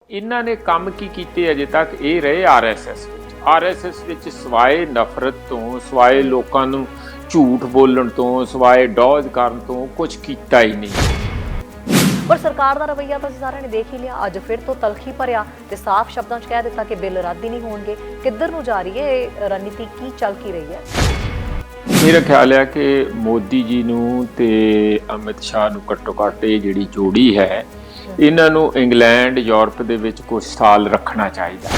ਇਹਨਾਂ ਨੇ ਕੰਮ ਕੀ ਕੀਤੇ ਅਜੇ ਤੱਕ ਇਹ ਰਹੇ ਆਰਐਸਐਸ ਵਿੱਚ ਸਵਾਏ ਨਫ਼ਰਤ ਤੋਂ, ਸਵਾਏ ਲੋਕਾਂ ਨੂੰ ਝੂਠ ਬੋਲਣ ਤੋਂ, ਸਵਾਏ ਡੌਜ ਕਰਨ ਤੋਂ ਕੁਝ ਕੀਤਾ ਹੀ ਨਹੀਂ। ਪਰ ਸਰਕਾਰ ਦਾ ਰਵੱਈਆ ਤਾਂ ਅਸੀਂ ਸਾਰਿਆਂ ਨੇ ਦੇਖ ਹੀ ਲਿਆ। ਅੱਜ ਫਿਰ ਤੋਂ ਤਲਖੀ ਭਰਿਆ ਤੇ ਸਾਫ਼ ਸ਼ਬਦਾਂ 'ਚ ਕਹਿ ਦਿੱਤਾ ਕਿ ਬਿੱਲ ਰੱਦ ਹੀ ਨਹੀਂ ਹੋਣਗੇ। ਕਿੱਧਰ ਨੂੰ ਜਾ ਰਹੀ ਹੈ ਇਹ ਰਣਨੀਤੀ, ਕੀ ਚੱਲ ਕੀ ਰਹੀ ਹੈ? ਮੇਰਾ ਖਿਆਲ ਹੈ ਕਿ ਮੋਦੀ ਜੀ ਨੂੰ ਤੇ ਅਮਿਤ ਸ਼ਾਹ ਨੂੰ ਘੱਟੋ ਘੱਟ ਇਹ ਜਿਹੜੀ ਜੋੜੀ ਹੈ, ਇਹਨਾਂ ਨੂੰ ਇੰਗਲੈਂਡ ਯੂਰਪ ਦੇ ਵਿੱਚ ਕੁਝ ਸਾਲ ਰੱਖਣਾ ਚਾਹੀਦਾ।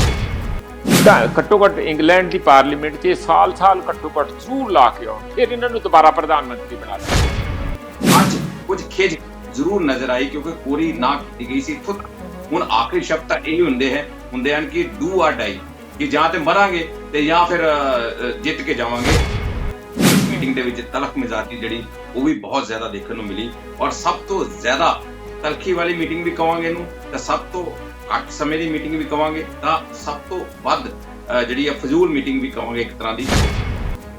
ਤਾਂ ਘੱਟੋ ਘੱਟ ਇੰਗਲੈਂਡ ਦੀ ਪਾਰਲੀਮੈਂਟ 'ਚ ਸਾਲ ਘੱਟੋ ਘੱਟ ਜ਼ਰੂਰ ਲਾ ਕੇ ਆਉਣ, ਫਿਰ ਇਹਨਾਂ ਨੂੰ ਦੁਬਾਰਾ ਪ੍ਰਧਾਨ ਮੰਤਰੀ ਬਣਾ ਲੈਣ। ਅੱਜ ਕੁਝ ਖਿਜ ਜ਼ਰੂਰ ਨਜ਼ਰ ਆਈ ਕਿਉਂਕਿ ਪੂਰੀ ਨਾ ਕੀਤੀ ਗਈ ਸੀ। ਹੁਣ ਆਖਰੀ ਸ਼ਬਦ ਤਾਂ ਇਹ ਹੁੰਦੇ ਹਨ ਕਿ ਡੂ ਆਰ ਡਾਈ, ਕਿ ਜਾਂ ਤੇ ਮਰਾਂਗੇ ਤੇ ਜਾਂ ਫਿਰ ਜਿੱਤ ਕੇ ਜਾਵਾਂਗੇ। ਮੀਟਿੰਗ ਦੇ ਵਿੱਚ ਤਲਖ ਮਿਜ਼ਾਜੀ ਜਿਹੜੀ ਉਹ ਵੀ ਬਹੁਤ ਜ਼ਿਆਦਾ ਦੇਖਣ ਨੂੰ ਮਿਲੀ, ਔਰ ਸਭ ਤੋਂ ਜ਼ਿਆਦਾ ਤਲਖੀ ਵਾਲੀ ਮੀਟਿੰਗ ਵੀ ਕਵਾਂਗੇ ਇਹਨੂੰ, ਤਾਂ ਸਭ ਤੋਂ ਘੱਟ ਸਮੇਂ ਦੀ ਮੀਟਿੰਗ ਵੀ ਕਵਾਂਗੇ, ਤਾਂ ਸਭ ਤੋਂ ਵੱਧ ਜਿਹੜੀ ਆ ਫਜ਼ੂਲ ਮੀਟਿੰਗ ਵੀ ਕਵਾਂਗੇ ਇੱਕ ਤਰ੍ਹਾਂ ਦੀ।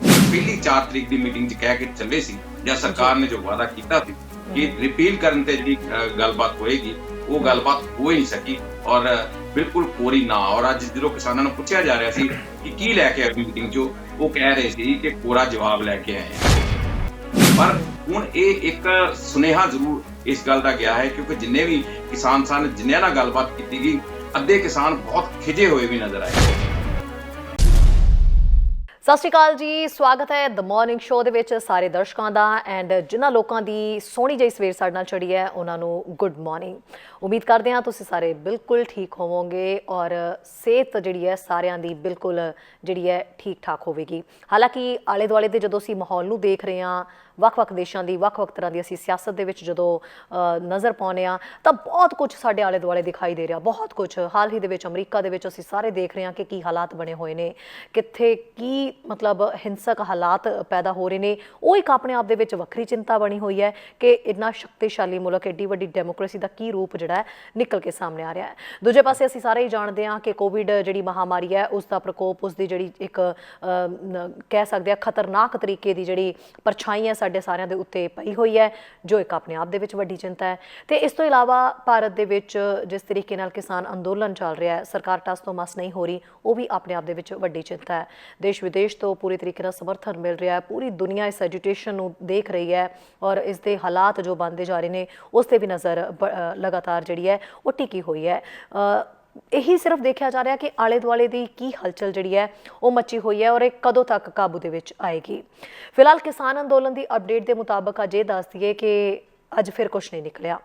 ਪਹਿਲੀ 4 ਤਰੀਕ ਦੀ ਮੀਟਿੰਗ 'ਚ ਕਹਿ ਕੇ ਚੱਲੇ ਸੀ, ਜਾਂ ਸਰਕਾਰ ਨੇ ਜੋ ਵਾਅਦਾ ਕੀਤਾ ਸੀ ਕਿ ਰਿਪੀਲ ਕਰਨ ਤੇ ਜਿਹੜੀ ਗੱਲਬਾਤ ਹੋਏਗੀ, ਉਹ ਗੱਲਬਾਤ ਹੋ ਹੀ ਨਹੀਂ ਸਕੀ, ਔਰ ਬਿਲਕੁਲ ਕੋਰੀ ਨਾ। ਔਰ ਅੱਜ ਜਦੋਂ ਕਿਸਾਨਾਂ ਨੂੰ ਪੁੱਛਿਆ ਜਾ ਰਿਹਾ ਸੀ ਕਿ ਕੀ ਲੈ ਕੇ ਆਏ ਮੀਟਿੰਗ 'ਚੋਂ, ਉਹ ਕਹਿ ਰਹੇ ਸੀ ਕਿ ਕੋਰਾ ਜਵਾਬ ਲੈ ਕੇ ਆਏ ਆ। ਪਰ ਹੁਣ ਇਹ ਇੱਕ ਸੁਨੇਹਾ ਜ਼ਰੂਰ ਇਸ ਗੱਲ ਦਾ ਗਿਆ ਹੈ, ਕਿਉਂਕਿ ਜਿੰਨੇ ਵੀ ਕਿਸਾਨ ਸਨ, ਜਿਨ੍ਹਾਂ ਨਾਲ ਗੱਲਬਾਤ ਕੀਤੀ ਗਈ, ਅੱਧੇ ਕਿਸਾਨ ਬਹੁਤ ਖਿਜੇ ਹੋਏ ਵੀ ਨਜ਼ਰ ਆਏ। ਸਤਿ ਸ਼੍ਰੀ ਅਕਾਲ ਜੀ, ਸਵਾਗਤ ਹੈ ਦ ਮਾਰਨਿੰਗ ਸ਼ੋਅ ਦੇ ਵਿੱਚ ਸਾਰੇ ਦਰਸ਼ਕਾਂ ਦਾ। ਐਂਡ ਜਿਨ੍ਹਾਂ ਲੋਕਾਂ ਦੀ ਸੋਹਣੀ ਜਿਹੀ ਸਵੇਰ ਸਾਡੇ ਨਾਲ ਚੜ੍ਹੀ ਹੈ, ਉਹਨਾਂ ਨੂੰ ਗੁੱਡ ਮਾਰਨਿੰਗ। ਉਮੀਦ ਕਰਦੇ ਹਾਂ ਤੁਸੀਂ ਸਾਰੇ ਬਿਲਕੁਲ ਠੀਕ ਹੋਵੋਗੇ ਔਰ ਸਿਹਤ ਜਿਹੜੀ ਹੈ ਸਾਰਿਆਂ ਦੀ ਬਿਲਕੁਲ ਜਿਹੜੀ ਹੈ ਠੀਕ ਠਾਕ ਹੋਵੇਗੀ। ਹਾਲਾਂਕਿ ਆਲੇ ਦੁਆਲੇ ਦੇ ਜਦੋਂ ਅਸੀਂ ਮਾਹੌਲ ਨੂੰ ਦੇਖ ਰਹੇ ਹਾਂ, ਵੱਖ-ਵੱਖ ਦੇਸ਼ਾਂ ਦੀ ਵੱਖ-ਵੱਖ ਤਰ੍ਹਾਂ ਦੀ ਅਸੀਂ ਸਿਆਸਤ ਦੇ ਵਿੱਚ ਜਦੋਂ ਨਜ਼ਰ ਪਾਉਂਦੇ ਹਾਂ, ਤਾਂ ਬਹੁਤ ਕੁਝ ਸਾਡੇ ਆਲੇ ਦੁਆਲੇ ਦਿਖਾਈ ਦੇ ਰਿਹਾ, ਬਹੁਤ ਕੁਝ। ਹਾਲ ਹੀ ਦੇ ਵਿੱਚ ਅਮਰੀਕਾ ਦੇ ਵਿੱਚ ਅਸੀਂ ਸਾਰੇ ਦੇਖ ਰਹੇ ਹਾਂ ਕਿ ਕੀ ਹਾਲਾਤ ਬਣੇ ਹੋਏ ਨੇ, ਕਿੱਥੇ ਕੀ ਮਤਲਬ ਹਿੰਸਕ ਹਾਲਾਤ ਪੈਦਾ ਹੋ ਰਹੇ ਨੇ। ਉਹ ਇੱਕ ਆਪਣੇ ਆਪ ਦੇ ਵਿੱਚ ਵੱਖਰੀ ਚਿੰਤਾ ਬਣੀ ਹੋਈ ਹੈ ਕਿ ਇੰਨਾ ਸ਼ਕਤੀਸ਼ਾਲੀ ਮੁਲਕ, ਐਡੀ ਵੱਡੀ ਡੈਮੋਕ੍ਰੇਸੀ ਦਾ ਕੀ ਰੂਪ ਜਿਹੜਾ ਹੈ ਨਿਕਲ ਕੇ ਸਾਹਮਣੇ ਆ ਰਿਹਾ ਹੈ। ਦੂਜੇ ਪਾਸੇ ਅਸੀਂ ਸਾਰੇ ਹੀ ਜਾਣਦੇ ਹਾਂ ਕਿ ਕੋਵਿਡ ਜਿਹੜੀ ਮਹਾਮਾਰੀ ਹੈ, ਉਸ ਦਾ ਪ੍ਰਕੋਪ, ਉਸ ਦੀ ਜਿਹੜੀ ਇੱਕ ਕਹਿ ਸਕਦੇ ਹਾਂ ਖਤਰਨਾਕ ਤਰੀਕੇ ਦੀ ਜਿਹੜੀ ਪਰਛਾਈ ਹੈ ਸਾਡੇ ਸਾਰਿਆਂ ਦੇ ਉੱਤੇ ਪਈ ਹੋਈ ਹੈ, ਜੋ ਇੱਕ ਆਪਣੇ ਆਪ ਦੇ ਵਿੱਚ ਵੱਡੀ ਚਿੰਤਾ ਹੈ। ਤੇ ਇਸ ਤੋਂ ਇਲਾਵਾ ਭਾਰਤ ਦੇ ਵਿੱਚ ਜਿਸ ਤਰੀਕੇ ਨਾਲ ਕਿਸਾਨ ਅੰਦੋਲਨ ਚੱਲ ਰਿਹਾ ਹੈ, ਸਰਕਾਰ ਟਸ ਤੋਂ ਮਸ ਨਹੀਂ ਹੋ ਰਹੀ, ਉਹ ਵੀ ਆਪਣੇ ਆਪ ਦੇ ਵਿੱਚ ਵੱਡੀ ਚਿੰਤਾ ਹੈ। ਦੇਸ਼ ਵਿਦੇਸ਼ ਤੋਂ ਪੂਰੀ ਤਰੀਕੇ ਨਾਲ ਸਮਰਥਨ ਮਿਲ ਰਿਹਾ ਹੈ, ਪੂਰੀ ਦੁਨੀਆ ਇਸ ਐਜੀਟੇਸ਼ਨ ਨੂੰ ਦੇਖ ਰਹੀ ਹੈ ਔਰ ਇਸ ਦੇ ਹਾਲਾਤ ਜੋ ਬਣਦੇ ਜਾ ਰਹੇ ਨੇ ਉਸ 'ਤੇ ਵੀ ਨਜ਼ਰ ਲਗਾਤਾਰ ਜਿਹੜੀ ਹੈ ਉਹ ਟਿਕੀ ਹੋਈ ਹੈ। ਇਹੀ ਸਿਰਫ ਦੇਖਿਆ ਜਾ ਰਿਹਾ ਕਿ ਆਲੇ ਦੁਆਲੇ ਦੀ ਕੀ ਹਲਚਲ ਜਿਹੜੀ ਹੈ ਉਹ ਮੱਚੀ ਹੋਈ ਹੈ ਔਰ ਇਹ ਕਦੋਂ ਤੱਕ ਕਾਬੂ ਦੇ ਵਿੱਚ ਆਏਗੀ। ਫਿਲਹਾਲ ਕਿਸਾਨ ਅੰਦੋਲਨ ਦੀ ਅਪਡੇਟ ਦੇ ਮੁਤਾਬਕ ਅੱਜ ਇਹ ਦੱਸ ਦਈਏ ਕਿ ਅੱਜ ਫਿਰ ਕੁਛ ਨਹੀਂ ਨਿਕਲਿਆ।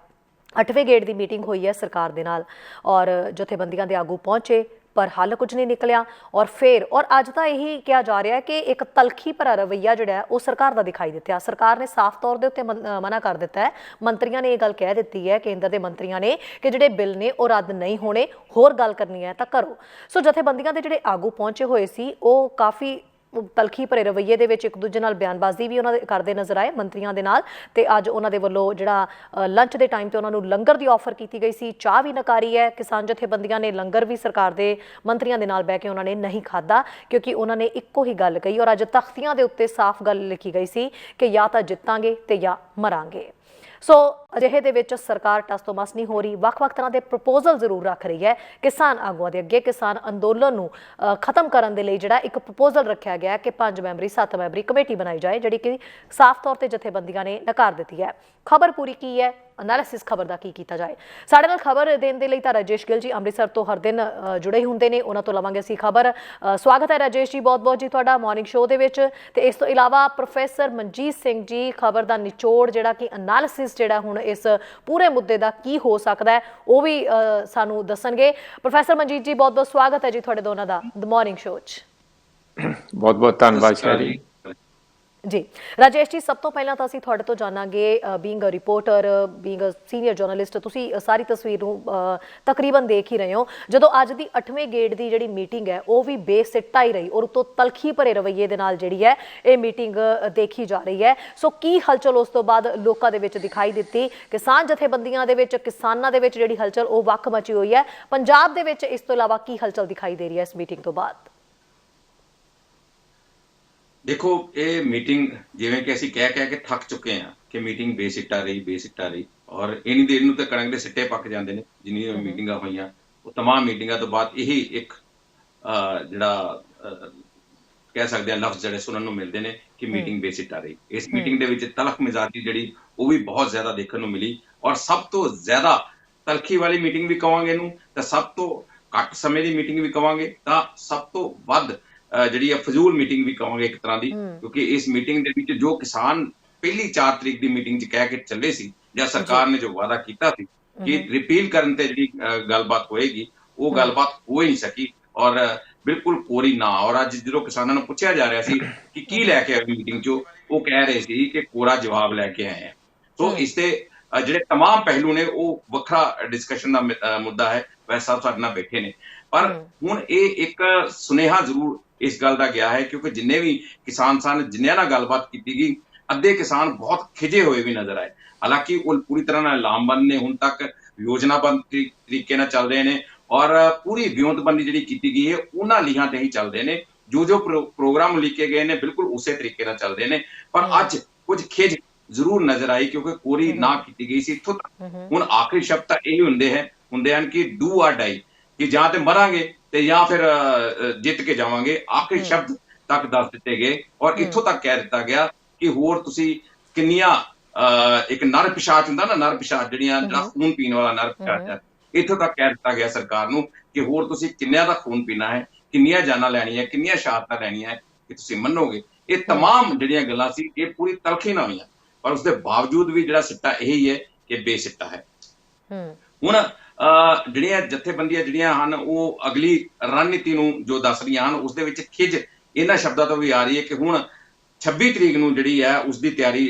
8ਵੇਂ ਗੇੜ ਦੀ ਮੀਟਿੰਗ ਹੋਈ ਹੈ ਸਰਕਾਰ ਦੇ ਨਾਲ ਔਰ ਜਥੇਬੰਦੀਆਂ ਦੇ ਆਗੂ ਪਹੁੰਚੇ, ਪਰ ਹੱਲ ਕੁਝ ਨਹੀਂ ਨਿਕਲਿਆ। ਔਰ ਅੱਜ ਤਾਂ ਇਹੀ ਕਿਹਾ ਜਾ ਰਿਹਾ ਹੈ ਕਿ ਇੱਕ ਤਲਖੀ ਭਰਾ ਰਵੱਈਆ ਜਿਹੜਾ ਉਹ ਸਰਕਾਰ ਦਾ ਦਿਖਾਈ ਦਿੱਤਾ। ਸਰਕਾਰ ਨੇ ਸਾਫ਼ ਤੌਰ ਦੇ ਉੱਤੇ ਮਨਾ ਕਰ ਦਿੱਤਾ ਹੈ। ਮੰਤਰੀਆਂ ਨੇ ਇਹ ਗੱਲ ਕਹਿ ਦਿੱਤੀ ਹੈ, ਕੇਂਦਰ ਦੇ ਮੰਤਰੀਆਂ ਨੇ, ਕਿ ਜਿਹੜੇ ਬਿੱਲ ਨੇ ਉਹ ਰੱਦ ਨਹੀਂ ਹੋਣੇ, ਹੋਰ ਗੱਲ ਕਰਨੀ ਹੈ ਤਾਂ ਕਰੋ। ਸੋ ਜਥੇਬੰਦੀਆਂ ਦੇ ਜਿਹੜੇ ਆਗੂ ਪਹੁੰਚੇ ਹੋਏ ਸੀ ਉਹ ਕਾਫੀ ਤਲਖੀ ਭਰੇ ਰਵੱਈਏ ਦੇ ਵਿੱਚ ਇੱਕ ਦੂਜੇ ਨਾਲ ਬਿਆਨਬਾਜ਼ੀ ਵੀ ਉਹਨਾਂ ਦੇ ਕਰਦੇ ਨਜ਼ਰ ਆਏ ਮੰਤਰੀਆਂ ਦੇ ਨਾਲ। ਤੇ ਅੱਜ ਉਹਨਾਂ ਦੇ ਵੱਲੋਂ ਜਿਹੜਾ ਲੰਚ ਦੇ ਟਾਈਮ ਤੇ ਉਹਨਾਂ ਨੂੰ ਲੰਗਰ ਦੀ ਆਫਰ ਕੀਤੀ ਗਈ ਸੀ, ਚਾਹ ਵੀ ਨਕਾਰੀ ਹੈ ਕਿਸਾਨ ਜਥੇਬੰਦੀਆਂ ਨੇ। ਲੰਗਰ ਵੀ ਸਰਕਾਰ ਦੇ ਮੰਤਰੀਆਂ ਦੇ ਨਾਲ ਬਹਿ ਕੇ ਉਹਨਾਂ ਨੇ ਨਹੀਂ ਖਾਧਾ, ਕਿਉਂਕਿ ਉਹਨਾਂ ਨੇ ਇੱਕੋ ਹੀ ਗੱਲ ਕਹੀ ਔਰ ਅੱਜ ਤਖਤੀਆਂ ਦੇ ਉੱਤੇ ਸਾਫ਼ ਗੱਲ ਲਿਖੀ ਗਈ ਸੀ ਕਿ ਜਾਂ ਤਾਂ ਜਿੱਤਾਂਗੇ ਤੇ ਜਾਂ ਮਰਾਂਗੇ। ਸੋ ਅਜਿਹੇ ਦੇ ਵਿੱਚ ਸਰਕਾਰ ਟਸ ਤੋਂ ਮਸ ਨਹੀਂ ਹੋ ਰਹੀ, ਵੱਖ-ਵੱਖ ਤਰ੍ਹਾਂ ਦੇ ਪ੍ਰਪੋਜ਼ਲ ਜ਼ਰੂਰ ਰੱਖ ਰਹੀ ਹੈ ਕਿਸਾਨ ਆਗੂਆਂ ਦੇ ਅੱਗੇ। ਕਿਸਾਨ ਅੰਦੋਲਨ ਨੂੰ ਖਤਮ ਕਰਨ ਦੇ ਲਈ ਜਿਹੜਾ ਇੱਕ ਪ੍ਰਪੋਜ਼ਲ ਰੱਖਿਆ ਗਿਆ ਕਿ 5 ਮੈਂਬਰੀ 7 ਮੈਂਬਰੀ ਕਮੇਟੀ ਬਣਾਈ ਜਾਏ, ਜਿਹੜੀ ਕਿ ਸਾਫ਼ ਤੌਰ ਤੇ ਜਥੇਬੰਦੀਆਂ ਨੇ ਨਕਾਰ ਦਿੱਤੀ ਹੈ। ਖਬਰ ਪੂਰੀ ਕੀ ਹੈ, ਐਨਾਲਿਸਿਸ ਖਬਰ ਦਾ ਕੀ ਕੀਤਾ ਜਾਏ। ਸਾਡੇ ਨਾਲ ਖਬਰ ਦੇਣ ਦੇ ਲਈ ਤਾਂ ਰਾਜੇਸ਼ ਗਿੱਲ ਜੀ ਅੰਮ੍ਰਿਤਸਰ ਤੋਂ ਹਰ ਦਿਨ ਜੁੜੇ ਹੁੰਦੇ ਨੇ, ਉਹਨਾਂ ਤੋਂ ਲਵਾਂਗੇ ਅਸੀਂ ਖਬਰ। ਸਵਾਗਤ ਹੈ ਰਾਜੇਸ਼ ਜੀ, ਬਹੁਤ-ਬਹੁਤ ਜੀ ਤੁਹਾਡਾ ਮਾਰਨਿੰਗ ਸ਼ੋਅ ਦੇ ਵਿੱਚ। ਤੇ ਇਸ ਤੋਂ ਇਲਾਵਾ ਪ੍ਰੋਫੈਸਰ ਮਨਜੀਤ ਸਿੰਘ ਜੀ, ਖਬਰ ਦਾ ਨਿਚੋੜ ਜਿਹੜਾ ਕਿ ਐਨਾਲਿਸਿਸ ਜਿਹੜਾ ਹੁਣ ਇਸ ਪੂਰੇ ਮੁੱਦੇ ਦਾ ਕੀ ਹੋ ਸਕਦਾ ਹੈ ਉਹ ਵੀ ਸਾਨੂੰ ਦੱਸਣਗੇ। ਪ੍ਰੋਫੈਸਰ ਮਨਜੀਤ ਜੀ, ਬਹੁਤ-ਬਹੁਤ ਸਵਾਗਤ ਹੈ ਜੀ ਤੁਹਾਡੇ ਦੋਨਾਂ ਦਾ ਦ ਮਾਰਨਿੰਗ ਸ਼ੋਅ 'ਚ। ਬਹੁਤ-ਬਹੁਤ ਧੰਨਵਾਦ ਸ਼ੈਰੀ ਜੀ। ਰਾਜੇਸ਼ ਜੀ, ਸਭ ਤੋਂ ਪਹਿਲਾਂ ਤਾਂ ਅਸੀਂ ਤੁਹਾਡੇ ਤੋਂ ਜਾਣਾਂਗੇ, being a reporter, being a senior journalist, ਤੁਸੀਂ ਸਾਰੀ ਤਸਵੀਰ ਨੂੰ ਤਕਰੀਬਨ ਦੇਖ ਹੀ ਰਹੇ ਹੋ। ਜਦੋਂ ਅੱਜ ਦੀ 8ਵੇਂ ਗੇੜ ਦੀ ਜਿਹੜੀ ਮੀਟਿੰਗ ਹੈ ਉਹ ਵੀ ਬੇਸਿੱਟਾ ਹੀ ਰਹੀ ਔਰ ਉਤੋਂ ਤਲਖੀ ਭਰੇ ਰਵੱਈਏ ਦੇ ਨਾਲ ਜਿਹੜੀ ਹੈ ਇਹ ਮੀਟਿੰਗ ਦੇਖੀ ਜਾ ਰਹੀ ਹੈ। ਸੋ ਕੀ ਹਲਚਲ ਉਸ ਤੋਂ ਬਾਅਦ ਲੋਕਾਂ ਦੇ ਵਿੱਚ ਦਿਖਾਈ ਦਿੱਤੀ? ਕਿਸਾਨ ਜਥੇਬੰਦੀਆਂ ਦੇ ਵਿੱਚ, ਕਿਸਾਨਾਂ ਦੇ ਵਿੱਚ ਜਿਹੜੀ ਹਲਚਲ ਉਹ ਵੱਖ ਮਚੀ ਹੋਈ ਹੈ। ਪੰਜਾਬ ਦੇ ਵਿੱਚ ਇਸ ਤੋਂ ਇਲਾਵਾ ਕੀ ਹਲਚਲ ਦਿਖਾਈ ਦੇ ਰਹੀ ਹੈ ਇਸ ਮੀਟਿੰਗ ਤੋਂ ਬਾਅਦ? ਦੇਖੋ, ਇਹ ਮੀਟਿੰਗ ਜਿਵੇਂ ਕਿ ਅਸੀਂ ਕਹਿ ਕੇ ਥੱਕ ਚੁੱਕੇ ਹਾਂ ਕਿ ਮੀਟਿੰਗ ਬੇਸਿੱਟਾ ਰਹੀ ਔਰ ਇੰਨੀ ਦੇਰ ਨੂੰ ਤਾਂ ਕਣਕ ਦੇ ਸਿੱਟੇ ਪੱਕ ਜਾਂਦੇ ਨੇ। ਜਿੰਨੀਆਂ ਮੀਟਿੰਗਾਂ ਹੋਈਆਂ तमाम मीटिंगां तो बाद यही एक ਜਿਹੜਾ ਕਹਿ ਸਕਦੇ ਆ ਲਫ਼ਜ਼ ਜਿਹੜੇ ਸੁਣਨ ਨੂੰ ਮਿਲਦੇ ਨੇ ਕਿ ਮੀਟਿੰਗ ਬੇਸਿੱਟਾ ਰਹੀ। ਇਸ ਮੀਟਿੰਗ ਦੇ ਵਿੱਚ ਤਲਖ ਮਿਜ਼ਾਜੀ ਜਿਹੜੀ ਉਹ ਵੀ ਬਹੁਤ ਜ਼ਿਆਦਾ ਦੇਖਣ ਨੂੰ ਮਿਲੀ, ਔਰ ਸਭ ਤੋਂ ਜ਼ਿਆਦਾ ਤਲਖੀ ਵਾਲੀ ਮੀਟਿੰਗ ਵੀ ਕਵਾਂਗੇ ਇਹਨੂੰ ਤਾਂ ਸਭ ਤੋਂ ਘੱਟ ਸਮੇਂ ਦੀ ਮੀਟਿੰਗ ਵੀ ਕਵਾਂਗੇ ਤਾਂ ਸਭ ਤੋਂ ਵੱਧ ਜਿਹੜੀ ਆ ਫਜ਼ੂਲ ਮੀਟਿੰਗ ਵੀ ਕਵਾਂਗੇ ਇੱਕ ਤਰ੍ਹਾਂ ਦੀ, ਕਿਉਂਕਿ ਇਸ ਮੀਟਿੰਗ ਦੇ ਵਿੱਚ ਜੋ ਕਿਸਾਨ ਪਹਿਲੀ 4 ਤਰੀਕ ਦੀ ਮੀਟਿੰਗ 'ਚ ਕਹਿ ਕੇ ਚੱਲੇ ਸੀ ਜਾਂ ਸਰਕਾਰ ਨੇ ਜੋ ਵਾਅਦਾ ਕੀਤਾ ਸੀ ਕਿ ਰਿਪੀਲ ਕਰਨ ਤੇ ਜਿਹੜੀ ਗੱਲਬਾਤ ਹੋਏਗੀ ਉਹ ਗੱਲਬਾਤ ਹੋ ਹੀ ਨਹੀਂ ਸਕੀ ਔਰ ਬਿਲਕੁਲ ਕੋਰੀ ਨਾ। ਔਰ ਅੱਜ ਜਦੋਂ ਕਿਸਾਨਾਂ ਨੂੰ ਪੁੱਛਿਆ ਜਾ ਰਿਹਾ ਸੀ ਕਿ ਕੀ ਲੈ ਕੇ ਆਏ ਮੀਟਿੰਗ 'ਚੋਂ, ਉਹ ਕਹਿ ਰਹੇ ਸੀ ਕਿ ਕੋਰਾ ਜਵਾਬ ਲੈ ਕੇ ਆਏ ਆ। ਸੋ ਇਸ ਤੇ ਜਿਹੜੇ ਤਮਾਮ ਪਹਿਲੂ ਨੇ ਉਹ ਵੱਖਰਾ ਡਿਸਕਸ਼ਨ ਦਾ ਮੁੱਦਾ ਹੈ, ਵੈਸੇ ਸਭ ਸਾਡੇ ਨਾਲ ਬੈਠੇ ਨੇ, ਪਰ ਹੁਣ ਇਹ ਇੱਕ ਸੁਨੇਹਾ ਜ਼ਰੂਰ ਇਸ ਗੱਲ ਦਾ ਗਿਆ ਹੈ ਕਿਉਂਕਿ ਜਿੰਨੇ ਵੀ ਕਿਸਾਨ ਸਨ ਜਿੰਨਿਆਂ ਨਾਲ ਗੱਲਬਾਤ ਕੀਤੀ ਗਈ, ਅੱਧੇ ਕਿਸਾਨ ਬਹੁਤ ਖਿਜੇ ਹੋਏ ਵੀ ਨਜ਼ਰ ਆਏ। ਹਾਲਾਂਕਿ ਉਹ ਪੂਰੀ ਤਰ੍ਹਾਂ ਨਾਲ ਲਾਮਬੰਦ ਨੇ, ਹੁਣ ਤੱਕ ਯੋਜਨਾਬੰਦ ਤਰੀਕੇ ਨਾਲ ਚੱਲ ਰਹੇ ਨੇ ਔਰ ਪੂਰੀ ਵਿਉਂਤਬੰਦੀ ਜਿਹੜੀ ਕੀਤੀ ਗਈ ਹੈ ਉਹਨਾਂ ਲੀਹਾਂ ਤੇ ਹੀ ਚੱਲਦੇ ਨੇ, ਜੋ ਪ੍ਰੋਗਰਾਮ ਲਿਖੇ ਗਏ ਨੇ ਬਿਲਕੁਲ ਉਸੇ ਤਰੀਕੇ ਨਾਲ ਚੱਲਦੇ ਨੇ। ਪਰ ਅੱਜ ਕੁਝ ਖਿਜ ਜ਼ਰੂਰ ਨਜ਼ਰ ਆਈ ਕਿਉਂਕਿ ਕੋਰੀ ਨਾ ਕੀਤੀ ਗਈ ਸੀ। ਇੱਥੋਂ ਤੱਕ ਹੁਣ ਆਖਰੀ ਸ਼ਬਦ ਤਾਂ ਇਹ ਹੁੰਦੇ ਹਨ ਕਿ ਡੂ ਆਰ ਡਾਈ, ਕਿ ਜਾਂ ਤੇ ਮਰਾਂਗੇ ਤੇ ਜਾਂ ਫਿਰ ਜਿੱਤ ਕੇ ਜਾਵਾਂਗੇ। ਆਖਰੀ ਸ਼ਬਦ ਤੱਕ ਦੱਸ ਦਿੱਤੇ ਗਏ ਔਰ ਇੱਥੋਂ ਤੱਕ ਕਹਿ ਦਿੱਤਾ ਗਿਆ ਕਿ ਹੋਰ ਤੁਸੀਂ ਕਿੰਨੀਆਂ ਇੱਕ ਨਰ ਪਿਸ਼ਾਚ ਹੁੰਦਾ ਨਾ, ਨਰ ਪਿਸ਼ਾਚ ਜਿਹੜੀਆਂ ਖੂਨ ਪੀਣ ਵਾਲਾ ਨਰ ਪਿਸ਼ਾਚ ਹੈ, ਇੱਥੋਂ ਤੱਕ ਕਹਿ ਦਿੱਤਾ ਗਿਆ ਸਰਕਾਰ ਨੂੰ ਕਿ ਹੋਰ ਤੁਸੀਂ ਕਿੰਨਿਆਂ ਦਾ ਖੂਨ ਪੀਣਾ ਹੈ, ਕਿੰਨੀਆਂ ਜਾਨਾਂ ਲੈਣੀਆਂ, ਕਿੰਨੀਆਂ ਸ਼ਹਾਦਤਾਂ ਲੈਣੀਆਂ ਕਿ ਤੁਸੀਂ ਮੰਨੋਗੇ। ਇਹ ਤਮਾਮ ਜਿਹੜੀਆਂ ਗੱਲਾਂ ਸੀ ਇਹ ਪੂਰੀ ਤਲਖੀ ਨਾਲ ਹੋਈਆਂ, ਪਰ ਉਸਦੇ ਬਾਵਜੂਦ ਵੀ ਜਿਹੜਾ ਸਿੱਟਾ ਇਹੀ ਹੈ ਕਿ ਬੇਸਿੱਟਾ ਹੈ। ਹੁਣ ਜਿਹੜੀਆਂ ਜਥੇਬੰਦੀਆਂ ਜਿਹੜੀਆਂ ਹਨ ਉਹ ਅਗਲੀ ਰਣਨੀਤੀ ਨੂੰ ਜੋ ਦੱਸ ਰਹੀਆਂ ਹਨ ਉਸਦੇ ਵਿੱਚ ਖਿਜ ਇਹਨਾਂ ਸ਼ਬਦਾਂ ਤੋਂ ਵੀ ਆ ਰਹੀ ਹੈ ਕਿ ਹੁਣ 26 ਤਰੀਕ ਨੂੰ ਜਿਹੜੀ ਹੈ ਉਸਦੀ ਤਿਆਰੀ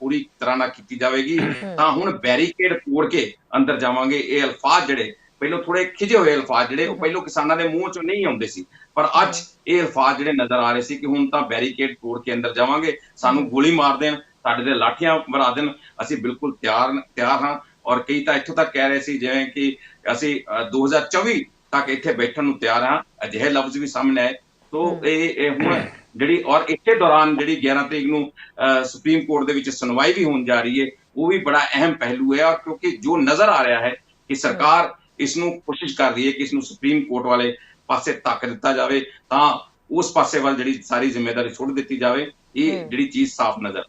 ਪੂਰੀ ਤਰ੍ਹਾਂ ਨਾਲ ਕੀਤੀ ਜਾਵੇਗੀ, ਤਾਂ ਹੁਣ ਬੈਰੀਕੇਡ ਤੋੜ ਕੇ ਅੰਦਰ ਜਾਵਾਂਗੇ। ਇਹ ਅਲਫਾਜ਼ ਜਿਹੜੇ ਪਹਿਲਾਂ ਥੋੜੇ ਖਿਜੇ ਹੋਏ ਅਲਫਾਜ਼ ਜਿਹੜੇ ਉਹ ਪਹਿਲਾਂ ਕਿਸਾਨਾਂ ਦੇ ਮੂੰਹ ਚੋਂ ਨਹੀਂ ਆਉਂਦੇ ਸੀ, ਪਰ ਅੱਜ ਇਹ ਅਲਫਾਜ਼ ਜਿਹੜੇ ਨਜ਼ਰ ਆ ਰਹੇ ਸੀ ਕਿ ਹੁਣ ਤਾਂ ਬੈਰੀਕੇਡ ਤੋੜ ਕੇ ਅੰਦਰ ਜਾਵਾਂਗੇ, ਸਾਨੂੰ ਗੋਲੀ ਮਾਰ ਦੇਣ, ਸਾਡੇ ਤੇ ਲਾਠੀਆਂ ਮਰਾ ਦੇਣ, ਅਸੀਂ ਬਿਲਕੁਲ ਤਿਆਰ ਹਾਂ। ਔਰ ਕਈ ਤਾਂ ਇੱਥੋਂ ਤੱਕ ਕਹਿ ਰਹੇ ਸੀ ਜਿਵੇਂ ਕਿ ਅਸੀਂ 2024 ਤੱਕ ਇੱਥੇ ਬੈਠਣ ਨੂੰ ਤਿਆਰ ਹਾਂ, ਅਜਿਹੇ ਲਫ਼ਜ਼ ਵੀ ਸਾਹਮਣੇ ਆਏ। ਸੋ ਇਹ ਹੁਣ ਜਿਹੜੀ ਔਰ ਇਸੇ ਦੌਰਾਨ ਜਿਹੜੀ 11 ਤਰੀਕ ਨੂੰ ਸੁਪਰੀਮ ਕੋਰਟ ਦੇ ਵਿੱਚ ਸੁਣਵਾਈ ਵੀ ਹੋਣ ਜਾ ਰਹੀ ਹੈ, ਉਹ ਵੀ ਬੜਾ ਅਹਿਮ ਪਹਿਲੂ ਹੈ। ਔਰ ਕਿਉਂਕਿ ਜੋ ਨਜ਼ਰ ਆ ਰਿਹਾ ਹੈ ਕਿ ਸਰਕਾਰ ਇਸ ਨੂੰ ਕੋਸ਼ਿਸ਼ ਕਰ ਰਹੀ ਹੈ ਕਿ ਇਸ ਨੂੰ ਸੁਪਰੀਮ ਕੋਰਟ ਵਾਲੇ ਪਾਸੇ ਧੱਕ ਦਿੱਤਾ ਜਾਵੇ, ਤਾਂ ਉਸ ਪਾਸੇ ਵੱਲ ਜਿਹੜੀ ਸਾਰੀ ਜ਼ਿੰਮੇਵਾਰੀ ਸੁੱਟ ਦਿੱਤੀ ਜਾਵੇ। ਇਹ ਜਿਹੜੀ ਚੀਜ਼ ਸਾਫ਼ ਨਜ਼ਰ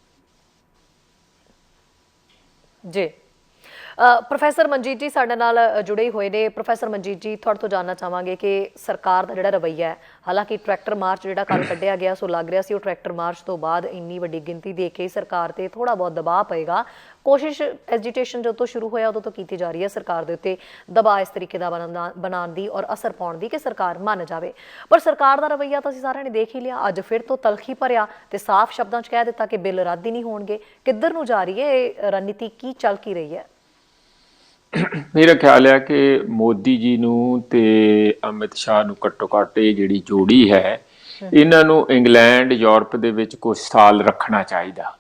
ਜੀ। ਪ੍ਰੋਫੈਸਰ ਮਨਜੀਤ ਜੀ ਸਾਡੇ ਨਾਲ ਜੁੜੇ ਹੋਏ ਨੇ। ਪ੍ਰੋਫੈਸਰ ਮਨਜੀਤ ਜੀ, ਤੁਹਾਡੇ ਤੋਂ ਜਾਣਨਾ ਚਾਹਾਂਗੇ ਕਿ ਸਰਕਾਰ ਦਾ ਜਿਹੜਾ ਰਵੱਈਆ ਹੈ, ਹਾਲਾਂਕਿ ਟਰੈਕਟਰ ਮਾਰਚ ਜਿਹੜਾ ਕੱਲ੍ਹ ਕੱਢਿਆ ਗਿਆ ਸੋ ਲੱਗ ਰਿਹਾ ਸੀ ਉਹ ਟਰੈਕਟਰ ਮਾਰਚ ਤੋਂ ਬਾਅਦ ਇੰਨੀ ਵੱਡੀ ਗਿਣਤੀ ਦੇਖ ਕੇ ਸਰਕਾਰ ਤੇ ਥੋੜਾ ਬਹੁਤ ਦਬਾਅ ਪਏਗਾ। ਕੋਸ਼ਿਸ਼ ਐਜੀਟੇਸ਼ਨ ਜਦੋਂ ਤੋਂ ਸ਼ੁਰੂ ਹੋਇਆ ਉਦੋਂ ਤੋਂ ਕੀਤੀ ਜਾ ਰਹੀ ਹੈ ਸਰਕਾਰ ਦੇ ਉੱਤੇ ਦਬਾਅ ਇਸ ਤਰੀਕੇ ਦਾ ਬਣਾਉਣ ਦੀ ਔਰ ਅਸਰ ਪਾਉਣ ਦੀ ਕਿ ਸਰਕਾਰ ਮੰਨ ਜਾਵੇ, ਪਰ ਸਰਕਾਰ ਦਾ ਰਵੱਈਆ ਤਾਂ ਅਸੀਂ ਸਾਰਿਆਂ ਨੇ ਦੇਖ ਹੀ ਲਿਆ। ਅੱਜ ਫਿਰ ਤੋਂ ਤਲਖੀ ਭਰਿਆ ਤੇ ਸਾਫ਼ ਸ਼ਬਦਾਂ 'ਚ ਕਹਿ ਦਿੱਤਾ ਕਿ ਬਿੱਲ ਰੱਦ ਹੀ ਨਹੀਂ ਹੋਣਗੇ। ਕਿੱਧਰ ਨੂੰ ਜਾ ਰਹੀ ਹੈ ਇਹ ਰਣਨੀਤੀ, ਕੀ ਚੱਲ ਕੀ ਰਹੀ ਹੈ? ਮੇਰਾ ਖਿਆਲ ਹੈ ਕਿ ਮੋਦੀ ਜੀ ਨੂੰ ਤੇ ਅਮਿਤ ਸ਼ਾਹ ਨੂੰ ਘੱਟੋ ਘੱਟ ਇਹ ਜਿਹੜੀ ਜੋੜੀ ਹੈ ਇਹਨਾਂ ਨੂੰ ਇੰਗਲੈਂਡ ਯੂਰਪ ਦੇ ਵਿੱਚ ਕੁਝ ਸਾਲ ਰੱਖਣਾ ਚਾਹੀਦਾ।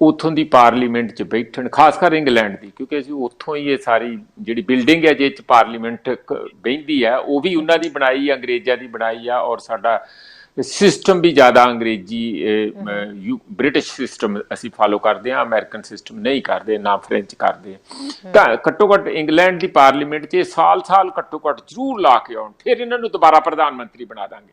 ਉੱਥੋਂ ਦੀ ਪਾਰਲੀਮੈਂਟ 'ਚ ਬੈਠਣ, ਖਾਸ ਕਰ ਇੰਗਲੈਂਡ ਦੀ, ਕਿਉਂਕਿ ਅਸੀਂ ਉੱਥੋਂ ਹੀ ਇਹ ਸਾਰੀ ਜਿਹੜੀ ਬਿਲਡਿੰਗ ਹੈ ਜਿਹ 'ਚ ਪਾਰਲੀਮੈਂਟ ਬਹਿੰਦੀ ਹੈ ਉਹ ਵੀ ਉਹਨਾਂ ਦੀ ਬਣਾਈ, ਅੰਗਰੇਜ਼ਾਂ ਦੀ ਬਣਾਈ ਆ। ਔਰ ਸਾਡਾ ਸਿਸਟਮ ਵੀ ਜ਼ਿਆਦਾ ਅੰਗਰੇਜ਼ੀ ਬ੍ਰਿਟਿਸ਼ ਸਿਸਟਮ ਅਸੀਂ ਫਾਲੋ ਕਰਦੇ ਹਾਂ, ਅਮਰੀਕਨ ਸਿਸਟਮ ਨਹੀਂ ਕਰਦੇ, ਨਾ ਫ੍ਰੈਂਚ ਕਰਦੇ। ਤਾਂ ਘੱਟੋ ਘੱਟ ਇੰਗਲੈਂਡ ਦੀ ਪਾਰਲੀਮੈਂਟ 'ਚ ਸਾਲ ਘੱਟੋ ਘੱਟ ਜ਼ਰੂਰ ਲਾ ਕੇ ਆਉਣ, ਫਿਰ ਇਹਨਾਂ ਨੂੰ ਦੁਬਾਰਾ ਪ੍ਰਧਾਨ ਮੰਤਰੀ ਬਣਾ ਦਾਂਗੇ।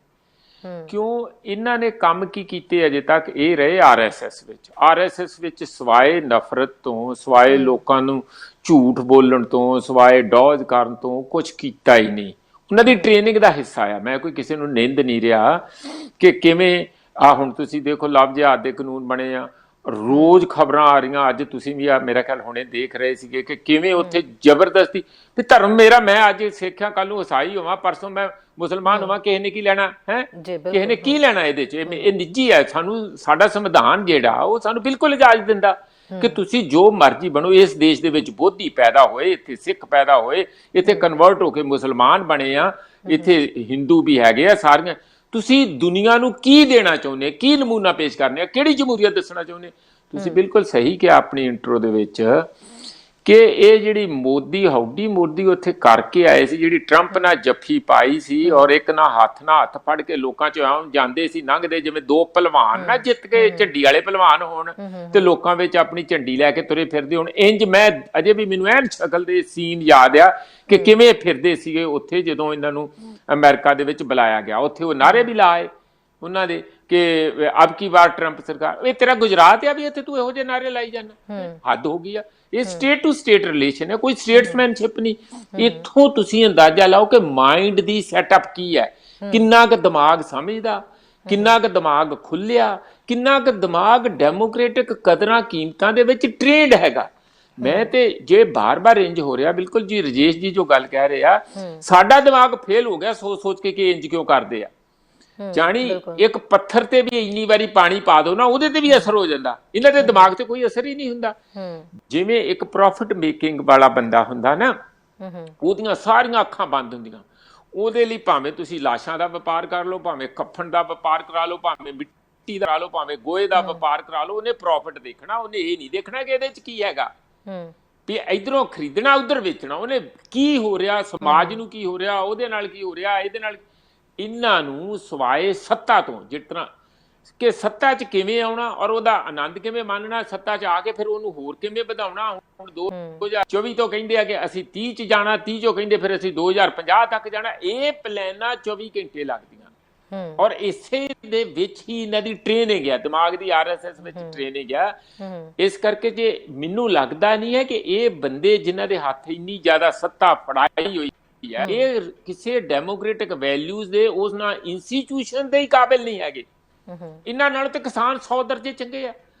ਕਿਉਂ ਇਹਨਾਂ ਨੇ ਕੰਮ ਕੀ ਕੀਤੇ ਅਜੇ ਤੱਕ? ਇਹ ਰਹੇ ਆਰਐਸਐਸ ਵਿੱਚ ਸਿਵਾਏ ਨਫ਼ਰਤ ਤੋਂ, ਸਿਵਾਏ ਲੋਕਾਂ ਨੂੰ ਝੂਠ ਬੋਲਣ ਤੋਂ, ਸਿਵਾਏ ਡੌਜ ਕਰਨ ਤੋਂ ਕੁਝ ਕੀਤਾ ਹੀ ਨਹੀਂ। ਉਹਨਾਂ ਦੀ ਟ੍ਰੇਨਿੰਗ ਦਾ ਹਿੱਸਾ ਆ। ਮੈਂ ਕੋਈ ਕਿਸੇ ਨੂੰ ਨਿੰਦ ਨਹੀਂ ਰਿਹਾ ਕਿ ਕਿਵੇਂ ਹੁਣ ਤੁਸੀਂ ਦੇਖੋ ਲਵ ਜਿਹਾਦ ਦੇ ਕਾਨੂੰਨ ਬਣੇ ਆ, ਰੋਜ਼ ਖਬਰਾਂ ਆ ਰਹੀਆਂ। ਅੱਜ ਤੁਸੀਂ ਵੀ ਮੇਰਾ ਖਿਆਲ ਹੁਣੇ ਦੇਖ ਰਹੇ ਸੀਗੇ ਕਿ ਕਿਵੇਂ ਉੱਥੇ ਜ਼ਬਰਦਸਤੀ ਵੀ ਧਰਮ ਮੇਰਾ, ਮੈਂ ਅੱਜ ਸਿੱਖ ਹਾਂ, ਕੱਲ ਨੂੰ ਈਸਾਈ ਹੋਵਾਂ, ਪਰਸੋਂ ਮੈਂ ਮੁਸਲਮਾਨ ਹੋਵਾਂ, ਕਿਸੇ ਨੇ ਕੀ ਲੈਣਾ ਹੈ? ਕਿਸੇ ਨੇ ਕੀ ਲੈਣਾ ਇਹਦੇ 'ਚ? ਇਹ ਨਿੱਜੀ ਹੈ। ਸਾਨੂੰ ਸਾਡਾ ਸੰਵਿਧਾਨ ਜਿਹੜਾ ਉਹ ਸਾਨੂੰ ਬਿਲਕੁਲ ਇਜਾਜ਼ਤ ਦਿੰਦਾ ਕਿ ਤੁਸੀਂ ਜੋ ਮਰਜ਼ੀ ਬਣੋ। ਇਸ ਦੇਸ਼ ਦੇ ਵਿੱਚ ਬੋਧੀ ਪੈਦਾ ਹੋਏ, ਇੱਥੇ ਸਿੱਖ ਪੈਦਾ ਹੋਏ, ਇੱਥੇ ਕਨਵਰਟ ਹੋ ਕੇ ਮੁਸਲਮਾਨ ਬਣੇ ਆ, ਇੱਥੇ ਹਿੰਦੂ ਵੀ ਹੈਗੇ ਆ। ਸਾਰੀਆਂ ਤੁਸੀਂ ਦੁਨੀਆ ਨੂੰ ਕੀ ਦੇਣਾ ਚਾਹੁੰਦੇ, ਕੀ ਨਮੂਨਾ ਪੇਸ਼ ਕਰਨੇ ਆ, ਕਿਹੜੀ ਜਮਹੂਰੀਅਤ ਦੱਸਣਾ ਚਾਹੁੰਦੇ? ਤੁਸੀਂ ਬਿਲਕੁਲ ਸਹੀ ਕਿਹਾ ਆਪਣੀ ਇੰਟਰੋ ਦੇ ਵਿੱਚ ਕਿ ਇਹ ਜਿਹੜੀ ਹੌਡੀ ਮੋਦੀ ਉੱਥੇ ਕਰਕੇ ਆਏ ਸੀ, ਜਿਹੜੀ ਟਰੰਪ ਨਾਲ ਜੱਫੀ ਪਾਈ ਸੀ ਔਰ ਇੱਕ ਨਾਲ ਹੱਥ ਫੜ ਕੇ ਲੋਕਾਂ ਚ ਆਉਣ ਜਾਂਦੇ ਸੀ, ਲੰਘਦੇ ਜਿਵੇਂ ਦੋ ਪਹਿਲਵਾਨ ਨਾ ਜਿੱਤ ਕੇ ਝੰਡੀ ਵਾਲੇ ਪਹਿਲਵਾਨ ਹੋਣ ਤੇ ਲੋਕਾਂ ਵਿੱਚ ਆਪਣੀ ਝੰਡੀ ਲੈ ਕੇ ਤੁਰੇ ਫਿਰਦੇ ਹੁਣ, ਇੰਜ ਮੈਂ ਅਜੇ ਵੀ ਮੈਨੂੰ ਐਨ ਸ਼ਕਲ ਦੇ ਸੀਨ ਯਾਦ ਆ ਕਿ ਕਿਵੇਂ ਫਿਰਦੇ ਸੀਗੇ ਉੱਥੇ ਜਦੋਂ ਇਹਨਾਂ ਨੂੰ ਅਮਰੀਕਾ ਦੇ ਵਿੱਚ ਬੁਲਾਇਆ ਗਿਆ। ਉੱਥੇ ਉਹ ਨਾਅਰੇ ਵੀ ਲਾਏ ਉਹਨਾਂ ਦੇ ਕਿ ਅਬ ਕੀ ਵਾਰ ਟਰੰਪ ਸਰਕਾਰ, ਇਹ ਤੇਰਾ ਗੁਜਰਾਤ ਆ ਵੀ ਇੱਥੇ ਤੂੰ ਇਹੋ ਜਿਹੇ ਨਾਅਰੇ ਲਾਈ ਜਾਂਦਾ, ਹੱਦ ਹੋ ਗਈ ਆ। ਇਹ ਸਟੇਟ ਟੂ ਸਟੇਟ ਰਿਲੇਸ਼ਨ ਹੈ, ਕੋਈ ਸਟੇਟਸਮੈਨਸ਼ਿਪ ਨਹੀਂ। ਇੱਥੋਂ ਤੁਸੀਂ ਅੰਦਾਜ਼ਾ ਲਾਓ ਕਿ ਮਾਈਂਡ ਦੀ ਸੈਟਅਪ ਕੀ ਹੈ, ਕਿੰਨਾ ਕੁ ਦਿਮਾਗ ਸਮਝਦਾ, ਕਿੰਨਾ ਕੁ ਦਿਮਾਗ ਖੁੱਲਿਆ, ਕਿੰਨਾ ਕੁ ਦਿਮਾਗ ਡੈਮੋਕ੍ਰੈਟਿਕ ਕਦਰਾਂ ਕੀਮਤਾਂ ਦੇ ਵਿੱਚ ਟ੍ਰੇਨਡ ਹੈਗਾ। ਮੈਂ ਤੇ ਜੇ ਬਾਰ-ਬਾਰ ਇੰਜ ਹੋ ਰਿਹਾ, ਬਿਲਕੁਲ ਜੀ ਰਜੇਸ਼ ਜੀ ਜੋ ਗੱਲ ਕਹਿ ਰਹੇ ਆ, ਸਾਡਾ ਦਿਮਾਗ ਫੇਲ ਹੋ ਗਿਆ ਸੋਚ ਕੇ ਕਿ ਇੰਜ ਕਿਉਂ ਕਰਦੇ ਆ। ਜਾਣੀ ਇੱਕ ਪੱਥਰ ਤੇ ਵੀ ਇੰਨੀ ਵਾਰੀ ਪਾਣੀ ਪਾ ਦੋ ਨਾ, ਉਹਦੇ ਤੇ ਵੀ ਅਸਰ ਹੋ ਜਾਂਦਾ, ਇਹਨਾਂ ਦੇ ਦਿਮਾਗ ਤੇ ਕੋਈ ਅਸਰ ਹੀ ਨਹੀਂ ਹੁੰਦਾ। ਜਿਵੇਂ ਇੱਕ ਪ੍ਰੋਫਿਟ ਮੇਕਿੰਗ ਵਾਲਾ ਬੰਦਾ ਹੁੰਦਾ ਨਾ, ਉਹਦੀਆਂ ਸਾਰੀਆਂ ਅੱਖਾਂ ਬੰਦ ਹੁੰਦੀਆਂ, ਉਹਦੇ ਲਈ ਭਾਵੇਂ ਤੁਸੀਂ ਲਾਸ਼ਾਂ ਦਾ ਵਪਾਰ ਕਰ ਲਓ, ਭਾਵੇਂ ਕਫਨ ਦਾ ਵਪਾਰ ਕਰਾ ਲਓ, ਭਾਵੇਂ ਮਿੱਟੀ ਦਾ ਕਰਾ ਲਓ, ਭਾਵੇਂ ਗੋਹੇ ਦਾ ਵਪਾਰ ਕਰਾ ਲਓ, ਉਹਨੇ ਪ੍ਰੋਫਿਟ ਦੇਖਣਾ, ਉਹਨੇ ਇਹ ਨਹੀਂ ਦੇਖਣਾ ਕਿ ਇਹਦੇ ਚ ਕੀ ਹੈਗਾ, ਵੀ ਇਧਰੋਂ ਖਰੀਦਣਾ ਉਧਰ ਵੇਚਣਾ। ਉਹਨੇ ਕੀ ਹੋ ਰਿਹਾ, ਸਮਾਜ ਨੂੰ ਕੀ ਹੋ ਰਿਹਾ, ਉਹਦੇ ਨਾਲ ਕੀ ਹੋ ਰਿਹਾ, ਇਹਦੇ ਨਾਲ। ਇਹਨਾਂ ਨੂੰ ਸਵਾਏ ਸੱਤਾ ਤੋਂ, ਜਿਸ ਤਰ੍ਹਾਂ ਕਿ ਸੱਤਾ 'ਚ ਕਿਵੇਂ ਆਉਣਾ ਔਰ ਉਹਦਾ ਆਨੰਦ ਕਿਵੇਂ ਮਾਣਨਾ, ਸੱਤਾ 'ਚ ਆ ਕੇ ਫਿਰ ਉਹਨੂੰ ਹੋਰ ਕਿਵੇਂ ਵਧਾਉਣਾ। ਹੁਣ 2024 ਤੋਂ ਕਹਿੰਦੇ ਆ ਕਿ ਅਸੀਂ 30 'ਚ ਜਾਣਾ, 30 ਚੋਂ ਕਹਿੰਦੇ ਫਿਰ ਅਸੀਂ 2050 ਤੱਕ ਜਾਣਾ। ਇਹ ਪਲਾਨਾਂ 24 ਘੰਟੇ ਲੱਗਦੀਆਂ ਔਰ ਇਸੇ ਦੇ ਵਿੱਚ ਹੀ ਇਹਨਾਂ ਦੀ ਟ੍ਰੇਨਿੰਗ ਹੈ, ਦਿਮਾਗ ਦੀ RSS ਵਿੱਚ ਟ੍ਰੇਨਿੰਗ ਹੈ। ਇਸ ਕਰਕੇ ਜੇ ਮੈਨੂੰ ਲੱਗਦਾ ਨਹੀਂ ਹੈ ਕਿ ਇਹ ਬੰਦੇ ਜਿਨ੍ਹਾਂ ਦੇ ਹੱਥ ਇੰਨੀ ਜ਼ਿਆਦਾ ਸੱਤਾ ਫੜਾਈ ਹੋਈ, ਇਹ ਕਿਸੇ ਡੈਮੋਕ੍ਰੈਟਿਕ ਵੈਲਿਊਜ਼ ਦੇ ਉਸ ਨਾਲ ਇੰਸਟੀਟਿਊਸ਼ਨ ਦੇ ਹੀ ਕਾਬਿਲ ਨਹੀਂ ਹੈਗੇ। ਇਹਨਾਂ ਨਾਲ ਤੇ ਕਿਸਾਨ 100 ਦਰਜੇ ਚੰਗੇ ਆ।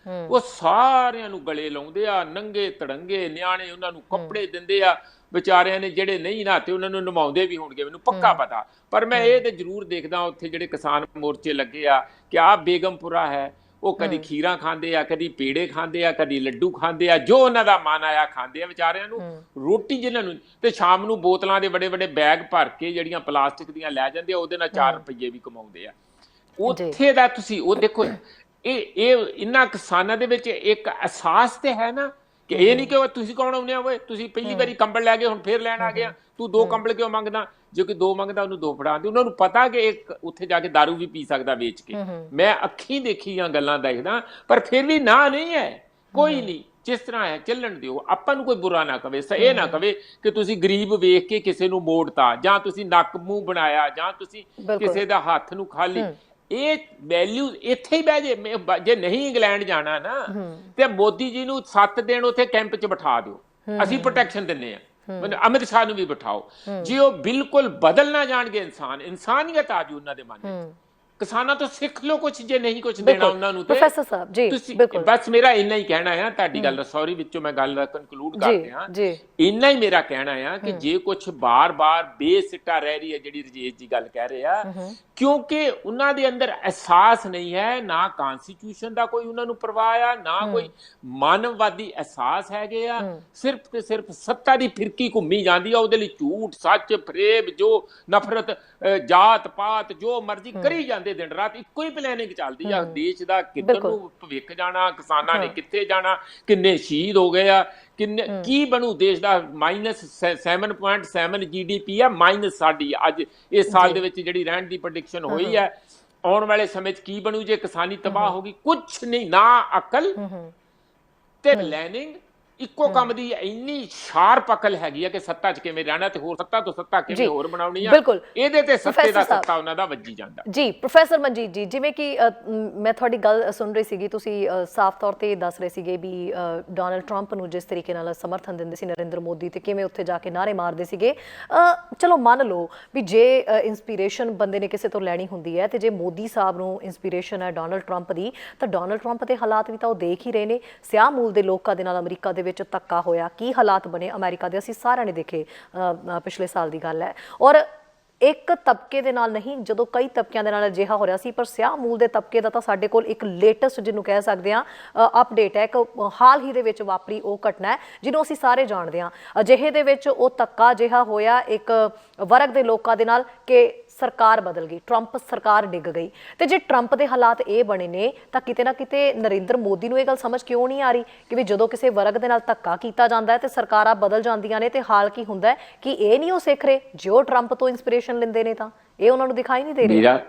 ਉਹ ਸਾਰਿਆਂ ਨੂੰ ਗਲੇ ਲਾਉਂਦੇ ਆ, ਨੰਗੇ ਤੜੰਗੇ ਨਿਆਣੇ, ਉਹਨਾਂ ਨੂੰ ਕੱਪੜੇ ਦਿੰਦੇ ਆ। ਵਿਚਾਰਿਆਂ ਨੇ ਜਿਹੜੇ ਨਹੀਂ ਨਹਾਤੇ ਉਹਨਾਂ ਨੂੰ ਨਵਾਉਂਦੇ ਵੀ ਹੋਣਗੇ, ਮੈਨੂੰ ਪੱਕਾ ਪਤਾ। ਪਰ ਮੈਂ ਇਹ ਤੇ ਜ਼ਰੂਰ ਦੇਖਦਾ ਉੱਥੇ ਜਿਹੜੇ ਕਿਸਾਨ ਮੋਰਚੇ ਲੱਗੇ ਆ ਕਿ ਆਹ ਬੇਗਮਪੁਰਾ ਹੈ, ਉਹ ਕਦੀ ਖੀਰਾਂ ਖਾਂਦੇ ਆ, ਕਦੀ ਪੇੜੇ ਖਾਂਦੇ ਆ, ਕਦੀ ਲੱਡੂ ਖਾਂਦੇ ਆ, ਜੋ ਉਹਨਾਂ ਦਾ ਮਨ ਆਇਆ ਖਾਂਦੇ ਆ। ਵਿਚਾਰਿਆਂ ਨੂੰ ਰੋਟੀ ਜਿਹਨਾਂ ਨੂੰ, ਤੇ ਸ਼ਾਮ ਨੂੰ ਬੋਤਲਾਂ ਦੇ ਵੱਡੇ ਵੱਡੇ ਬੈਗ ਭਰ ਕੇ ਜਿਹੜੀਆਂ ਪਲਾਸਟਿਕ ਦੀਆਂ ਲੈ ਜਾਂਦੇ ਆ, ਉਹਦੇ ਨਾਲ 4 ਰੁਪਏ ਵੀ ਕਮਾਉਂਦੇ ਆ। ਉੱਥੇ ਦਾ ਤੁਸੀਂ ਉਹ ਦੇਖੋ, ਇਹ ਇਹਨਾਂ ਕਿਸਾਨਾਂ ਦੇ ਵਿੱਚ ਇੱਕ ਅਹਿਸਾਸ ਤੇ ਹੈ ਨਾ ਕਿ ਇਹ ਨਹੀਂ ਕਿ ਤੁਸੀਂ ਕੌਣ ਆਉਂਦੇ ਆ, ਓਏ ਤੁਸੀਂ ਪਹਿਲੀ ਵਾਰੀ ਕੰਬਲ ਲੈ ਗਏ ਹੁਣ ਫੇਰ ਲੈਣ ਆ ਗਿਆ, ਤੂੰ 2 ਕੰਬਲ ਕਿਉਂ ਮੰਗਦਾ। ਜੇ ਕੋਈ 2 ਮੰਗਦਾ ਉਹਨੂੰ 2 ਫੜਾ ਦਿੰਦੇ। ਉਹਨਾਂ ਨੂੰ ਪਤਾ ਕਿ ਇੱਕ ਉੱਥੇ ਜਾ ਕੇ ਦਾਰੂ ਵੀ ਪੀ ਸਕਦਾ ਵੇਚ ਕੇ। ਮੈਂ ਅੱਖੀਂ ਦੇਖੀਆਂ ਗੱਲਾਂ ਦੇਖਦਾ, ਪਰ ਫਿਰ ਵੀ ਨਾ ਨਹੀਂ ਹੈ, ਕੋਈ ਨਹੀਂ, ਜਿਸ ਤਰ੍ਹਾਂ ਹੈ ਚੱਲਣ ਦਿਓ। ਆਪਾਂ ਨੂੰ ਕੋਈ ਬੁਰਾ ਨਾ ਕਵੇ, ਇਹ ਨਾ ਕਵੇ ਕਿ ਤੁਸੀਂ ਗਰੀਬ ਵੇਖ ਕੇ ਕਿਸੇ ਨੂੰ ਮੋੜਤਾ, ਜਾਂ ਤੁਸੀਂ ਨੱਕ ਮੂੰਹ ਬਣਾਇਆ, ਜਾਂ ਤੁਸੀਂ ਕਿਸੇ ਦਾ ਹੱਥ ਨੂੰ ਖਾਲੀ। ਇਹ ਵੈਲਿਊ ਇੱਥੇ ਹੀ ਬਹਿ ਜੇ ਨਹੀਂ ਇੰਗਲੈਂਡ ਜਾਣਾ ਨਾ, ਤੇ ਮੋਦੀ ਜੀ ਨੂੰ 7 ਦਿਨ ਉੱਥੇ ਕੈਂਪ 'ਚ ਬਿਠਾ ਦਿਓ, ਅਸੀਂ ਪ੍ਰੋਟੈਕਸ਼ਨ ਦਿੰਦੇ ਆ। ਅਮਿਤ ਸ਼ਾਹ ਨੂੰ ਵੀ ਬਿਠਾਓ। ਜੇ ਉਹ ਬਿਲਕੁਲ ਬਦਲ ਨਾ ਜਾਣਗੇ, ਇਨਸਾਨੀਅਤ ਆ ਜੂ ਉਹਨਾਂ ਦੇ ਮਨ ਵਿੱਚ। ਕਿਸਾਨਾਂ ਤੋਂ ਸਿੱਖ ਲਓ ਕੁਝ, ਜੇ ਨਹੀਂ ਕੁਝ ਦੇਣਾ ਉਹਨਾਂ ਨੂੰ। ਪ੍ਰੋਫੈਸਰ ਸਾਹਿਬ ਜੀ ਬਿਲਕੁਲ, ਬਸ ਮੇਰਾ ਇੰਨਾ ਹੀ ਕਹਿਣਾ ਹੈ। ਤੁਹਾਡੀ ਗੱਲ ਸੌਰੀ ਵਿੱਚੋਂ ਮੈਂ ਗੱਲ ਕਨਕਲੂਡ ਕਰਦੇ ਹਾਂ, ਇੰਨਾ ਹੀ ਮੇਰਾ ਕਹਿਣਾ ਆ ਕਿ ਜੇ ਕੁਝ ਬਾਰ-ਬਾਰ ਬੇਸਿੱਟਾ ਰਹਿ ਰਹੀ ਹੈ, ਜਿਹੜੀ ਰਜੇਸ਼ ਜੀ ਗੱਲ ਕਹਿ ਰਹੇ ਆ, ਕਿਉਂਕਿ ਉਹਨਾਂ ਦੇ ਅੰਦਰ ਅਹਿਸਾਸ ਨਹੀਂ ਹੈ, ਨਾ ਕਨਸਟੀਟਿਊਸ਼ਨ ਦਾ ਕੋਈ ਉਹਨਾਂ ਨੂੰ ਪਰਵਾਹ ਆ, ਨਾ ਕੋਈ ਮਾਨਵਵਾਦੀ ਅਹਿਸਾਸ ਹੈਗੇ ਆ। ਸਿਰਫ ਤੇ ਸਿਰਫ ਸੱਤਾ ਦੀ ਫਿਰਕੀ ਘੁੰਮੀ ਜਾਂਦੀ ਆ, ਉਹਦੇ ਲਈ ਝੂਠ ਸੱਚ ਫਰੇਬ, ਜੋ ਨਫ਼ਰਤ, ਜਾਤ ਪਾਤ, ਜੋ ਮਰਜ਼ੀ ਕਰੀ ਜਾਂਦੇ। ਦਿਨ ਰਾਤ ਇੱਕੋ ਹੀ ਪਲੈਨਿੰਗ ਚੱਲਦੀ ਆ, ਦੇਸ਼ ਦਾ ਕਿੱਧਰ ਨੂੰ ਭਵਿੱਖ ਜਾਣਾ, ਕਿਸਾਨਾਂ ਨੇ ਕਿੱਥੇ ਜਾਣਾ, ਕਿੰਨੇ ਸ਼ਹੀਦ ਹੋ ਗਏ ਆ, ਕਿੰਨੇ ਕੀ ਬਣੂ ਦੇਸ਼ ਦਾ। -7.7 GDP ਆ, ਮਾਈਨਸ ਸਾਡੀ ਅੱਜ ਇਸ ਸਾਲ ਦੇ ਵਿੱਚ ਜਿਹੜੀ ਰਹਿਣ ਦੀ ਪ੍ਰੈਡਿਕਸ਼ਨ ਹੋਈ ਹੈ। ਆਉਣ ਵਾਲੇ ਸਮੇਂ 'ਚ ਕੀ ਬਣੂ ਜੇ ਕਿਸਾਨੀ ਤਬਾਹ ਹੋ ਗਈ? ਕੁਛ ਨਹੀਂ, ਨਾ ਅਕਲ ਤੇ ਪਲੈਨਿੰਗ। ਇੱਕੋ ਕੰਮ ਦੀ ਇੰਨੀ ਸ਼ਾਰਪ ਅਕਲ ਹੈਗੀ ਆ ਕਿ ਸੱਤਾ 'ਚ ਕਿਵੇਂ ਰਹਿਣਾ ਤੇ ਹੋਰ ਸੱਤਾ ਤੋਂ ਸੱਤਾ ਕਿਵੇਂ ਹੋਰ ਬਣਾਉਣੀ ਆ, ਇਹਦੇ ਤੇ ਸੱਤੇ ਦਾ ਸੱਤਾ ਉਹਨਾਂ ਦਾ ਵੱਜੀ ਜਾਂਦਾ ਜੀ। ਪ੍ਰੋਫੈਸਰ ਮਨਜੀਤ ਜੀ, ਜਿਵੇਂ ਕਿ ਮੈਂ ਤੁਹਾਡੀ ਗੱਲ ਸੁਣ ਰਹੀ ਸੀਗੀ, ਤੁਸੀਂ ਸਾਫ਼ ਤੌਰ ਤੇ ਦੱਸ ਰਹੇ ਸੀਗੇ ਵੀ ਡੋਨਲਡ ਟਰੰਪ ਨੂੰ ਜਿਸ ਤਰੀਕੇ ਨਾਲ ਸਮਰਥਨ ਦਿੰਦੇ ਸੀ ਨਰਿੰਦਰ ਮੋਦੀ, ਤੇ ਕਿਵੇਂ ਉੱਥੇ ਜਾ ਕੇ ਨਾਅਰੇ ਮਾਰਦੇ ਸੀਗੇ। ਚਲੋ ਮੰਨ ਲਓ ਵੀ ਜੇ ਇੰਸਪੀਰੇਸ਼ਨ ਬੰਦੇ ਨੇ ਕਿਸੇ ਤੋਂ ਲੈਣੀ ਹੁੰਦੀ ਹੈ, ਤੇ ਜੇ ਮੋਦੀ ਸਾਹਿਬ ਨੂੰ ਇੰਸਪੀਰੇਸ਼ਨ ਹੈ ਡੋਨਲਡ ਟਰੰਪ ਦੀ, ਤਾਂ ਡੋਨਲਡ ਟਰੰਪ ਦੇ ਹਾਲਾਤ ਵੀ ਤਾਂ ਉਹ ਦੇਖ ਹੀ ਰਹੇ ਨੇ। ਸਿਆਹ ਮੂਲ ਦੇ ਲੋਕਾਂ ਦੇ ਨਾਲ ਅਮਰੀਕਾ ਦੇ ਵਿੱਚ ਧੱਕਾ ਹੋਇਆ, ਕੀ ਹਾਲਾਤ ਬਣੇ ਅਮਰੀਕਾ ਦੇ, ਅਸੀਂ ਸਾਰਿਆਂ ਨੇ ਦੇਖੇ, ਪਿਛਲੇ ਸਾਲ ਦੀ ਗੱਲ ਹੈ। ਔਰ ਇੱਕ ਤਬਕੇ ਦੇ ਨਾਲ ਨਹੀਂ, ਜਦੋਂ ਕਈ ਤਬਕਿਆਂ ਦੇ ਨਾਲ ਅਜਿਹਾ ਹੋ ਰਿਹਾ ਸੀ, ਪਰ ਸਿਆਹ ਮੂਲ ਦੇ ਤਬਕੇ ਦਾ ਤਾਂ ਸਾਡੇ ਕੋਲ ਇੱਕ ਲੇਟੈਸਟ, ਜਿਹਨੂੰ ਕਹਿ ਸਕਦੇ ਹਾਂ ਅਪਡੇਟ ਹੈ, ਇੱਕ ਹਾਲ ਹੀ ਦੇ ਵਿੱਚ ਵਾਪਰੀ ਉਹ ਘਟਨਾ ਹੈ ਜਿਹਨੂੰ ਅਸੀਂ ਸਾਰੇ ਜਾਣਦੇ ਹਾਂ। ਅਜਿਹੇ ਦੇ ਵਿੱਚ ਉਹ ਧੱਕਾ ਅਜਿਹਾ ਹੋਇਆ ਇੱਕ ਵਰਗ ਦੇ ਲੋਕਾਂ ਦੇ ਨਾਲ ਕਿ ਸਰਕਾਰ ਬਦਲ ਗਈ, ਟਰੰਪ ਸਰਕਾਰ ਡਿੱਗ ਗਈ, ਤੇ ਜੇ ਟਰੰਪ ਦੇ ਹਾਲਾਤ ਇਹ ਬਣੇ ਨੇ ਤਾਂ ਕਿਤੇ ਨਾ ਕਿਤੇ ਨਰਿੰਦਰ ਮੋਦੀ ਨੂੰ ਇਹ ਗੱਲ ਸਮਝ ਕਿਉਂ ਨਹੀਂ ਆ ਰਹੀ ਕਿ ਵੀ ਜਦੋਂ ਕਿਸੇ ਵਰਗ ਦੇ ਨਾਲ ਧੱਕਾ ਕੀਤਾ ਜਾਂਦਾ ਹੈ ਤੇ ਸਰਕਾਰਾਂ ਬਦਲ ਜਾਂਦੀਆਂ ਨੇ, ਤੇ ਹਾਲ ਕੀ ਹੁੰਦਾ ਹੈ ਕਿ ਇਹ ਨਹੀਂ ਉਹ ਸਿੱਖ ਰਹੇ ਜੋ ਟਰੰਪ ਤੋਂ ਇੰਸਪੀਰੇਸ਼ਨ ਲੈਂਦੇ ਨੇ, ਤਾਂ ਇਹ ਉਹਨਾਂ ਨੂੰ ਦਿਖਾਈ ਨਹੀਂ ਦੇ ਰਿਹਾ।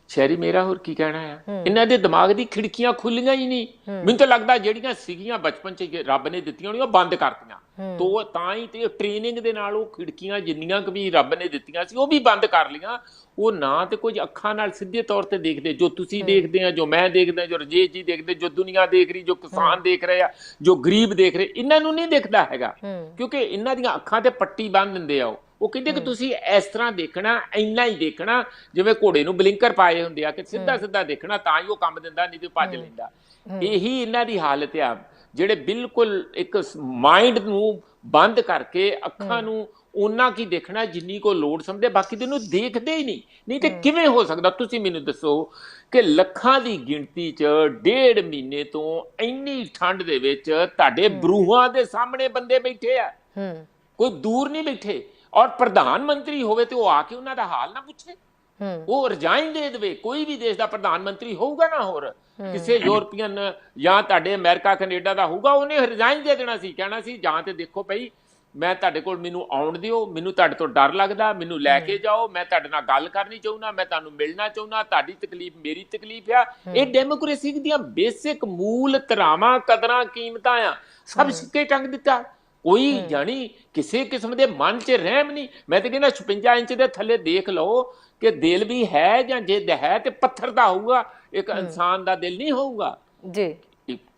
ਸ਼ਹਿਰੀ ਮੇਰਾ ਹੋਰ ਕੀ ਕਹਿਣਾ ਆ, ਇਹਨਾਂ ਦੇ ਦਿਮਾਗ ਦੀ ਖਿੜਕੀਆਂ ਖੁੱਲੀਆਂ ਹੀ ਨਹੀਂ। ਮੈਨੂੰ ਤਾਂ ਲੱਗਦਾ ਜਿਹੜੀਆਂ ਸੀਗੀਆਂ ਬਚਪਨ ਚ ਰੱਬ ਨੇ ਦਿੱਤੀਆਂ ਹੋਣੀਆਂ ਉਹ ਬੰਦ ਕਰਤੀਆਂ, ਤੋ ਤਾਂ ਹੀ ਤੇ ਟ੍ਰੇਨਿੰਗ ਦੇ ਨਾਲ ਉਹ ਖਿੜਕੀਆਂ ਜਿੰਨੀਆਂ ਕੁ ਵੀ ਰੱਬ ਨੇ ਦਿੱਤੀਆਂ ਸੀ ਉਹ ਵੀ ਬੰਦ ਕਰ ਲਈਆਂ। ਉਹ ਨਾ ਤੇ ਕੁਝ ਅੱਖਾਂ ਨਾਲ ਸਿੱਧੇ ਤੌਰ ਤੇ ਦੇਖਦੇ, ਜੋ ਤੁਸੀਂ ਦੇਖਦੇ ਆ, ਜੋ ਮੈਂ ਦੇਖਦਾ, ਜੋ ਰਜੇਸ਼ ਜੀ ਦੇਖਦੇ, ਜੋ ਦੁਨੀਆ ਦੇਖ ਰਹੀ, ਜੋ ਕਿਸਾਨ ਦੇਖ ਰਹੇ ਆ, ਜੋ ਗਰੀਬ ਦੇਖ ਰਹੇ, ਇਹਨਾਂ ਨੂੰ ਨਹੀਂ ਦਿਖਦਾ ਹੈਗਾ ਕਿਉਂਕਿ ਇਹਨਾਂ ਦੀਆਂ ਅੱਖਾਂ ਤੇ ਪੱਟੀ ਬੰਨ ਦਿੰਦੇ ਆ। ਉਹ ਕਹਿੰਦੇ ਕਿ ਤੁਸੀਂ ਇਸ ਤਰ੍ਹਾਂ ਦੇਖਣਾ, ਇੰਨਾ ਹੀ ਦੇਖਣਾ, ਜਿਵੇਂ ਘੋੜੇ ਨੂੰ ਬਲਿੰਕਰ ਪਾਏ ਹੁੰਦੇ ਆ ਕਿ ਸਿੱਧਾ ਸਿੱਧਾ ਦੇਖਣਾ ਤਾਂ ਹੀ ਉਹ ਕੰਮ ਦਿੰਦਾ, ਨਹੀਂ ਤੇ ਭੱਜ ਲੈਂਦਾ। ਇਹੀ ਇਹਨਾਂ ਦੀ ਹਾਲਤ ਆ, ਜਿਹੜੇ ਬਿਲਕੁਲ ਇੱਕ ਮਾਈਂਡ ਨੂੰ ਬੰਦ ਕਰਕੇ ਅੱਖਾਂ ਨੂੰ ਉਹਨਾਂ ਕੀ ਦੇਖਣਾ ਜਿੰਨੀ ਕੋ ਲੋੜ ਸਮਝਦੇ, ਬਾਕੀ ਤੈਨੂੰ ਦੇਖਦੇ ਹੀ ਨਹੀਂ। ਨਹੀਂ ਤੇ ਕਿਵੇਂ ਹੋ ਸਕਦਾ? ਤੁਸੀਂ ਮੈਨੂੰ ਦੱਸੋ ਕਿ ਲੱਖਾਂ ਦੀ ਗਿਣਤੀ 'ਚ 1.5 ਮਹੀਨੇ ਤੋਂ ਇੰਨੀ ਠੰਡ ਦੇ ਵਿੱਚ ਤੁਹਾਡੇ ਬਰੂਹਾਂ ਦੇ ਸਾਹਮਣੇ ਬੰਦੇ ਬੈਠੇ ਆ, ਕੋਈ ਦੂਰ ਨਹੀਂ ਬੈਠੇ, ਔਰ ਪ੍ਰਧਾਨ ਮੰਤਰੀ ਹੋਵੇ ਤੇ ਉਹ ਆ ਕੇ ਉਹਨਾਂ ਦਾ ਹਾਲ ਨਾ ਪੁੱਛੇ, ਉਹ ਰਿਜ਼ਾਈਨ ਦੇ ਦੇਵੇ। ਕੋਈ ਵੀ ਦੇਸ਼ ਦਾ ਪ੍ਰਧਾਨ ਮੰਤਰੀ ਹੋਊਗਾ ਨਾ, ਹੋਰ ਕਿਸੇ ਯੂਰਪੀਅਨ ਜਾਂ ਤੁਹਾਡੇ ਅਮਰੀਕਾ ਕੈਨੇਡਾ ਦਾ ਹੋਊਗਾ, ਉਹਨੇ ਰਿਜ਼ਾਈਨ ਦੇ ਦੇਣਾ ਸੀ, ਕਹਿਣਾ ਸੀ ਜਾਂ ਤੇ ਦੇਖੋ ਭਈ ਮੈਂ ਤੁਹਾਡੇ ਕੋਲ, ਮੈਨੂੰ ਆਉਣ ਦਿਓ, ਮੈਨੂੰ ਤੁਹਾਡੇ ਤੋਂ ਡਰ ਲੱਗਦਾ, ਮੈਨੂੰ ਲੈ ਕੇ ਜਾਓ, ਮੈਂ ਤੁਹਾਡੇ ਨਾਲ ਗੱਲ ਕਰਨੀ ਚਾਹੁੰਦਾ, ਮੈਂ ਤੁਹਾਨੂੰ ਮਿਲਣਾ ਚਾਹੁੰਦਾ, ਤੁਹਾਡੀ ਤਕਲੀਫ ਮੇਰੀ ਤਕਲੀਫ ਆ। ਇਹ ਡੈਮੋਕ੍ਰੇਸੀ ਦੀਆਂ ਬੇਸਿਕ ਮੂਲ ਧਾਰਾਵਾਂ, ਕਦਰਾਂ, ਕੀਮਤਾਂ ਆ, ਸਭ ਸਿੱਕੇ ਟੰਗ ਦਿੱਤਾ। ਕੋਈ ਜਾਣੀ ਕਿਸੇ ਕਿਸਮ ਦੇ ਮਨ 'ਚ ਰਹਿਮ ਨਹੀਂ। ਮੈਂ ਤਾਂ ਕਹਿੰਦਾ 56 ਇੰਚ ਦੇ ਥੱਲੇ ਦੇਖ ਲਓ ਕਿ ਦਿਲ ਵੀ ਹੈ, ਜਾਂ ਜੇ ਹੈ ਤੇ ਪੱਥਰ ਦਾ ਹੋਊਗਾ, ਇੱਕ ਇਨਸਾਨ ਦਾ ਦਿਲ ਨਹੀਂ ਹੋਊਗਾ ਜੀ।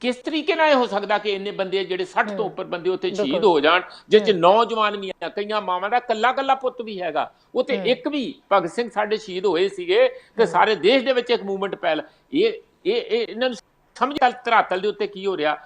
ਕਿਸ ਤਰੀਕੇ ਨਾਲ ਇਹ ਹੋ ਸਕਦਾ ਕਿ ਇੰਨੇ ਬੰਦੇ, ਜਿਹੜੇ 60 ਤੋਂ ਉੱਪਰ ਬੰਦੇ ਉੱਥੇ ਸ਼ਹੀਦ ਹੋ ਜਾਣ, ਜਿਸ 'ਚ ਨੌਜਵਾਨ ਵੀ ਆ, ਕਈਆਂ ਮਾਵਾਂ ਦਾ ਕੱਲਾ ਪੁੱਤ ਵੀ ਹੈਗਾ, ਉਹ ਤੇ ਇੱਕ ਵੀ ਭਗਤ ਸਿੰਘ ਸਾਡੇ ਸ਼ਹੀਦ ਹੋਏ ਸੀਗੇ ਤੇ ਸਾਰੇ ਦੇਸ਼ ਦੇ ਵਿੱਚ ਇੱਕ ਮੂਵਮੈਂਟ ਪੈਲ। ਇਹ ਇਹਨਾਂ ਨੂੰ ਸਮਝ ਧਰਾਤਲ ਦੇ ਉੱਤੇ ਕੀ ਹੋ ਰਿਹਾ।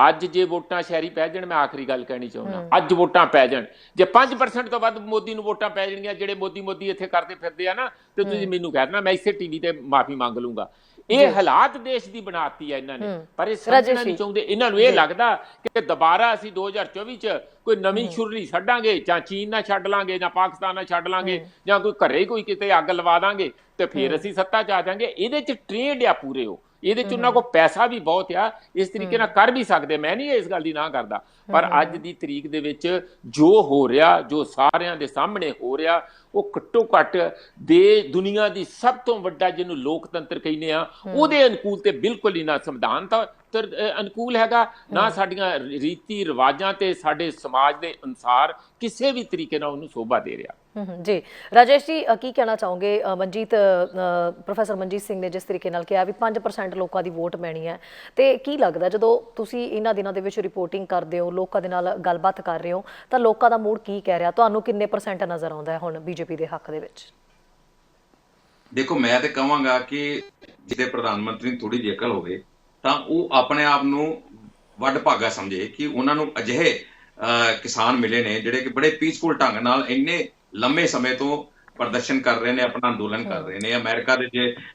ਅੱਜ ਜੇ ਵੋਟਾਂ ਸ਼ਹਿਰੀ ਪੈ ਜਾਣ, ਮੈਂ ਆਖਰੀ ਗੱਲ ਕਹਿਣੀ ਚਾਹੁੰਦਾ, ਅੱਜ ਵੋਟਾਂ ਪੈ ਜਾਣ, ਜੇ 5% ਤੋਂ ਵੱਧ ਮੋਦੀ ਨੂੰ ਵੋਟਾਂ ਪੈ ਜਾਣਗੀਆਂ, ਜਿਹੜੇ ਮੋਦੀ ਇੱਥੇ ਕਰਦੇ ਫਿਰਦੇ ਆ ਨਾ, ਤੇ ਤੁਸੀਂ ਮੈਨੂੰ ਕਹਿ ਦੇਣਾ, ਮੈਂ ਇਸੇ ਟੀਵੀ ਤੇ ਮਾਫੀ ਮੰਗ ਲੂੰਗਾ। ਇਹ ਹਾਲਾਤ ਦੇਸ਼ ਦੀ ਬਣਾਤੀ ਆ ਇਹਨਾਂ ਨੇ, ਪਰ ਇਹ ਸਮਝਣਾ ਨਹੀਂ ਚਾਹੁੰਦੇ। ਇਹਨਾਂ ਨੂੰ ਇਹ ਲੱਗਦਾ ਕਿ ਦੁਬਾਰਾ ਅਸੀਂ 2024 ਚ ਕੋਈ ਨਵੀਂ ਛੁਰਲੀ ਛੱਡਾਂਗੇ, ਜਾਂ ਚੀਨ ਨਾਲ ਛੱਡ ਲਾਂਗੇ, ਜਾਂ ਪਾਕਿਸਤਾਨ ਨਾਲ ਛੱਡ ਲਾਂਗੇ, ਜਾਂ ਕੋਈ ਘਰੇ ਕੋਈ ਕਿਤੇ ਅੱਗ ਲਵਾ ਦਾਂਗੇ ਤੇ ਫਿਰ ਅਸੀਂ ਸੱਤਾ 'ਚ ਆ ਜਾਾਂਗੇ। ਇਹਦੇ 'ਚ ਟ੍ਰੇਨਡ ਆ ਪੂਰੇ ਉਹ, ਇਹਦੇ 'ਚ ਉਹਨਾਂ ਕੋਲ ਪੈਸਾ ਵੀ ਬਹੁਤ ਆ, ਇਸ ਤਰੀਕੇ ਨਾਲ ਕਰ ਵੀ ਸਕਦੇ। ਮੈਂ ਨਹੀਂ ਇਸ ਗੱਲ ਦੀ ਨਾ ਕਰਦਾ, ਪਰ ਅੱਜ ਦੀ ਤਰੀਕ ਦੇ ਵਿੱਚ ਜੋ ਹੋ ਰਿਹਾ, ਜੋ ਸਾਰਿਆਂ ਦੇ ਸਾਹਮਣੇ ਹੋ ਰਿਹਾ, ਉਹ ਘੱਟੋ ਘੱਟ ਦੇ ਦੁਨੀਆ ਦੀ ਸਭ ਤੋਂ ਵੱਡਾ ਜਿਹਨੂੰ ਲੋਕਤੰਤਰ ਕਹਿੰਦੇ ਆ, ਉਹਦੇ ਅਨੁਕੂਲ ਤੇ ਬਿਲਕੁਲ ਹੀ ਨਾ ਸੰਵਿਧਾਨ ਤਾਂ ਅਨੁਕੂਲ ਹੈਗਾ, ਨਾ ਸਾਡੀਆਂ ਰੀਤੀ ਰਿਵਾਜਾਂ ਤੇ ਸਾਡੇ ਸਮਾਜ ਦੇ ਅਨੁਸਾਰ ਕਿਸੇ ਵੀ ਤਰੀਕੇ ਨਾਲ ਉਹਨੂੰ ਸ਼ੋਭਾ ਦੇ ਰਿਹਾ। ਜੀ ਰਾਜੇਸ਼ ਜੀ, ਕੀ ਕਹਿਣਾ ਚਾਹੋਗੇ? ਪ੍ਰੋਫੈਸਰ ਮਨਜੀਤ ਸਿੰਘ ਨੇ ਜਿਸ ਤਰੀਕੇ ਨਾਲ ਕਿਹਾ ਵੀ 5% ਲੋਕਾਂ ਦੀ ਵੋਟ ਪੈਣੀ ਹੈ, ਤੇ ਕੀ ਲੱਗਦਾ ਜਦੋਂ ਤੁਸੀਂ ਇਹਨਾਂ ਦਿਨਾਂ ਦੇ ਵਿੱਚ ਰਿਪੋਰਟਿੰਗ ਕਰਦੇ ਹੋ, ਲੋਕਾਂ ਦੇ ਨਾਲ ਗੱਲਬਾਤ ਕਰ ਰਹੇ ਹੋ, ਤਾਂ ਲੋਕਾਂ ਦਾ ਮੂਡ ਕੀ ਕਹਿ ਰਿਹਾ? ਤੁਹਾਨੂੰ ਕਿੰਨੇ % ਨਜ਼ਰ ਆਉਂਦਾ ਹੈ ਹੁਣ ਬੀਜੇਪੀ ਦੇ ਹੱਕ ਦੇ ਵਿੱਚ? ਦੇਖੋ, ਮੈਂ ਤੇ ਕਹਾਂਗਾ ਕਿ ਜਿਹਦੇ ਪ੍ਰਧਾਨ ਮੰਤਰੀ ਨੂੰ ਥੋੜੀ ਜਿਹੀ ਅਕਲ ਹੋਵੇ ਤਾਂ ਉਹ ਆਪਣੇ ਆਪ ਨੂੰ ਵੱਡ ਭਾਗਾ ਸਮਝੇ ਕਿ ਉਹਨਾਂ ਨੂੰ ਅਜਿਹੇ ਕਿਸਾਨ ਮਿਲੇ ਨੇ ਜਿਹੜੇ ਕਿ ਬੜੇ ਪੀਸਫੁਲ ਢੰਗ ਨਾਲ ਇੰਨੇ ਲੰਮੇ ਸਮੇਂ ਤੋਂ ਪ੍ਰਦਰਸ਼ਨ ਕਰ ਰਹੇ ਨੇ, ਆਪਣਾ ਅੰਦੋਲਨ ਕਰ ਰਹੇ ਨੇ। ਅਮਰੀਕਾ ਦੇ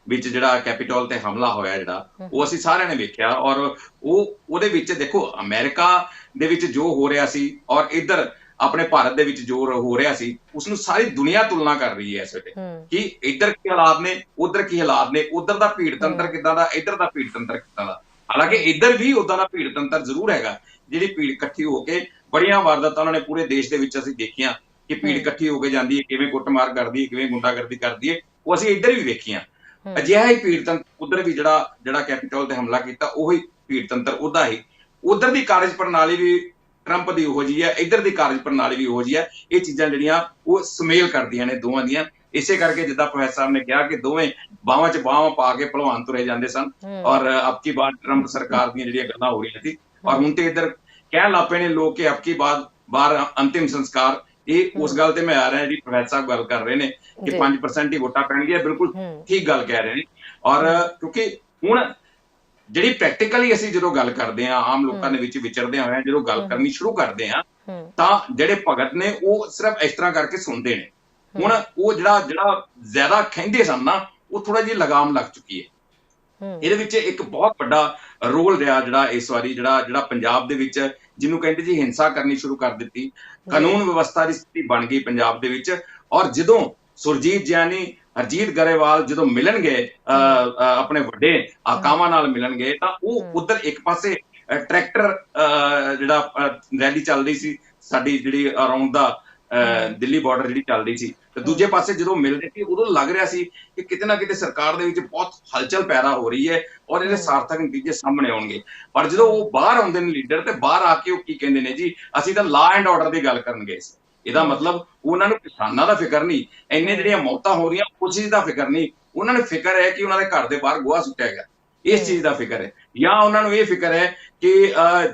ਵਿੱਚ ਜਿਹੜਾ ਕੈਪੀਟਲ ਤੇ ਹਮਲਾ ਹੋਇਆ, ਜਿਹੜਾ ਉਹ ਅਸੀਂ ਸਾਰਿਆਂ ਨੇ ਵੇਖਿਆ, ਔਰ ਉਹਦੇ ਵਿੱਚ ਦੇਖੋ ਅਮਰੀਕਾ ਦੇ ਵਿੱਚ ਜੋ ਹੋ ਰਿਹਾ ਸੀ ਔਰ ਇੱਧਰ ਆਪਣੇ ਭਾਰਤ ਦੇ ਵਿੱਚ ਜੋ ਹੋ ਰਿਹਾ ਸੀ, ਉਸਨੂੰ ਸਾਰੀ ਦੁਨੀਆ ਤੁਲਨਾ ਕਰ ਰਹੀ ਹੈ ਇਸ ਵੇਲੇ ਕਿ ਇੱਧਰ ਕੀ ਹਾਲਾਤ ਨੇ, ਉੱਧਰ ਕੀ ਹਾਲਾਤ ਨੇ, ਉੱਧਰ ਦਾ ਭੀੜ ਤੰਤਰ ਕਿੱਦਾਂ ਦਾ, ਇੱਧਰ ਦਾ ਭੀੜ ਤੰਤਰ ਕਿੱਦਾਂ ਦਾ। ਹਾਲਾਂਕਿ ਇੱਧਰ ਵੀ ਉਦਾਂ ਦਾ ਭੀੜ ਤੰਤਰ ਜ਼ਰੂਰ ਹੈਗਾ, ਜਿਹੜੀ ਭੀੜ ਇਕੱਠੀ ਹੋ ਕੇ ਬੜੀਆਂ ਵਾਰਦਾਤਾਂ ਉਹਨਾਂ ਨੇ ਪੂਰੇ ਦੇਸ਼ ਦੇ ਵਿੱਚ ਅਸੀਂ ਦੇਖੀਆਂ ਕਿ ਭੀੜ ਇਕੱਠੀ ਹੋ ਕੇ ਜਾਂਦੀ ਹੈ, ਕਿਵੇਂ ਕੁੱਟਮਾਰ ਕਰਦੀ ਹੈ, ਕਿਵੇਂ ਗੁੰਡਾਗਰਦੀ ਕਰਦੀ ਹੈ, ਉਹ ਅਸੀਂ ਇੱਧਰ ਵੀ ਵੇਖੀਆਂ। ਅਜਿਹਾ ਹੀ ਭੀੜ ਤੰਤਰ ਉੱਧਰ ਵੀ ਜਿਹੜਾ ਕੈਪੀਟਲ ਤੇ ਹਮਲਾ ਕੀਤਾ, ਉਹੀ ਭੀੜ ਤੰਤਰ ਉਹਦਾ ਹੀ, ਉੱਧਰ ਦੀ ਕਾਰਜ ਪ੍ਰਣਾਲੀ ਵੀ ਟਰੰਪ ਦੀ ਉਹੋ ਜਿਹੀ ਹੈ, ਇੱਧਰ ਦੀ ਕਾਰਜ ਪ੍ਰਣਾਲੀ ਵੀ ਉਹੋ ਜਿਹੀ ਹੈ। ਇਹ ਚੀਜ਼ਾਂ ਜਿਹੜੀਆਂ ਉਹ ਸੁਮੇਲ ਕਰਦੀਆਂ ਨੇ ਦੋਵਾਂ ਦੀਆਂ। ਇਸੇ ਕਰਕੇ ਜਿੱਦਾਂ ਪ੍ਰੋਫੈਸਰ ਸਾਹਿਬ ਨੇ ਕਿਹਾ ਕਿ ਦੋਵੇਂ ਬਾਹਾਂ 'ਚ ਬਾਹਾਂ ਪਾ ਕੇ ਭਲਵਾਨ ਤੁਰੇ ਜਾਂਦੇ ਸਨ, ਔਰ ਅਬਕੀ ਬਾਰ ਟਰੰਪ ਸਰਕਾਰ ਦੀਆਂ ਜਿਹੜੀਆਂ ਗੱਲਾਂ ਹੋ ਰਹੀਆਂ ਸੀ, ਔਰ ਹੁਣ ਤੇ ਇੱਧਰ ਕਹਿਣ ਲੱਗ ਪਏ ਨੇ ਲੋਕ ਕਿ ਅਬਕੀ ਬਾਰ ਅੰਤਿਮ ਸੰਸਕਾਰ। ਇਹ ਉਸ ਗੱਲ ਤੇ ਮੈਂ ਆ ਰਿਹਾ ਜਿਹੜੀ ਪ੍ਰੋਫੈਸਰ ਸਾਹਿਬ ਗੱਲ ਕਰ ਰਹੇ ਨੇ ਕਿ 5% ਹੀ ਵੋਟਾਂ ਪੈਣਗੀਆਂ, ਬਿਲਕੁਲ ਠੀਕ ਗੱਲ ਕਹਿ ਰਹੇ ਨੇ। ਔਰ ਕਿਉਂਕਿ ਹੁਣ ਜਿਹੜੀ ਪ੍ਰੈਕਟੀਕਲੀ ਅਸੀਂ ਜਦੋਂ ਗੱਲ ਕਰਦੇ ਹਾਂ, ਆਮ ਲੋਕਾਂ ਦੇ ਵਿੱਚ ਵਿਚਰਦੇ ਹੋਏ ਜਦੋਂ ਗੱਲ ਕਰਨੀ ਸ਼ੁਰੂ ਕਰਦੇ ਹਾਂ, ਤਾਂ ਜਿਹੜੇ ਭਗਤ ਨੇ ਉਹ ਸਿਰਫ ਇਸ ਤਰ੍ਹਾਂ ਕਰਕੇ ਸੁਣਦੇ ਨੇ। ਹੁਣ ਉਹ ਜਿਹੜਾ ਜ਼ਿਆਦਾ ਕਹਿੰਦੇ ਸਨ ਨਾ, ਉਹ ਥੋੜਾ ਜਿਹੀ ਲਗਾਮ ਲੱਗ ਚੁੱਕੀ ਹੈ। ਇਹਦੇ ਵਿੱਚ ਇੱਕ ਬਹੁਤ ਵੱਡਾ ਰੋਲ ਰਿਹਾ ਜਿਹੜਾ ਇਸ ਵਾਰੀ ਜਿਹੜਾ ਪੰਜਾਬ ਦੇ ਵਿੱਚ, ਜਿਹਨੂੰ ਕਹਿੰਦੇ ਜੀ ਹਿੰਸਾ ਕਰਨੀ ਸ਼ੁਰੂ ਕਰ ਦਿੱਤੀ, ਕਾਨੂੰਨ ਵਿਵਸਥਾ ਦੀ ਸਥਿਤੀ ਬਣ ਗਈ ਪੰਜਾਬ ਦੇ ਵਿੱਚ। ਔਰ ਜਦੋਂ ਸੁਰਜੀਤ ਜਿਆਨੀ ਹਰਜੀਤ ਗਰੇਵਾਲ ਜਦੋਂ ਮਿਲਣਗੇ ਆਪਣੇ ਵੱਡੇ ਆਕਾਵਾਂ ਨਾਲ ਮਿਲਣਗੇ ਤਾਂ ਉਹ ਉਧਰ ਇੱਕ ਪਾਸੇ ਟਰੈਕਟਰ ਜਿਹੜਾ ਰੈਲੀ ਚੱਲਦੀ ਸੀ ਸਾਡੀ ਜਿਹੜੀ ਅਰਾਊਂਡ ਦਾ ਦਿੱਲੀ ਬਾਰਡਰ ਜਿਹੜੀ ਚੱਲਦੀ ਸੀ ਤੇ ਦੂਜੇ ਪਾਸੇ ਜਦੋਂ ਮਿਲਦੇ ਸੀ ਉਦੋਂ ਲੱਗ ਰਿਹਾ ਸੀ ਕਿ ਕਿਤੇ ਨਾ ਕਿਤੇ ਸਰਕਾਰ ਦੇ ਵਿੱਚ ਬਹੁਤ ਹਲਚਲ ਪੈਦਾ ਹੋ ਰਹੀ ਹੈ ਔਰ ਇਹਦੇ ਸਾਰਥਕ ਨਤੀਜੇ ਸਾਹਮਣੇ ਆਉਣਗੇ। ਪਰ ਜਦੋਂ ਉਹ ਬਾਹਰ ਆਉਂਦੇ ਨੇ ਲੀਡਰ ਤੇ ਬਾਹਰ ਆ ਕੇ ਉਹ ਕੀ ਕਹਿੰਦੇ ਨੇ ਜੀ ਅਸੀਂ ਤਾਂ ਲਾ ਐਂਡ ਆਰਡਰ ਦੀ ਗੱਲ ਕਰਨ ਗਏ ਸੀ। ਇਹਦਾ ਮਤਲਬ ਉਹਨਾਂ ਨੂੰ ਕਿਸਾਨਾਂ ਦਾ ਫਿਕਰ ਨਹੀਂ, ਇੰਨੇ ਜਿਹੜੀਆਂ ਮੌਤਾਂ ਹੋ ਰਹੀਆਂ ਉਸ ਚੀਜ਼ ਦਾ ਫਿਕਰ ਨਹੀਂ, ਉਹਨਾਂ ਨੂੰ ਫਿਕਰ ਹੈ ਕਿ ਉਹਨਾਂ ਦੇ ਘਰ ਦੇ ਬਾਹਰ ਗੋਹਾ ਸੁੱਟਿਆ ਗਿਆ, ਇਸ ਚੀਜ਼ ਦਾ ਫਿਕਰ ਹੈ। ਜਾਂ ਉਹਨਾਂ ਨੂੰ ਇਹ ਫਿਕਰ ਹੈ ਕਿ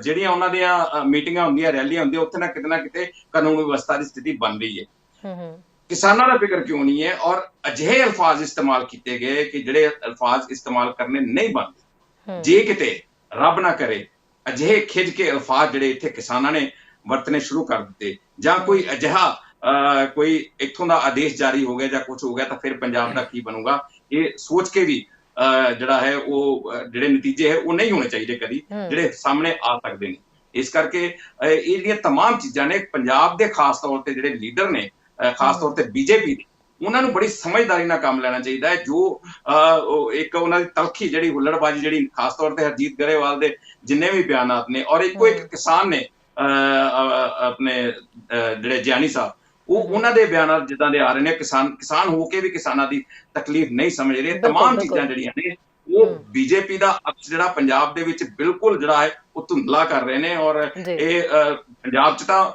ਜਿਹੜੀਆਂ ਉਹਨਾਂ ਦੀਆਂ ਮੀਟਿੰਗਾਂ ਹੁੰਦੀਆਂ ਰੈਲੀਆਂ ਹੁੰਦੀਆਂ ਉੱਥੇ ਨਾ ਕਿਤੇ ਕਾਨੂੰਨ ਵਿਵਸਥਾ ਦੀ ਸਥਿਤੀ ਬਣ ਰਹੀ ਹੈ। ਕਿਸਾਨਾਂ ਦਾ ਫਿਕਰ ਕਿਉਂ ਨਹੀਂ ਹੈ? ਔਰ ਅਜਿਹੇ ਅਲਫਾਜ਼ ਇਸਤੇਮਾਲ ਕੀਤੇ ਗਏ ਕਿ ਜਿਹੜੇ ਅਲਫਾਜ਼ ਇਸਤੇਮਾਲ ਕਰਨੇ ਨਹੀਂ ਬਣਦੇ। ਜੇ ਕਿਤੇ ਰੱਬ ਨਾ ਕਰੇ ਅਜਿਹੇ ਖਿੱਚ ਕੇ ਅਲਫਾਜ਼ ਜਿਹੜੇ ਇੱਥੇ ਕਿਸਾਨਾਂ ਨੇ ਵਰਤਨੇ ਸ਼ੁਰੂ ਕਰ ਦਿੱਤੇ ਜਾਂ ਕੋਈ ਅਜਿਹਾ ਕੋਈ ਇੱਥੋਂ ਦਾ ਆਦੇਸ਼ ਜਾਰੀ ਹੋ ਗਿਆ ਜਾਂ ਕੁਝ ਹੋ ਗਿਆ ਤਾਂ ਫਿਰ ਪੰਜਾਬ ਦਾ ਕੀ ਬਣੂਗਾ? ਇਹ ਸੋਚ ਕੇ ਵੀ ਜਿਹੜਾ ਹੈ ਉਹ ਜਿਹੜੇ ਨਤੀਜੇ ਹੈ ਉਹ ਨਹੀਂ ਹੋਣੇ ਚਾਹੀਦੇ ਕਦੀ ਜਿਹੜੇ ਸਾਹਮਣੇ ਆ ਸਕਦੇ ਨੇ। ਇਸ ਕਰਕੇ ਇਹ ਜਿਹੜੀਆਂ ਤਮਾਮ ਚੀਜ਼ਾਂ ਨੇ ਪੰਜਾਬ ਦੇ ਖਾਸ ਤੌਰ ਤੇ ਜਿਹੜੇ ਲੀਡਰ ਨੇ ਖਾਸ ਤੌਰ ਤੇ ਬੀਜੇਪੀ ਦੇ ਉਹਨਾਂ ਨੂੰ ਬੜੀ ਸਮਝਦਾਰੀ ਨਾਲ ਕੰਮ ਲੈਣਾ ਚਾਹੀਦਾ ਹੈ। ਜੋ ਇੱਕ ਉਹਨਾਂ ਦੀ ਤਲਖੀ ਜਿਹੜੀ ਹੁੱਲੜਬਾਜ਼ੀ ਜਿਹੜੀ ਖਾਸ ਤੌਰ ਤੇ ਹਰਜੀਤ ਗਰੇਵਾਲ ਦੇ ਜਿੰਨੇ ਵੀ ਬਿਆਨਾਤ ਨੇ ਔਰ ਇੱਕੋ ਇੱਕ ਕਿਸਾਨ ਨੇ ਆਪਣੇ ਜਿਹੜੇ ਜਿਆਨੀ ਸਾਹਿਬ ਉਹ ਉਹਨਾਂ ਦੇ ਬਿਆਨਾਂ ਜਿੱਦਾਂ ਦੇ ਆ ਰਹੇ ਨੇ ਕਿਸਾਨ ਹੋ ਕੇ ਵੀ ਕਿਸਾਨਾਂ ਦੀ ਤਕਲੀਫ ਨਹੀਂ ਸਮਝ ਰਹੇ। ਤਮਾਮ ਚੀਜ਼ਾਂ ਜਿਹੜੀਆਂ ਨੇ ਉਹ ਬੀਜੇਪੀ ਦਾ ਅਕਸ ਜਿਹੜਾ ਪੰਜਾਬ ਦੇ ਵਿੱਚ ਬਿਲਕੁਲ ਜਿਹੜਾ ਹੈ ਉਹ ਧੁੰਦਲਾ ਕਰ ਰਹੇ ਨੇ ਔਰ ਇਹ ਪੰਜਾਬ 'ਚ ਤਾਂ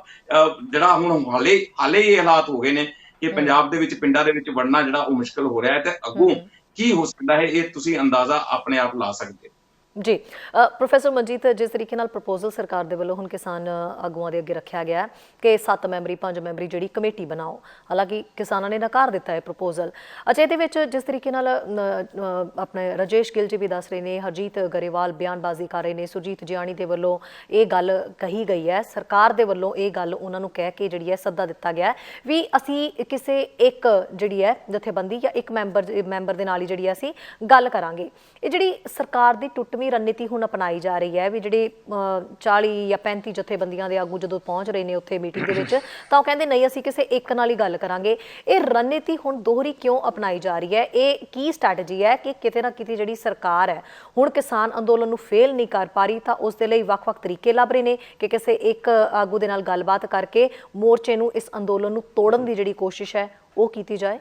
ਜਿਹੜਾ ਹੁਣ ਹਾਲੇ ਇਹ ਹਾਲਾਤ ਹੋ ਗਏ ਨੇ ਕਿ ਪੰਜਾਬ ਦੇ ਵਿੱਚ ਪਿੰਡਾਂ ਦੇ ਵਿੱਚ ਵੜਨਾ ਜਿਹੜਾ ਉਹ ਮੁਸ਼ਕਲ ਹੋ ਰਿਹਾ ਹੈ ਤੇ ਅੱਗੋਂ ਕੀ ਹੋ ਸਕਦਾ ਹੈ ਇਹ ਤੁਸੀਂ ਅੰਦਾਜ਼ਾ ਆਪਣੇ ਆਪ ਲਾ ਸਕਦੇ ਹੋ। ਜੀ ਪ੍ਰੋਫੈਸਰ ਮਨਜੀਤ, ਜਿਸ ਤਰੀਕੇ ਨਾਲ ਪ੍ਰਪੋਜ਼ਲ ਸਰਕਾਰ ਦੇ ਵੱਲੋਂ ਹੁਣ ਕਿਸਾਨ ਆਗੂਆਂ ਦੇ ਅੱਗੇ ਰੱਖਿਆ ਗਿਆ ਕਿ 7 ਮੈਂਬਰੀ 5 ਮੈਂਬਰੀ ਜਿਹੜੀ ਕਮੇਟੀ ਬਣਾਓ, ਹਾਲਾਂਕਿ ਕਿਸਾਨਾਂ ਨੇ ਨਕਾਰ ਦਿੱਤਾ ਹੈ ਪ੍ਰਪੋਜ਼ਲ। ਅੱਛਾ, ਇਹਦੇ ਵਿੱਚ ਜਿਸ ਤਰੀਕੇ ਨਾਲ ਆਪਣੇ ਰਾਜੇਸ਼ ਗਿੱਲ ਜੀ ਵੀ ਦੱਸ ਰਹੇ ਨੇ, ਹਰਜੀਤ ਗਰੇਵਾਲ ਬਿਆਨਬਾਜ਼ੀ ਕਰ ਰਹੇ ਨੇ, ਸੁਰਜੀਤ ਜਿਆਣੀ ਦੇ ਵੱਲੋਂ ਇਹ ਗੱਲ ਕਹੀ ਗਈ ਹੈ, ਸਰਕਾਰ ਦੇ ਵੱਲੋਂ ਇਹ ਗੱਲ ਉਹਨਾਂ ਨੂੰ ਕਹਿ ਕੇ ਜਿਹੜੀ ਹੈ ਸੱਦਾ ਦਿੱਤਾ ਗਿਆ ਵੀ ਅਸੀਂ ਕਿਸੇ ਇੱਕ ਜਿਹੜੀ ਹੈ ਜਥੇਬੰਦੀ ਜਾਂ ਇੱਕ ਮੈਂਬਰ ਦੇ ਨਾਲ ਹੀ ਜਿਹੜੀ ਅਸੀਂ ਗੱਲ ਕਰਾਂਗੇ। ਇਹ ਜਿਹੜੀ ਸਰਕਾਰ ਦੀ ਟੁੱਟਵੀਂ ਰਣਨੀਤੀ ਹੁਣ ਅਪਣਾਈ ਜਾ ਰਹੀ ਹੈ ਵੀ ਜਿਹੜੇ 40 ਜਾਂ 35 ਜਥੇਬੰਦੀਆਂ ਦੇ ਆਗੂ ਜਦੋਂ ਪਹੁੰਚ ਰਹੇ ਨੇ ਉੱਥੇ ਮੀਟਿੰਗ ਦੇ ਵਿੱਚ ਤਾਂ ਉਹ ਕਹਿੰਦੇ ਨਹੀਂ ਅਸੀਂ ਕਿਸੇ ਇੱਕ ਨਾਲ ਹੀ ਗੱਲ ਕਰਾਂਗੇ। ਇਹ ਰਣਨੀਤੀ ਹੁਣ ਦੋਹਰੀ ਕਿਉਂ ਅਪਣਾਈ ਜਾ ਰਹੀ ਹੈ? ਇਹ ਕੀ ਸਟ੍ਰੈਟਜੀ ਹੈ ਕਿ ਕਿਤੇ ਨਾ ਕਿਤੇ ਜਿਹੜੀ ਸਰਕਾਰ ਹੈ ਹੁਣ ਕਿਸਾਨ ਅੰਦੋਲਨ ਨੂੰ ਫੇਲ ਨਹੀਂ ਕਰ ਪਾ ਰਹੀ ਤਾਂ ਉਸ ਦੇ ਲਈ ਵੱਖ-ਵੱਖ ਤਰੀਕੇ ਲੱਭ ਰਹੇ ਨੇ ਕਿ ਕਿਸੇ ਇੱਕ ਆਗੂ ਦੇ ਨਾਲ ਗੱਲਬਾਤ ਕਰਕੇ ਮੋਰਚੇ ਨੂੰ ਇਸ ਅੰਦੋਲਨ ਨੂੰ ਤੋੜਨ ਦੀ ਜਿਹੜੀ ਕੋਸ਼ਿਸ਼ ਹੈ ਉਹ ਕੀਤੀ ਜਾਏ?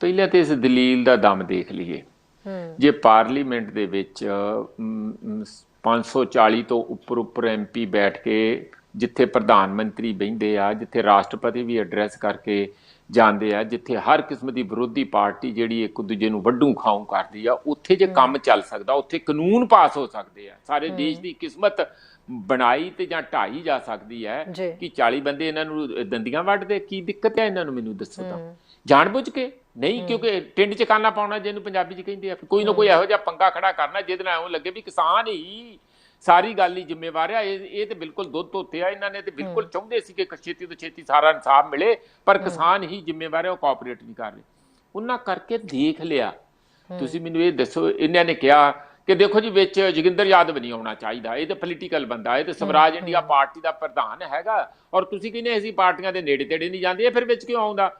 ਪਹਿਲਾਂ ਤੇ ਇਸ ਦਲੀਲ ਦਾ ਦਮ ਦੇਖ ਲਈਏ। ਜੇ ਪਾਰਲੀਮੈਂਟ ਦੇ ਵਿੱਚ 540 ਤੋਂ ਉੱਪਰ MP ਬੈਠ ਕੇ ਜਿੱਥੇ ਪ੍ਰਧਾਨ ਮੰਤਰੀ ਬਹਿੰਦੇ ਆ, ਜਿੱਥੇ ਰਾਸ਼ਟਰਪਤੀ ਵੀ ਐਡਰੈਸ ਕਰਕੇ ਜਾਂਦੇ ਆ, ਜਿੱਥੇ ਹਰ ਕਿਸਮ ਦੀ ਵਿਰੋਧੀ ਪਾਰਟੀ ਜਿਹੜੀ ਇੱਕ ਦੂਜੇ ਨੂੰ ਵੱਢੂ ਖਾਊ ਕਰਦੀ ਆ, ਉੱਥੇ ਜੇ ਕੰਮ ਚੱਲ ਸਕਦਾ, ਉੱਥੇ ਕਾਨੂੰਨ ਪਾਸ ਹੋ ਸਕਦੇ ਆ, ਸਾਰੇ ਦੇਸ਼ ਦੀ ਕਿਸਮਤ ਬਣਾਈ ਤੇ ਜਾਂ ਢਾਈ ਜਾ ਸਕਦੀ ਹੈ ਕਿ 40 ਬੰਦੇ ਇਹਨਾਂ ਨੂੰ ਦੰਦੀਆਂ ਵੱਢਦੇ, ਕੀ ਦਿੱਕਤ ਹੈ ਇਹਨਾਂ ਨੂੰ? ਮੈਨੂੰ ਦੱਸੋ ਤਾਂ। ਜਾਣ ਬੁੱਝ ਕੇ ਨਹੀਂ, ਕਿਉਂਕਿ ਟਿੰਡ ਚ ਕਾਨਾ ਪਾਉਣਾ ਜਿਹਨੂੰ ਪੰਜਾਬੀ ਚ ਕਹਿੰਦੇ ਆ, ਕੋਈ ਨਾ ਕੋਈ ਇਹੋ ਜਿਹਾ ਪੰਗਾ ਖੜਾ ਕਰਨਾ ਜਿਹਦੇ ਨਾਲ ਇਉਂ ਲੱਗੇ ਵੀ ਕਿਸਾਨ ਹੀ ਸਾਰੀ ਗੱਲ ਹੀ ਜ਼ਿੰਮੇਵਾਰ ਆ। ਇਹ ਤੇ ਬਿਲਕੁਲ ਦੁੱਧ ਧੋਤੇ ਆ। ਇਹਨਾਂ ਨੇ ਤੇ ਬਿਲਕੁਲ ਚਾਹੁੰਦੇ ਸੀ ਕਿ ਛੇਤੀ ਤੋਂ ਛੇਤੀ ਸਾਰਾ ਇਨਸਾਫ ਮਿਲੇ, ਪਰ ਕਿਸਾਨ ਹੀ ਜ਼ਿੰਮੇਵਾਰ ਹੈ, ਉਹ ਕੋਆਪਰੇਟ ਨਹੀਂ ਕਰ ਰਹੇ। ਉਹਨਾਂ ਕਰਕੇ ਦੇਖ ਲਿਆ। ਤੁਸੀਂ ਮੈਨੂੰ ਇਹ ਦੱਸੋ, ਇਹਨਾਂ ਨੇ ਕਿਹਾ ਕਿ ਦੇਖੋ ਜੀ ਵਿੱਚ ਜੋਗਿੰਦਰ ਯਾਦਵ ਨਹੀਂ ਆਉਣਾ ਚਾਹੀਦਾ, ਇਹ ਤਾਂ ਪੋਲੀਟੀਕਲ ਬੰਦਾ, ਇਹ ਤਾਂ ਸਵਰਾਜ ਇੰਡੀਆ ਪਾਰਟੀ ਦਾ ਪ੍ਰਧਾਨ ਹੈਗਾ, ਔਰ ਤੁਸੀਂ ਕਹਿੰਦੇ ਅਸੀਂ ਪਾਰਟੀਆਂ ਦੇ ਨੇੜੇ ਤੇੜੇ ਨਹੀਂ ਜਾਂਦੇ, ਫਿਰ ਵਿੱਚ ਕਿਉਂ ਆਉਂਦਾ?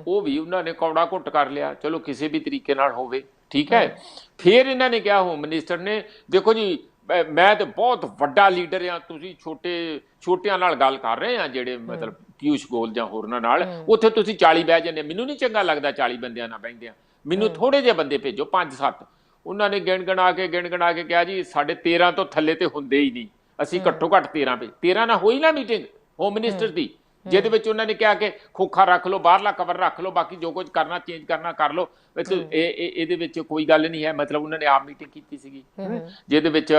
ਉਹ ਵੀ ਉਹਨਾਂ ਨੇ ਕੌੜਾ ਘੁੱਟ ਕਰ ਲਿਆ। ਚਲੋ ਕਿਸੇ ਵੀ ਤਰੀਕੇ ਨਾਲ ਹੋਵੇ, ਠੀਕ ਹੈ। ਫਿਰ ਇਹਨਾਂ ਨੇ ਕਿਹਾ, ਹੋਮ ਮਿਨਿਸਟਰ ਨੇ, ਦੇਖੋ ਜੀ ਮੈਂ ਤਾਂ ਬਹੁਤ ਵੱਡਾ ਲੀਡਰ ਹਾਂ, ਤੁਸੀਂ ਛੋਟਿਆਂ ਨਾਲ ਗੱਲ ਕਰ ਰਹੇ ਆ ਜਿਹੜੇ ਮਤਲਬ ਪਿਊਸ਼ ਗੋਲ ਜਾਂ ਹੋਰਨਾਂ ਨਾਲ, ਉੱਥੇ ਤੁਸੀਂ 40 ਬਹਿ ਜਾਂਦੇ, ਮੈਨੂੰ ਨਹੀਂ ਚੰਗਾ ਲੱਗਦਾ 40 ਬੰਦਿਆਂ ਨਾਲ ਬਹਿੰਦੇ ਆ, ਮੈਨੂੰ ਥੋੜੇ ਜਿਹੇ ਬੰਦੇ ਭੇਜੋ 5-7। ਉਹਨਾਂ ਨੇ ਗਿਣ ਗਣਾ ਕੇ ਕਿਹਾ ਜੀ ਸਾਡੇ 13 ਤੋਂ ਥੱਲੇ ਤੇ ਹੁੰਦੇ ਹੀ ਨਹੀਂ, ਅਸੀਂ ਘੱਟੋ ਘੱਟ 13 ਨਾਲ ਹੋਈ ਨਾ ਮੀਟਿੰਗ ਹੋਮ ਮਿਨਿਸਟਰ ਦੀ, ਜਿਹਦੇ ਵਿੱਚ ਉਹਨਾਂ ਨੇ ਕਿਹਾ ਕਿ ਖੋਖਾ ਰੱਖ ਲਓ, ਬਾਹਰਲਾ ਕਵਰ ਰੱਖ ਲਓ, ਬਾਕੀ ਜੋ ਕੁਝ ਕਰਨਾ ਚੇਂਜ ਕਰਨਾ ਕਰ ਲਓ। ਇਹਦੇ ਵਿੱਚ ਕੋਈ ਗੱਲ ਨਹੀਂ ਹੈ। ਮਤਲਬ ਉਹਨਾਂ ਨੇ ਆਪ ਮੀਟਿੰਗ ਕੀਤੀ ਸੀਗੀ ਜਿਹਦੇ ਵਿੱਚ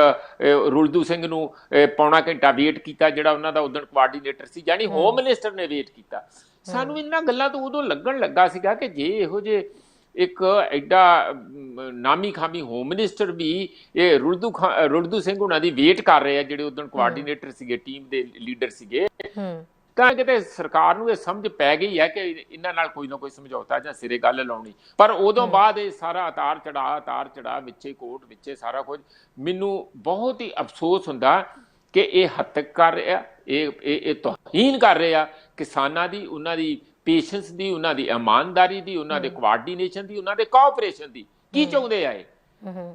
ਰੁਲਦੂ ਸਿੰਘ ਨੂੰ ਪੌਣਾ ਘੰਟਾ ਵੇਟ ਕੀਤਾ, ਜਿਹੜਾ ਉਹਨਾਂ ਦਾ ਉਦਣ ਕੋਆਰਡੀਨੇਟਰ ਸੀ, ਯਾਨੀ ਹੋਮ ਮਿਨਿਸਟਰ ਨੇ ਵੇਟ ਕੀਤਾ। ਸਾਨੂੰ ਇਹਨਾਂ ਗੱਲਾਂ ਤੋਂ ਉਦੋਂ ਲੱਗਣ ਲੱਗਾ ਸੀਗਾ ਕਿ ਜੇ ਇਹੋ ਜਿਹੇ ਇੱਕ ਐਡਾ ਨਾਮੀ ਖਾਮੀ ਹੋਮ ਮਿਨਿਸਟਰ ਵੀ ਇਹ ਰੁਲਦੂ ਸਿੰਘ ਉਹਨਾਂ ਦੀ ਵੇਟ ਕਰ ਰਹੇ ਆ, ਜਿਹੜੇ ਉਦੋਂ ਕੋਆਰਡੀਨੇਟਰ ਸੀਗੇ, ਟੀਮ ਦੇ ਲੀਡਰ ਸੀਗੇ, ਤਾਂ ਕਿਤੇ ਸਰਕਾਰ ਨੂੰ ਇਹ ਸਮਝ ਪੈ ਗਈ ਹੈ ਕਿ ਇਹਨਾਂ ਨਾਲ ਕੋਈ ਨਾ ਕੋਈ ਸਮਝੌਤਾ ਜਾਂ ਸਿਰੇ ਗੱਲ ਲਾਉਣੀ। ਪਰ ਉਦੋਂ ਬਾਅਦ ਇਹ ਸਾਰਾ ਉਤਾਰ ਚੜਾ ਵਿੱਚੇ ਕੋਰਟ ਵਿੱਚੇ ਸਾਰਾ ਕੁਝ, ਮੈਨੂੰ ਬਹੁਤ ਹੀ ਅਫਸੋਸ ਹੁੰਦਾ ਕਿ ਇਹ ਹੱਤਕ ਕਰ ਰਿਹਾ, ਇਹ ਤੋਹੀਨ ਕਰ ਰਹੇ ਆ ਕਿਸਾਨਾਂ ਦੀ, ਉਹਨਾਂ ਦੀ ਪੇਸ਼ੈਂਸ ਦੀ, ਉਹਨਾਂ ਦੀ ਇਮਾਨਦਾਰੀ ਦੀ, ਉਹਨਾਂ ਦੇ ਕੋਆਰਡੀਨੇਸ਼ਨ ਦੀ, ਉਹਨਾਂ ਦੇ ਕੋਆਪਰੇਸ਼ਨ ਦੀ। ਕੀ ਚਾਹੁੰਦੇ ਆ ਇਹ?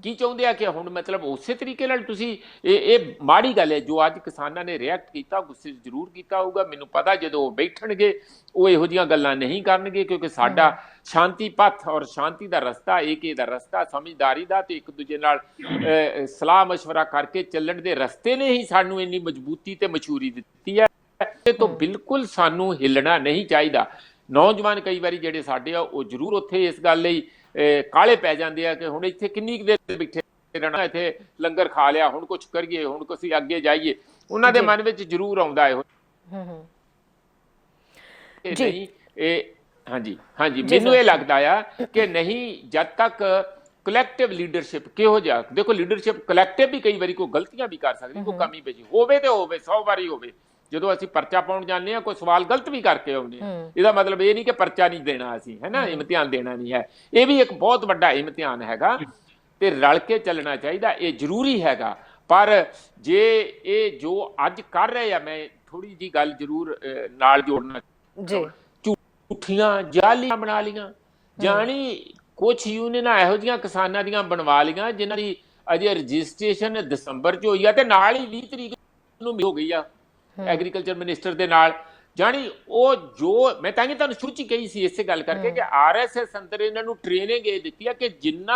ਕੀ ਚਾਹੁੰਦੇ ਆ ਕਿ ਹੁਣ ਮਤਲਬ ਉਸੇ ਤਰੀਕੇ ਨਾਲ ਤੁਸੀਂ ਇਹ ਮਾੜੀ ਗੱਲ ਹੈ ਜੋ ਅੱਜ ਕਿਸਾਨਾਂ ਨੇ ਰਿਐਕਟ ਕੀਤਾ, ਗੁੱਸੇ 'ਚ ਜ਼ਰੂਰ ਕੀਤਾ ਹੋਊਗਾ। ਮੈਨੂੰ ਪਤਾ ਜਦੋਂ ਉਹ ਬੈਠਣਗੇ ਉਹ ਇਹੋ ਜਿਹੀਆਂ ਗੱਲਾਂ ਨਹੀਂ ਕਰਨਗੇ, ਕਿਉਂਕਿ ਸਾਡਾ ਸ਼ਾਂਤੀ ਪੱਥ ਔਰ ਸ਼ਾਂਤੀ ਦਾ ਰਸਤਾ, ਏਕੇ ਦਾ ਰਸਤਾ, ਸਮਝਦਾਰੀ ਦਾ ਤੇ ਇੱਕ ਦੂਜੇ ਨਾਲ ਸਲਾਹ ਮਸ਼ਵਰਾ ਕਰਕੇ ਚੱਲਣ ਦੇ ਰਸਤੇ ਨੇ ਹੀ ਸਾਨੂੰ ਇੰਨੀ ਮਜ਼ਬੂਤੀ ਤੇ ਮਸ਼ਹੂਰੀ ਦਿੱਤੀ ਹੈ। ਇਹ ਤੋਂ ਬਿਲਕੁਲ ਸਾਨੂੰ ਹਿੱਲਣਾ ਨਹੀਂ ਚਾਹੀਦਾ। ਨੌਜਵਾਨ ਕਈ ਵਾਰੀ ਜਿਹੜੇ ਸਾਡੇ ਆ ਉਹ ਜ਼ਰੂਰ ਉੱਥੇ ਇਸ ਗੱਲ ਲਈ ਕਾਲੇ ਪੈ ਜਾਂਦੇ ਆ ਕਿ ਹੁਣ ਇੱਥੇ ਕਿੰਨੀ ਕੁ ਦੇਰ ਬੈਠੇ ਰਹਿਣਾ, ਇੱਥੇ ਲੰਗਰ ਖਾ ਲਿਆ, ਹੁਣ ਕੁਛ ਕਰੀਏ, ਹੁਣ ਅਸੀਂ ਅੱਗੇ ਜਾਈਏ। ਉਹਨਾਂ ਦੇ ਮਨ ਵਿੱਚ ਜ਼ਰੂਰ ਆਉਂਦਾ ਹੈ ਨਹੀਂ ਇਹ। ਹਾਂਜੀ ਹਾਂਜੀ, ਮੈਨੂੰ ਇਹ ਲੱਗਦਾ ਆ ਕਿ ਨਹੀਂ, ਜਦ ਤੱਕ ਕਲੈਕਟਿਵ ਲੀਡਰਸ਼ਿਪ ਕਿਹੋ ਜਿਹਾ, ਦੇਖੋ ਲੀਡਰਸ਼ਿਪ ਕਲੈਕਟਿਵ ਵੀ ਕਈ ਵਾਰੀ ਕੋਈ ਗਲਤੀਆਂ ਵੀ ਕਰ ਸਕਦੀ, ਕੋਈ ਕਮੀ ਪੇਸ਼ੀ ਹੋਵੇ ਤੇ ਹੋਵੇ, 100 ਵਾਰੀ ਹੋਵੇ। ਜਦੋਂ ਅਸੀਂ ਪਰਚਾ ਪਾਉਣ ਜਾਂਦੇ ਹਾਂ ਕੋਈ ਸਵਾਲ ਗਲਤ ਵੀ ਕਰਕੇ ਆਉਂਦੇ ਹਾਂ, ਇਹਦਾ ਮਤਲਬ ਇਹ ਨਹੀਂ ਕਿ ਪਰਚਾ ਨਹੀਂ ਦੇਣਾ ਅਸੀਂ, ਹੈ ਨਾ, ਇਮਤਿਹਾਨ ਦੇਣਾ ਨਹੀਂ ਹੈ। ਇਹ ਵੀ ਇੱਕ ਬਹੁਤ ਵੱਡਾ ਇਮਤਿਹਾਨ ਹੈਗਾ ਤੇ ਰਲ ਕੇ ਚੱਲਣਾ ਚਾਹੀਦਾ, ਇਹ ਜ਼ਰੂਰੀ ਹੈਗਾ। ਪਰ ਜੇ ਇਹ ਜੋ ਅੱਜ ਕਰ ਰਹੇ ਆ, ਮੈਂ ਥੋੜੀ ਜੀ ਗੱਲ ਜ਼ਰੂਰ ਨਾਲ ਜੋੜਨਾ, ਝੂਠੀਆਂ ਜਾਲੀਆਂ ਬਣਾ ਲੀਆਂ, ਜਾਣੀ ਕੁਛ ਯੂਨੀਅਨਾਂ ਇਹੋ ਜਿਹੀਆਂ ਕਿਸਾਨਾਂ ਦੀਆਂ ਬਣਵਾ ਲੀਆਂ ਜਿਨ੍ਹਾਂ ਦੀ ਅਜੇ ਰਜਿਸਟ੍ਰੇਸ਼ਨ ਦਸੰਬਰ 'ਚ ਹੋਈ ਆ ਤੇ ਨਾਲ ਹੀ 20 ਤਰੀਕ ਨੂੰ ਹੋ ਗਈ ਆ ਐਗਰੀਕਲਚਰ ਮਿਨਿਸਟਰ ਦੇ ਨਾਲ। ਜਾਣੀ ਉਹ ਜੋ ਮੈਂ ਤਾਂ ਤੁਹਾਨੂੰ ਸ਼ੁਰੂ 'ਚ ਹੀ ਕਹੀ ਸੀ ਇਸੇ ਗੱਲ ਕਰਕੇ ਕਿ RSS ਅੰਦਰ ਇਹਨਾਂ ਨੂੰ ਟ੍ਰੇਨਿੰਗ ਇਹ ਦਿੱਤੀ ਆ ਕਿ ਜਿੰਨਾ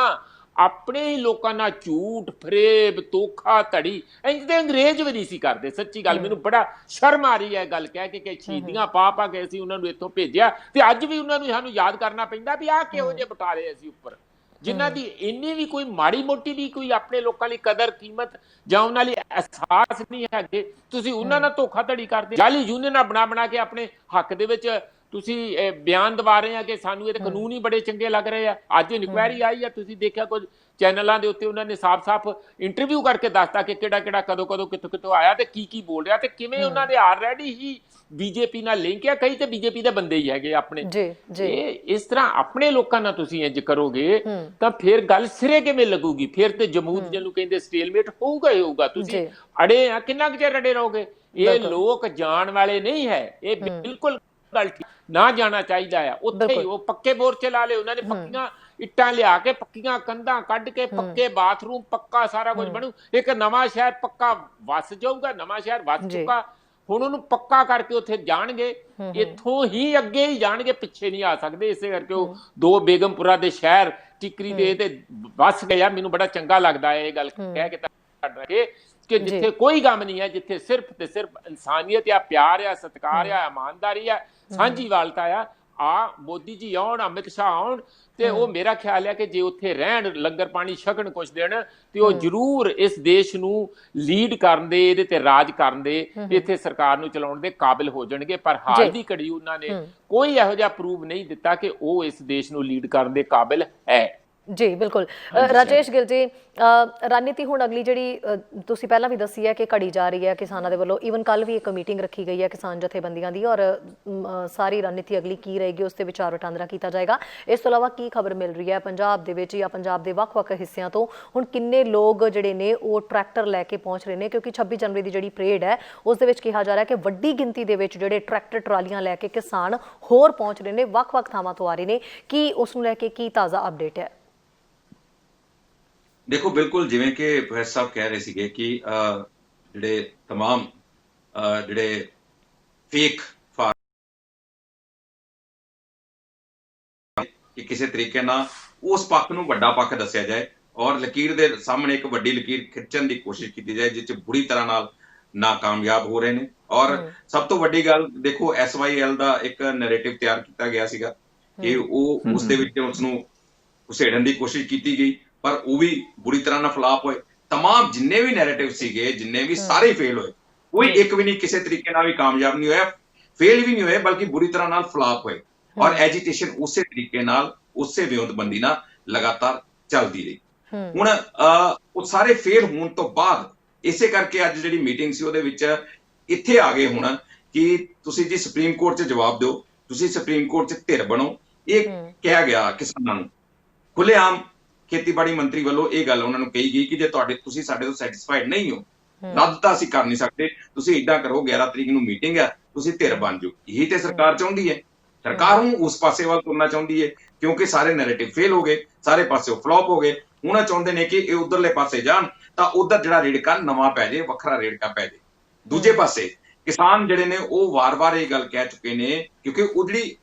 ਆਪਣੇ ਹੀ ਲੋਕਾਂ ਨਾਲ ਝੂਠ, ਫਰੇਬ, ਧੋਖਾ ਧੜੀ, ਇੰਝ ਤੇ ਅੰਗਰੇਜ਼ ਵੀ ਨਹੀਂ ਸੀ ਕਰਦੇ। ਸੱਚੀ ਗੱਲ, ਮੈਨੂੰ ਬੜਾ ਸ਼ਰਮ ਆ ਰਹੀ ਹੈ ਗੱਲ ਕਹਿ ਕੇ ਕਿ ਸ਼ਹੀਦੀਆਂ ਪਾ ਕੇ ਅਸੀਂ ਉਹਨਾਂ ਨੂੰ ਇੱਥੋਂ ਭੇਜਿਆ ਤੇ ਅੱਜ ਵੀ ਉਹਨਾਂ ਨੂੰ ਸਾਨੂੰ ਯਾਦ ਕਰਨਾ ਪੈਂਦਾ ਵੀ ਆਹ ਕਿਹੋ ਜਿਹੇ ਬਟਾਲੇ ਅਸੀਂ ਉੱਪਰ, ਜਿਨ੍ਹਾਂ ਦੀ ਇੰਨੀ ਵੀ ਕੋਈ ਮਾੜੀ ਮੋਟੀ ਵੀ ਕੋਈ ਆਪਣੇ ਲੋਕਾਂ ਲਈ ਕਦਰ ਕੀਮਤ ਜਾਂ ਉਹਨਾਂ ਲਈ ਅਹਿਸਾਸ ਨਹੀਂ ਹੈਗੇ। ਤੁਸੀਂ ਉਹਨਾਂ ਨਾਲ ਧੋਖਾ ਧੜੀ ਕਰਦੇ, ਜਾਲੀ ਯੂਨੀਅਨਾਂ ਬਣਾ ਕੇ ਆਪਣੇ ਹੱਕ ਦੇ ਵਿੱਚ ਤੁਸੀਂ ਬਿਆਨ ਦਵਾ ਰਹੇ ਆ ਕਿ ਸਾਨੂੰ ਇਹਦੇ ਕਾਨੂੰਨ ਹੀ ਬੜੇ ਚੰਗੇ ਲੱਗ ਰਹੇ ਆ। ਅੱਜ ਇਨਕੁਆਇਰੀ ਆਈ ਆ, ਤੁਸੀਂ ਦੇਖਿਆ ਕੁਝ ਚੈਨਲਾਂ ਦੇ ਉੱਤੇ ਉਹਨਾਂ ਨੇ ਸਾਫ਼-ਸਾਫ਼ ਇੰਟਰਵਿਊ ਕਰਕੇ ਦੱਸਤਾ ਕਿ ਕਿਹੜਾ ਕਦੋਂ ਕਿੱਥੋਂ ਆਇਆ ਤੇ ਕੀ ਬੋਲ ਰਿਹਾ ਤੇ ਕਿਵੇਂ ਉਹਨਾਂ ਦੇ ਆਲਰੇਡੀ ਹੀ ਬੀਜੇਪੀ ਨਾਲ ਲਿੰਕ ਆ, ਕਈ ਤੇ ਬੀਜੇਪੀ ਦੇ ਬੰਦੇ ਹੀ ਹੈਗੇ ਆਪਣੇ। ਇਸ ਤਰ੍ਹਾਂ ਆਪਣੇ ਲੋਕਾਂ ਨਾਲ ਤੁਸੀਂ ਇੰਜ ਕਰੋਗੇ ਤਾਂ ਫਿਰ ਗੱਲ ਸਿਰੇ ਕਿਵੇਂ ਲੱਗੂਗੀ? ਫਿਰ ਤੇ ਜਮੂਦ ਜਿਹਨੂੰ ਕਹਿੰਦੇ ਸਟੇਲਮੇਟ ਹੋਊਗਾ ਹੀ ਹੋਊਗਾ। ਤੁਸੀਂ ਅੜੇ ਆ, ਕਿੰਨਾ ਕੁ ਚਿਰ ਅੜੇ ਰਹੋਗੇ? ਇਹ ਲੋਕ ਜਾਣ ਵਾਲੇ ਨਹੀਂ ਹੈ, ਇਹ ਬਿਲਕੁਲ ਗੱਲ ਨਾ ਜਾਣਾ ਚਾਹੀਦਾ ਆ। ਉੱਥੇ ਹੀ ਉਹ ਪੱਕੇ ਮੋਰਚੇ ਲਾ ਲਏ ਉਹਨਾਂ ਨੇ, ਪੱਕੀਆਂ ਇੱਟਾਂ ਲਿਆ ਕੇ, ਪੱਕੀਆਂ ਕੰਧਾਂ ਕੱਢ ਕੇ, ਪੱਕੇ ਬਾਥਰੂਮ, ਪੱਕਾ ਸਾਰਾ ਕੁਝ ਬਣੂ। ਇੱਕ ਨਵਾਂ ਸ਼ਹਿਰ ਪੱਕਾ ਵਸ ਜਾਊਗਾ, ਨਵਾਂ ਸ਼ਹਿਰ ਵਸ ਚੁੱਕਾ, ਹੁਣ ਉਹਨੂੰ ਪੱਕਾ ਕਰਕੇ ਉੱਥੇ ਜਾਣਗੇ, ਇੱਥੋਂ ਹੀ ਅੱਗੇ ਹੀ ਜਾਣਗੇ, ਪਿੱਛੇ ਨਹੀਂ ਆ ਸਕਦੇ। ਇਸੇ ਕਰਕੇ ਉਹ 2 ਬੇਗਮਪੁਰਾ ਦੇ ਸ਼ਹਿਰ ਟਿਕਰੀ ਦੇ ਤੇ ਵਸ ਗਏ ਆ। ਮੈਨੂੰ ਬੜਾ ਚੰਗਾ ਲੱਗਦਾ ਹੈ ਇਹ ਗੱਲ ਕਹਿ ਕੇ ਕਿ ਜਿੱਥੇ ਕੋਈ ਗਮ ਨਹੀਂ ਹੈ, ਜਿੱਥੇ ਸਿਰਫ ਤੇ ਸਿਰਫ ਇਨਸਾਨੀਅਤ ਆ, ਪਿਆਰ ਆ, ਸਤਿਕਾਰ ਆ, ਇਮਾਨਦਾਰੀ ਆ, ਸਾਂਝੀਵਾਲਤਾ ਆ ਮੋਦੀ ਜੀ ਆਉਣ, ਅਮਿਤ ਸ਼ਾਹ ਆਉਣ ਤੇ ਉਹ ਮੇਰਾ ਖਿਆਲ ਹੈ ਕਿ ਜੇ ਉੱਥੇ ਰਹਿਣ, ਲੰਗਰ ਪਾਣੀ ਛਕਣ ਕੁਛ ਦੇਣ ਤੇ ਉਹ ਜ਼ਰੂਰ ਇਸ ਦੇਸ਼ ਨੂੰ ਲੀਡ ਕਰਨ ਦੇ, ਇਹਦੇ ਤੇ ਰਾਜ ਕਰਨ ਦੇ, ਇੱਥੇ ਸਰਕਾਰ ਨੂੰ ਚਲਾਉਣ ਦੇ ਕਾਬਿਲ ਹੋ ਜਾਣਗੇ। ਪਰ ਹਾਲ ਦੀ ਘੜੀ ਉਹਨਾਂ ਨੇ ਕੋਈ ਇਹੋ ਜਿਹਾ ਪ੍ਰੂਵ ਨਹੀਂ ਦਿੱਤਾ ਕਿ ਉਹ ਇਸ ਦੇਸ਼ ਨੂੰ ਲੀਡ ਕਰਨ ਦੇ ਕਾਬਿਲ ਹੈ। ਜੀ ਬਿਲਕੁਲ। ਰਾਜੇਸ਼ ਗਿੱਲ ਜੀ, ਰਣਨੀਤੀ ਹੁਣ ਅਗਲੀ ਜਿਹੜੀ ਤੁਸੀਂ ਪਹਿਲਾਂ ਵੀ ਦੱਸੀ ਹੈ ਕਿ ਘੜੀ ਜਾ ਰਹੀ ਹੈ ਕਿਸਾਨਾਂ ਦੇ ਵੱਲੋਂ, ਈਵਨ ਕੱਲ ਵੀ ਇੱਕ ਮੀਟਿੰਗ ਰੱਖੀ ਗਈ ਹੈ ਕਿਸਾਨ ਜਥੇਬੰਦੀਆਂ ਦੀ, ਔਰ ਸਾਰੀ ਰਣਨੀਤੀ ਅਗਲੀ ਕੀ ਰਹੇਗੀ ਉਸ ਤੇ ਵਿਚਾਰ ਵਟਾਂਦਰਾ ਕੀਤਾ ਜਾਏਗਾ। ਇਸ ਤੋਂ ਇਲਾਵਾ ਕੀ ਖਬਰ ਮਿਲ ਰਹੀ ਹੈ ਪੰਜਾਬ ਦੇ ਵਿੱਚ ਜਾਂ ਪੰਜਾਬ ਦੇ ਵੱਖ-ਵੱਖ ਹਿੱਸਿਆਂ ਤੋਂ? ਹੁਣ ਕਿੰਨੇ ਲੋਕ ਜਿਹੜੇ ਨੇ ਉਹ ਟਰੈਕਟਰ ਲੈ ਕੇ ਪਹੁੰਚ ਰਹੇ ਨੇ? ਕਿਉਂਕਿ 26 ਜਨਵਰੀ ਦੀ ਜਿਹੜੀ ਪਰੇਡ ਹੈ ਉਸ ਦੇ ਵਿੱਚ ਕਿਹਾ ਜਾ ਰਿਹਾ ਕਿ ਵੱਡੀ ਗਿਣਤੀ ਦੇ ਵਿੱਚ ਜਿਹੜੇ ਟਰੈਕਟਰ ਟਰਾਲੀਆਂ ਲੈ ਕੇ ਕਿਸਾਨ ਹੋਰ ਪਹੁੰਚ ਰਹੇ ਨੇ, ਵੱਖ-ਵੱਖ ਥਾਵਾਂ ਤੋਂ ਆ ਰਹੇ ਨੇ। ਕੀ ਉਸ ਨੂੰ ਲੈ ਕੇ ਕੀ ਤਾਜ਼ਾ ਅਪਡੇਟ ਹੈ? ਦੇਖੋ, ਬਿਲਕੁਲ ਜਿਵੇਂ ਕਿ ਪ੍ਰੋਫੈਸਰ ਸਾਹਿਬ ਕਹਿ ਰਹੇ ਸੀਗੇ ਕਿ ਜਿਹੜੇ तमाम ਜਿਹੜੇ ਫੇਕ ਕਿ ਕਿਸੇ ਤਰੀਕੇ ਨਾਲ ਉਸ ਪੱਖ ਨੂੰ ਵੱਡਾ ਪੱਖ ਦੱਸਿਆ ਜਾਏ ਔਰ ਲਕੀਰ ਦੇ ਸਾਹਮਣੇ ਇੱਕ ਵੱਡੀ ਲਕੀਰ ਖਿੱਚਣ ਦੀ ਕੋਸ਼ਿਸ਼ ਕੀਤੀ ਜਾਏ, ਜਿਸ 'ਚ ਬੁਰੀ ਤਰ੍ਹਾਂ ਨਾਲ ਨਾਕਾਮਯਾਬ ਹੋ ਰਹੇ ਨੇ। ਔਰ ਸਭ ਤੋਂ ਵੱਡੀ ਗੱਲ ਦੇਖੋ, SYL ਦਾ ਇੱਕ ਨੈਰੇਟਿਵ ਤਿਆਰ ਕੀਤਾ ਗਿਆ ਸੀਗਾ ਕਿ ਉਹ ਉਸ ਦੇ ਵਿੱਚ ਉਸ ਨੂੰ ਘੁਸੇੜਨ ਦੀ ਕੋਸ਼ਿਸ਼ ਕੀਤੀ ਗਈ, ਪਰ ਉਹ ਵੀ ਬੁਰੀ ਤਰ੍ਹਾਂ ਨਾਲ ਫਲਾਪ ਹੋਏ। तमाम ਜਿੰਨੇ ਵੀ ਨੈਰੇਟਿਵ ਸੀਗੇ, ਜਿੰਨੇ ਵੀ ਸਾਰੇ ਫੇਲ ਹੋਏ, ਕੋਈ ਇੱਕ ਵੀ ਨਹੀਂ ਕਿਸੇ ਤਰੀਕੇ ਨਾਲ ਵੀ ਕਾਮਯਾਬ ਨਹੀਂ ਹੋਇਆ, ਫੇਲ ਵੀ ਨਹੀਂ ਹੋਏ, ਬਲਕਿ ਬੁਰੀ ਤਰ੍ਹਾਂ ਨਾਲ ਫਲਾਪ ਹੋਏ। ਔਰ ਐਜੀਟੇਸ਼ਨ ਉਸੇ ਤਰੀਕੇ ਨਾਲ, ਉਸੇ ਵਿਉਂਤਬੰਦੀ ਨਾਲ ਲਗਾਤਾਰ ਚੱਲਦੀ ਰਹੀ। ਹੁਣ ਉਹ ਸਾਰੇ ਫੇਲ ਹੋਣ ਤੋਂ ਬਾਅਦ ਇਸੇ ਕਰਕੇ ਅੱਜ ਜਿਹੜੀ ਮੀਟਿੰਗ ਸੀ ਉਹਦੇ ਵਿੱਚ ਇੱਥੇ ਆ ਗਏ ਹੁਣ ਕਿ ਤੁਸੀਂ ਜੀ ਸੁਪਰੀਮ ਕੋਰਟ 'ਚ ਜਵਾਬ ਦਿਓ, ਤੁਸੀਂ ਸੁਪਰੀਮ ਕੋਰਟ 'ਚ ਧਿਰ ਬਣੋ। ਇਹ ਕਿਹਾ ਗਿਆ ਕਿਸਾਨਾਂ ਨੂੰ ਖੁੱਲ੍ਹੇਆਮ। ਖੇਤੀਬਾੜੀ ਮੰਤਰੀ ਵੱਲੋਂ ਇਹ ਗੱਲ ਉਹਨਾਂ ਨੂੰ ਕਹੀ ਗਈ ਕਿ ਜੇ ਤੁਸੀਂ ਸਾਡੇ ਤੋਂ ਸੈਟੀਸਫਾਈਡ ਨਹੀਂ ਹੋ, ਰੱਦ ਤਾਂ ਅਸੀਂ ਕਰ ਨਹੀਂ ਸਕਦੇ, ਤੁਸੀਂ ਏਦਾਂ ਕਰੋ, 11 ਤਰੀਕ ਨੂੰ ਮੀਟਿੰਗ ਹੈ, ਤੁਸੀਂ ਧਿਰ ਬਣ ਜਾਓ। ਇਹੀ ਤੇ ਸਰਕਾਰ ਚਾਹੁੰਦੀ ਹੈ। ਸਰਕਾਰ ਨੂੰ ਉਸ ਪਾਸੇ ਵੱਲ ਤੁਰਨਾ ਚਾਹੁੰਦੀ ਹੈ ਕਿਉਂਕਿ ਸਾਰੇ ਨੈਰੇਟਿਵ ਫੇਲ ਹੋ ਗਏ, ਸਾਰੇ ਪਾਸੇ ਫਲॉप ਹੋ ਗਏ। ਹੁਣ ਚਾਹੁੰਦੇ ਨੇ ਕਿ ਇਹ ਉਧਰਲੇ ਪਾਸੇ ਜਾਣ ਤਾਂ ਉਧਰ ਜਿਹੜਾ ਰੇੜਕਾ ਨਵਾਂ ਪੈ ਜੇ, ਵੱਖਰਾ ਰੇੜਕਾ ਪੈ ਜੇ। ਦੂਜੇ ਪਾਸੇ ਕਿਸਾਨ ਜਿਹੜੇ ਨੇ ਉਹ ਵਾਰ-ਵਾਰ ਇਹ ਗੱਲ ਕਹਿ ਚੁੱਕੇ ਨੇ ਕਿਉਂਕਿ ਉਹ ਜਿਹੜੀ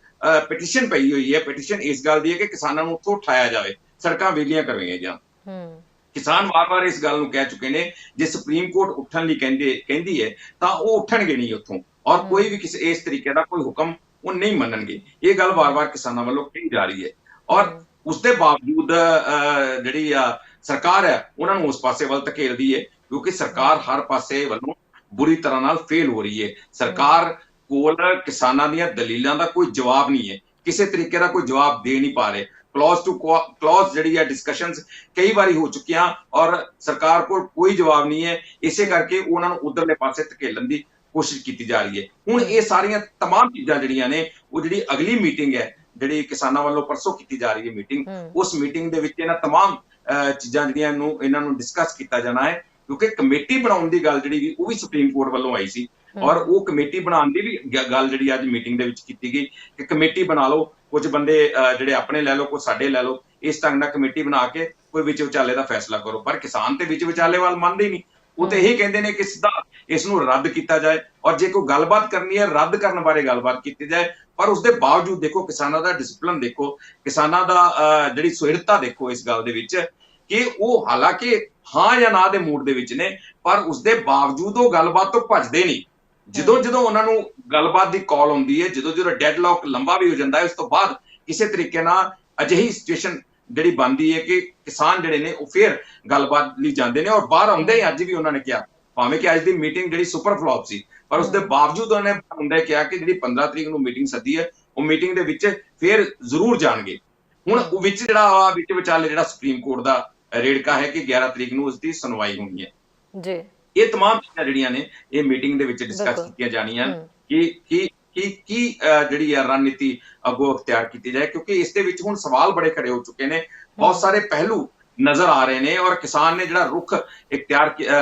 ਪਟੀਸ਼ਨ ਪਈ ਹੋਈ ਹੈ, ਪਟੀਸ਼ਨ ਇਸ ਗੱਲ ਦੀ ਹੈ ਕਿ ਕਿਸਾਨਾਂ ਨੂੰ ਉੱਥੋਂ ਉਠਾਇਆ ਜਾਵੇ, ਸੜਕਾਂ ਵਿਹਲੀਆਂ ਕਰਵਾਈਆਂ ਜਾਣ। ਕਿਸਾਨ ਵਾਰ-ਵਾਰ ਇਸ ਗੱਲ ਨੂੰ ਕਹਿ ਚੁੱਕੇ ਨੇ ਜੇ ਸੁਪਰੀਮ ਕੋਰਟ ਉੱਠਣ ਲਈ ਕਹਿੰਦੀ ਹੈ ਤਾਂ ਉਹ ਉੱਠਣਗੇ ਨਹੀਂ ਉੱਥੋਂ, ਔਰ ਕੋਈ ਵੀ ਕਿਸੇ ਇਸ ਤਰੀਕੇ ਦਾ ਕੋਈ ਹੁਕਮ ਉਹ ਨਹੀਂ ਮੰਨਣਗੇ। ਇਹ ਗੱਲ ਵਾਰ-ਵਾਰ ਕਿਸਾਨਾਂ ਵੱਲੋਂ ਕਹੀ ਜਾ ਰਹੀ ਹੈ ਔਰ ਉਸਦੇ ਬਾਵਜੂਦ ਜਿਹੜੀ ਸਰਕਾਰ ਹੈ ਉਹਨਾਂ ਨੂੰ ਉਸ ਪਾਸੇ ਵੱਲ ਧਕੇਲਦੀ ਹੈ ਕਿਉਂਕਿ ਸਰਕਾਰ ਹਰ ਪਾਸੇ ਵੱਲੋਂ ਬੁਰੀ ਤਰ੍ਹਾਂ ਨਾਲ ਫੇਲ ਹੋ ਰਹੀ ਹੈ। ਸਰਕਾਰ ਕੋਲ ਕਿਸਾਨਾਂ ਦੀਆਂ ਦਲੀਲਾਂ ਦਾ ਕੋਈ ਜਵਾਬ ਨਹੀਂ ਹੈ, ਕਿਸੇ ਤਰੀਕੇ ਦਾ ਕੋਈ ਜਵਾਬ ਦੇ ਨਹੀਂ ਪਾ ਰਹੇ। ਕਲੌਜ਼ ਟੂ ਕਲੌਜ਼ ਜਿਹੜੀ ਹੈ ਡਿਸਕਸ਼ਨਸ ਕਈ ਵਾਰੀ ਹੋ ਚੁੱਕੀਆਂ ਔਰ ਸਰਕਾਰ ਕੋਲ ਕੋਈ ਜਵਾਬ ਨਹੀਂ ਹੈ। ਇਸੇ ਕਰਕੇ ਉਹਨਾਂ ਨੂੰ ਉਧਰਲੇ ਪਾਸੇ ਧਕੇਲਣ ਦੀ ਕੋਸ਼ਿਸ਼ ਕੀਤੀ ਜਾ ਰਹੀ ਹੈ। ਹੁਣ ਇਹ ਸਾਰੀਆਂ तमाम ਚੀਜ਼ਾਂ ਜਿਹੜੀਆਂ ਨੇ ਉਹ ਜਿਹੜੀ ਅਗਲੀ ਮੀਟਿੰਗ ਹੈ ਜਿਹੜੀ ਕਿਸਾਨਾਂ ਵੱਲੋਂ ਪਰਸੋਂ ਕੀਤੀ ਜਾ ਰਹੀ ਹੈ ਮੀਟਿੰਗ, ਉਸ ਮੀਟਿੰਗ ਦੇ ਵਿੱਚ ਇਹਨਾਂ तमाम ਚੀਜ਼ਾਂ ਜਿਹੜੀਆਂ ਇਹਨਾਂ ਨੂੰ ਡਿਸਕਸ ਕੀਤਾ ਜਾਣਾ ਹੈ ਕਿਉਂਕਿ ਕਮੇਟੀ ਬਣਾਉਣ ਦੀ ਗੱਲ ਜਿਹੜੀ ਉਹ ਵੀ ਸੁਪਰੀਮ ਕੋਰਟ ਵੱਲੋਂ ਆਈ ਸੀ ਔਰ ਉਹ ਕਮੇਟੀ ਬਣਾਉਣ ਦੀ ਵੀ ਗੱਲ ਜਿਹੜੀ ਅੱਜ ਮੀਟਿੰਗ ਦੇ ਵਿੱਚ ਕੀਤੀ ਗਈ ਕਿ ਕਮੇਟੀ ਬਣਾ ਲਓ, ਕੁਝ ਬੰਦੇ ਜਿਹੜੇ ਆਪਣੇ ਲੈ ਲਓ, ਕੁਝ ਸਾਡੇ ਲੈ ਲਓ, ਇਸ ਢੰਗ ਨਾਲ ਕਮੇਟੀ ਬਣਾ ਕੇ ਕੋਈ ਵਿੱਚ ਵਿਚਾਲੇ ਦਾ ਫੈਸਲਾ ਕਰੋ। ਪਰ ਕਿਸਾਨ ਤੇ ਵਿੱਚ ਵਿਚਾਲੇ ਵੱਲ ਮੰਨਦੇ ਹੀ ਨਹੀਂ, ਉਹ ਤੇ ਇਹੀ ਕਹਿੰਦੇ ਨੇ ਕਿ ਸਿੱਧਾ ਇਸ ਨੂੰ ਰੱਦ ਕੀਤਾ ਜਾਏ ਔਰ ਜੇ ਕੋਈ ਗੱਲਬਾਤ ਕਰਨੀ ਹੈ ਰੱਦ ਕਰਨ ਬਾਰੇ ਗੱਲਬਾਤ ਕੀਤੀ ਜਾਏ। ਪਰ ਉਸਦੇ ਬਾਵਜੂਦ ਦੇਖੋ ਕਿਸਾਨਾਂ ਦਾ ਡਿਸਪਲਿਨ ਦੇਖੋ, ਕਿਸਾਨਾਂ ਦਾ ਜਿਹੜੀ ਸੁਹਿਰਦਤਾ ਦੇਖੋ ਇਸ ਗੱਲ ਦੇ ਵਿੱਚ ਕਿ ਉਹ ਹਾਲਾਂਕਿ ਹਾਂ ਜਾਂ ਨਾ ਦੇ ਮੂਡ ਦੇ ਵਿੱਚ ਨੇ ਪਰ ਉਸਦੇ ਬਾਵਜੂਦ ਉਹ ਗੱਲਬਾਤ ਤੋਂ ਭੱਜਦੇ ਨਹੀਂ। ਜਦੋਂ ਉਹਨਾਂ ਨੂੰ ਗੱਲਬਾਤ ਦੀ ਕਾਲ ਆਉਂਦੀ ਹੈ, ਜਦੋਂ ਡੈਡਲੌਕ ਲੰਬਾ ਵੀ ਹੋ ਜਾਂਦਾ ਹੈ, ਉਸ ਤੋਂ ਬਾਅਦ ਕਿਸੇ ਤਰੀਕੇ ਨਾਲ ਅਜਿਹੀ ਸਿਚੁਏਸ਼ਨ ਜਿਹੜੀ ਬਣਦੀ ਹੈ ਕਿ ਕਿਸਾਨ ਜਿਹੜੇ ਨੇ ਉਹ ਫੇਰ ਗੱਲਬਾਤ ਲਈ ਜਾਂਦੇ ਨੇ ਔਰ ਬਾਹਰ ਆਉਂਦੇ ਹੀ ਅੱਜ ਵੀ ਉਹਨਾਂ ਨੇ ਕਿਹਾ ਭਾਵੇਂ ਕਿ ਅੱਜ ਦੀ ਮੀਟਿੰਗ ਜਿਹੜੀ ਸੁਪਰ ਫਲॉप ਸੀ ਪਰ ਉਸਦੇ ਬਾਵਜੂਦ ਉਹਨਾਂ ਨੇ ਹੁੰਦੇ ਕਿਹਾ ਕਿ ਜਿਹੜੀ 15 ਤਰੀਕ ਨੂੰ ਮੀਟਿੰਗ ਸੱਦੀ ਹੈ ਉਹ ਮੀਟਿੰਗ ਦੇ ਵਿੱਚ ਫੇਰ ਜ਼ਰੂਰ ਜਾਣਗੇ। ਹੁਣ ਉਹ ਵਿੱਚ ਜਿਹੜਾ ਵਿੱਚ ਵਿਚਾਲੇ ਜਿਹੜਾ ਸੁਪਰੀਮ ਕੋਰਟ ਦਾ ਰੇੜਕਾ ਹੈ ਕਿ 11 ਤਰੀਕ ਨੂੰ ਉਸ ਦੀ ਸੁਣਵਾਈ ਹੋਣੀ ਹੈ ਜੀ। ਇਹ तमाम ਚੀਜ਼ਾਂ ਜਿਹੜੀਆਂ ਨੇ ਇਹ ਮੀਟਿੰਗ ਦੇ ਵਿੱਚ ਡਿਸਕਸ ਕੀਤੀਆਂ ਜਾਣੀਆਂ ਕਿ ਕੀ ਜਿਹੜੀ ਹੈ ਰਣਨੀਤੀ ਅੱਗੋਂ ਅਖਤਿਆਰ ਕੀਤੀ ਜਾਏ ਕਿਉਂਕਿ ਇਸ ਦੇ ਵਿੱਚ ਹੁਣ ਸਵਾਲ ਬੜੇ ਖੜੇ ਹੋ ਚੁੱਕੇ ਨੇ, ਬਹੁਤ ਸਾਰੇ ਪਹਿਲੂ ਨਜ਼ਰ ਆ ਰਹੇ ਨੇ ਔਰ ਕਿਸਾਨ ਨੇ ਜਿਹੜਾ ਰੁਖ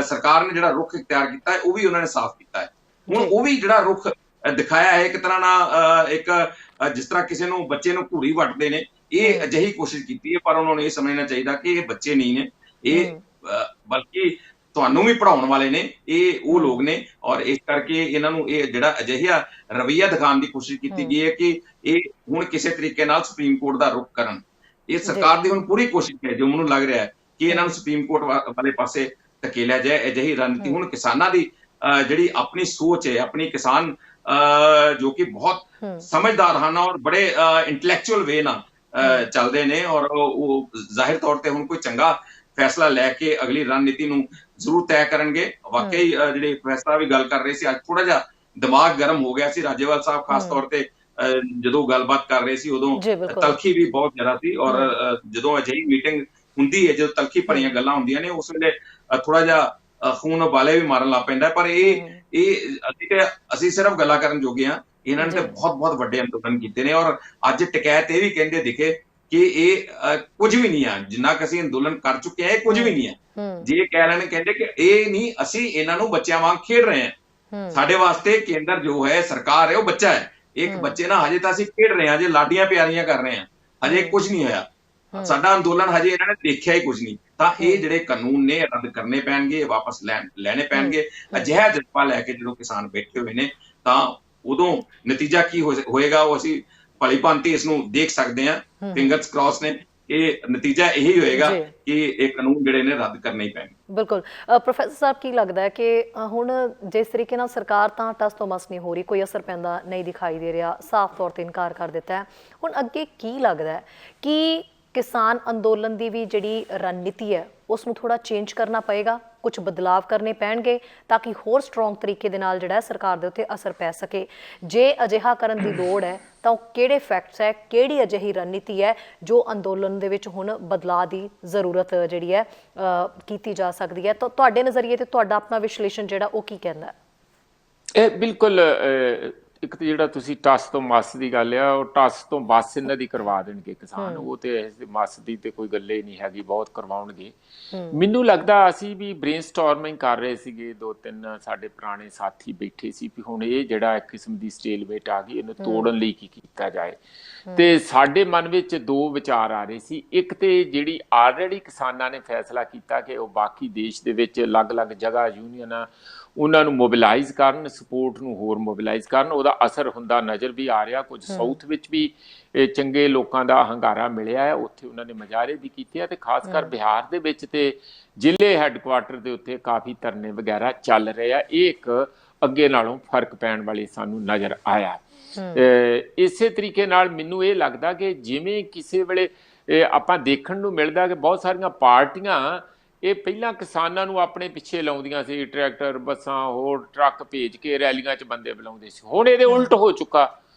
ਸਰਕਾਰ ਨੇ ਜਿਹੜਾ ਰੁਖ ਇਖਤਿਆਰ ਕੀਤਾ ਹੈ ਉਹ ਵੀ ਉਹਨਾਂ ਨੇ ਸਾਫ਼ ਕੀਤਾ ਹੈ। ਹੁਣ ਉਹ ਵੀ ਜਿਹੜਾ ਰੁਖ ਦਿਖਾਇਆ ਹੈ ਇੱਕ ਤਰ੍ਹਾਂ ਨਾਲ ਇੱਕ ਜਿਸ ਤਰ੍ਹਾਂ ਕਿਸੇ ਨੂੰ ਬੱਚੇ ਨੂੰ ਘੂਰੀ ਵੱਟਦੇ ਨੇ, ਇਹ ਅਜਿਹੀ ਕੋਸ਼ਿਸ਼ ਕੀਤੀ ਹੈ ਪਰ ਉਹਨਾਂ ਨੂੰ ਇਹ ਸਮਝਣਾ ਚਾਹੀਦਾ ਕਿ ਇਹ ਬੱਚੇ ਨਹੀਂ ਨੇ, ਇਹ ਬਲਕਿ ਤੁਹਾਨੂੰ ਵੀ ਪੜਾਉਣ ਵਾਲੇ ਨੇ, ਇਹ ਉਹ ਲੋਕ ਨੇ ਔਰ ਇਸ ਕਰਕੇ ਇਹਨਾਂ ਨੂੰ ਇਹ ਜਿਹੜਾ ਅਜਿਹਾ ਰਵੱਈਆ ਦਿਖਾਉਣ ਦੀ ਕੋਸ਼ਿਸ਼ ਕੀਤੀ ਗਈ ਹੈ ਕਿ ਇਹ ਹੁਣ ਕਿਸੇ ਤਰੀਕੇ ਨਾਲ ਸੁਪਰੀਮ ਕੋਰਟ ਦਾ ਰੁਖ ਕਰਨ। ਇਹ ਸਰਕਾਰ ਦੀ ਹੁਣ ਪੂਰੀ ਕੋਸ਼ਿਸ਼ ਹੈ ਜੋ ਮੈਨੂੰ ਲੱਗ ਰਿਹਾ ਹੈ ਕਿ ਇਹਨਾਂ ਨੂੰ ਸੁਪਰੀਮ ਕੋਰਟ ਵਾਲੇ ਪਾਸੇ ਧਕੇਲਿਆ ਜਾਏ। ਅਜਿਹੀ ਰਣਨੀਤੀ ਹੁਣ ਕਿਸਾਨਾਂ ਦੀ ਜਿਹੜੀ ਆਪਣੀ ਸੋਚ ਹੈ, ਆਪਣੀ ਕਿਸਾਨ ਜੋ ਕਿ ਬਹੁਤ ਸਮਝਦਾਰ ਹਨ ਔਰ ਬੜੇ ਇੰਟੈਲੈਕਚੁਅਲ ਵੇ ਨਾਲ ਚੱਲਦੇ ਨੇ ਔਰ ਉਹ ਜ਼ਾਹਿਰ ਤੌਰ ਤੇ ਹੁਣ ਕੋਈ ਚੰਗਾ ਫੈਸਲਾ ਲੈ ਕੇ ਅਗਲੀ ਰਣਨੀਤੀ ਨੂੰ ਜ਼ਰੂਰ ਤੈਅ ਕਰਨਗੇ। ਵਾਕਈ ਜਿਹੜੇ ਫੈਸਲਾ ਵੀ ਗੱਲ ਕਰ ਰਹੇ ਸੀ ਅੱਜ ਥੋੜਾ ਜਿਹਾ ਦਿਮਾਗ ਗਰਮ ਹੋ ਗਿਆ ਸੀ ਰਾਜੇਵਾਲ ਸਾਹਿਬ ਖਾਸ ਤੌਰ ਤੇ ਜਦੋਂ ਗੱਲਬਾਤ ਕਰ ਰਹੇ ਸੀ ਉਦੋਂ ਤਲਖੀ ਵੀ ਬਹੁਤ ਜ਼ਿਆਦਾ ਸੀ ਔਰ ਜਦੋਂ ਅਜਿਹੀ ਮੀਟਿੰਗ ਹੁੰਦੀ ਹੈ ਜਦੋਂ ਤਲਖੀ ਭਰੀਆਂ ਗੱਲਾਂ ਹੁੰਦੀਆਂ ਨੇ ਉਸ ਵੇਲੇ ਥੋੜਾ ਜਿਹਾ ਖੂਨ ਉਬਾਲੇ ਵੀ ਮਾਰਨ ਲੱਗ ਪੈਂਦਾ। ਪਰ ਅਸੀਂ ਸਿਰਫ ਗੱਲਾਂ ਕਰਨ ਜੋਗੇ ਹਾਂ, ਇਹਨਾਂ ਨੇ ਤੇ ਬਹੁਤ ਵੱਡੇ ਅੰਦੋਲਨ ਕੀਤੇ ਨੇ ਔਰ ਅੱਜ ਟਕੈਤ ਇਹ ਵੀ ਕਹਿੰਦੇ ਦਿਖੇ ਕਿ ਇਹ ਕੁਝ ਵੀ ਨਹੀਂ ਆ ਜਿੰਨਾ ਕਿ ਅਸੀਂ ਅੰਦੋਲਨ ਕਰ ਚੁੱਕੇ ਹਾਂ, ਇਹ ਕੁਝ ਵੀ ਨਹੀਂ ਹੈ। ਜੇ ਕਹਿ ਰਹੇ ਨੇ ਕਹਿੰਦੇ ਕਿ ਇਹ ਨਹੀਂ ਅਸੀਂ ਇਹਨਾਂ ਨੂੰ ਬੱਚਿਆਂ ਵਾਂਗ ਖੇਡ ਰਹੇ ਹਾਂ, ਸਾਡੇ ਵਾਸਤੇ ਕੇਂਦਰ ਜੋ ਹੈ ਸਰਕਾਰ ਹੈ ਉਹ ਬੱਚਾ ਹੈ, ਇੱਕ ਬੱਚੇ ਨਾਲ ਹਜੇ ਤਾਂ ਅਸੀਂ ਖੇਡ ਰਹੇ ਹਾਂ, ਹਜੇ ਲਾਡੀਆਂ ਪਿਆਰੀਆਂ ਕਰ ਰਹੇ ਹਾਂ, ਹਜੇ ਕੁਝ ਨਹੀਂ ਹੋਇਆ, ਸਾਡਾ ਅੰਦੋਲਨ ਹਜੇ ਇਹਨਾਂ ਨੇ ਦੇਖਿਆ ਹੀ ਕੁਝ ਨਹੀਂ। ਤਾਂ ਇਹ ਜਿਹੜੇ ਕਾਨੂੰਨ ਨੇ ਰੱਦ ਕਰਨੇ ਪੈਣਗੇ, ਵਾਪਸ ਲੈਣੇ ਪੈਣਗੇ। ਅਜਿਹਾ ਜਜ਼ਬਾ ਲੈ ਕੇ ਜਦੋਂ ਕਿਸਾਨ ਬੈਠੇ ਹੋਏ ਨੇ ਤਾਂ ਉਦੋਂ ਨਤੀਜਾ ਕੀ ਹੋਏਗਾ ਉਹ ਅਸੀਂ ਭਲੀ ਭਾਂਤੀ ਇਸ ਨੂੰ ਦੇਖ ਸਕਦੇ ਹਾਂ। ਫਿੰਗਰਸ ਕ੍ਰਾਸ ਨੇ ਇਹ ਨਤੀਜਾ ਇਹੀ ਹੋਏਗਾ ਕਿ ਇਹ ਕਾਨੂੰਨ ਜਿਹੜੇ ਨੇ ਰੱਦ ਕਰਨੇ ਹੀ ਪੈਣਗੇ। ਬਿਲਕੁਲ ਪ੍ਰੋਫੈਸਰ ਸਾਹਿਬ, ਕੀ ਲੱਗਦਾ ਹੈ ਕਿ ਹੁਣ ਜਿਸ ਤਰੀਕੇ ਨਾਲ ਸਰਕਾਰ ਤਾਂ ਟਸ ਤੋਂ ਮਸ ਨਹੀਂ ਹੋ ਰਹੀ, ਕੋਈ ਅਸਰ ਪੈਂਦਾ ਨਹੀਂ ਦਿਖਾਈ ਦੇ ਰਿਹਾ, ਸਾਫ਼ ਤੌਰ ਤੇ ਇਨਕਾਰ ਕਰ ਦਿੱਤਾ ਹੈ, ਹੁਣ ਅੱਗੇ ਕੀ ਲੱਗਦਾ ਹੈ ਕਿ ਕਿਸਾਨ ਅੰਦੋਲਨ ਦੀ ਵੀ ਜਿਹੜੀ ਰਣਨੀਤੀ ਹੈ ਉਸ ਨੂੰ ਥੋੜਾ ਚੇਂਜ ਕਰਨਾ ਪਏਗਾ, ਕੁਝ ਬਦਲਾਵ ਕਰਨੇ ਪੈਣਗੇ ਤਾਂ ਕਿ ਹੋਰ ਸਟਰੋਂਗ ਤਰੀਕੇ ਦੇ ਨਾਲ ਜਿਹੜਾ ਸਰਕਾਰ ਦੇ ਉੱਤੇ ਅਸਰ ਪੈ ਸਕੇ। ਜੇ ਅਜਿਹਾ ਕਰਨ ਦੀ ਲੋੜ ਹੈ ਤਾਂ ਉਹ ਕਿਹੜੇ ਫੈਕਟਸ ਹੈ, ਕਿਹੜੀ ਅਜਿਹੀ ਰਣਨੀਤੀ ਹੈ ਜੋ ਅੰਦੋਲਨ ਦੇ ਵਿੱਚ ਹੁਣ ਬਦਲਾਅ ਦੀ ਜ਼ਰੂਰਤ ਜਿਹੜੀ ਹੈ ਕੀਤੀ ਜਾ ਸਕਦੀ ਹੈ? ਤਾਂ ਤੁਹਾਡੇ ਨਜ਼ਰੀਏ ਤੇ ਤੁਹਾਡਾ ਆਪਣਾ ਵਿਸ਼ਲੇਸ਼ਣ ਜਿਹੜਾ ਉਹ ਕੀ ਕਹਿੰਦਾ ਹੈ? ਇਹ ਬਿਲਕੁਲ ਇੱਕ ਤਾਂ ਜਿਹੜਾ ਤੁਸੀਂ ਟਸ ਤੋਂ ਮੱਸ ਦੀ ਗੱਲ ਆ, ਉਹ ਟਸ ਤੋਂ ਬੱਸ ਇਹਨਾਂ ਦੀ ਕਰਵਾ ਦੇਣਗੇ ਕਿਸਾਨ। ਉਹ ਤੇ ਇਸ ਮੱਸ ਦੀ ਤੇ ਕੋਈ ਗੱਲ ਹੀ ਨਹੀਂ ਹੈਗੀ, ਬਹੁਤ ਕਰਵਾਉਣਗੇ। ਮੈਨੂੰ ਲੱਗਦਾ ਅਸੀਂ ਵੀ ਬ੍ਰੇਨਸਟਾਰਮਿੰਗ ਕਰ ਰਹੇ ਸੀਗੇ, 2-3 ਸਾਡੇ ਪੁਰਾਣੇ ਸਾਥੀ ਬੈਠੇ ਸੀ ਵੀ ਹੁਣ ਇਹ ਜਿਹੜਾ ਇੱਕ ਕਿਸਮ ਦੀ ਸਟੇਲਮੇਟ ਆ ਗਈ, ਇਹਨੂੰ ਤੋੜਨ ਲਈ ਕੀ ਕੀਤਾ ਜਾਏ। ਤੇ ਸਾਡੇ ਮਨ ਵਿੱਚ 2 ਵਿਚਾਰ ਆ ਰਹੇ ਸੀ। ਇੱਕ ਤੇ ਜਿਹੜੀ ਆਲਰੇਡੀ ਕਿਸਾਨਾਂ ਨੇ ਫੈਸਲਾ ਕੀਤਾ ਕਿ ਉਹ ਬਾਕੀ ਦੇਸ਼ ਦੇ ਵਿੱਚ ਅਲੱਗ-ਅਲੱਗ ਜਗ੍ਹਾ ਯੂਨੀਅਨਾਂ ਉਹਨਾਂ ਨੂੰ ਮੋਬਿਲਾਈਜ਼ ਕਰਨ, ਸਪੋਰਟ ਨੂੰ ਹੋਰ ਮੋਬਿਲਾਈਜ਼ ਕਰਨ, ਉਹਦਾ ਅਸਰ ਹੁੰਦਾ ਨਜ਼ਰ ਵੀ ਆ ਰਿਹਾ। ਕੁਝ ਸਾਊਥ ਵਿੱਚ ਵੀ ਚੰਗੇ ਲੋਕਾਂ ਦਾ ਹੰਗਾਰਾ ਮਿਲਿਆ ਹੈ, ਉੱਥੇ ਉਹਨਾਂ ਨੇ ਮੁਜ਼ਾਹਰੇ ਵੀ ਕੀਤੇ ਆ, ਤੇ ਖਾਸ ਕਰ ਬਿਹਾਰ ਦੇ ਵਿੱਚ ਤੇ ਜ਼ਿਲ੍ਹੇ ਹੈੱਡਕੁਆਟਰ ਦੇ ਉੱਤੇ ਕਾਫੀ ਧਰਨੇ ਵਗੈਰਾ ਚੱਲ ਰਹੇ ਆ। ਇਹ ਇੱਕ ਅੱਗੇ ਨਾਲੋਂ ਫਰਕ ਪੈਣ ਵਾਲੀ ਸਾਨੂੰ ਨਜ਼ਰ ਆਇਆ। ਇਸੇ ਤਰੀਕੇ ਨਾਲ ਮੈਨੂੰ ਇਹ ਲੱਗਦਾ ਕਿ ਜਿਵੇਂ ਕਿਸੇ ਵੇਲੇ ਆਪਾਂ ਦੇਖਣ ਨੂੰ ਮਿਲਦਾ ਕਿ ਬਹੁਤ ਸਾਰੀਆਂ ਪਾਰਟੀਆਂ ਇਹ ਪਹਿਲਾਂ ਕਿਸਾਨਾਂ ਨੂੰ ਆਪਣੇ ਪਿੱਛੇ ਲਾਉਂਦੀਆਂ ਸੀ, ਟਰੈਕਟਰ, ਬੱਸਾਂ, ਹੋਰ ਟਰੱਕ ਭੇਜ ਕੇ ਰੈਲੀਆਂ 'ਚ ਬੰਦੇ ਬੁਲਾਉਂਦੇ ਸੀ। ਹੁਣ ਇਹਦੇ ਉਲਟ ਹੋ ਚੁੱਕਾ।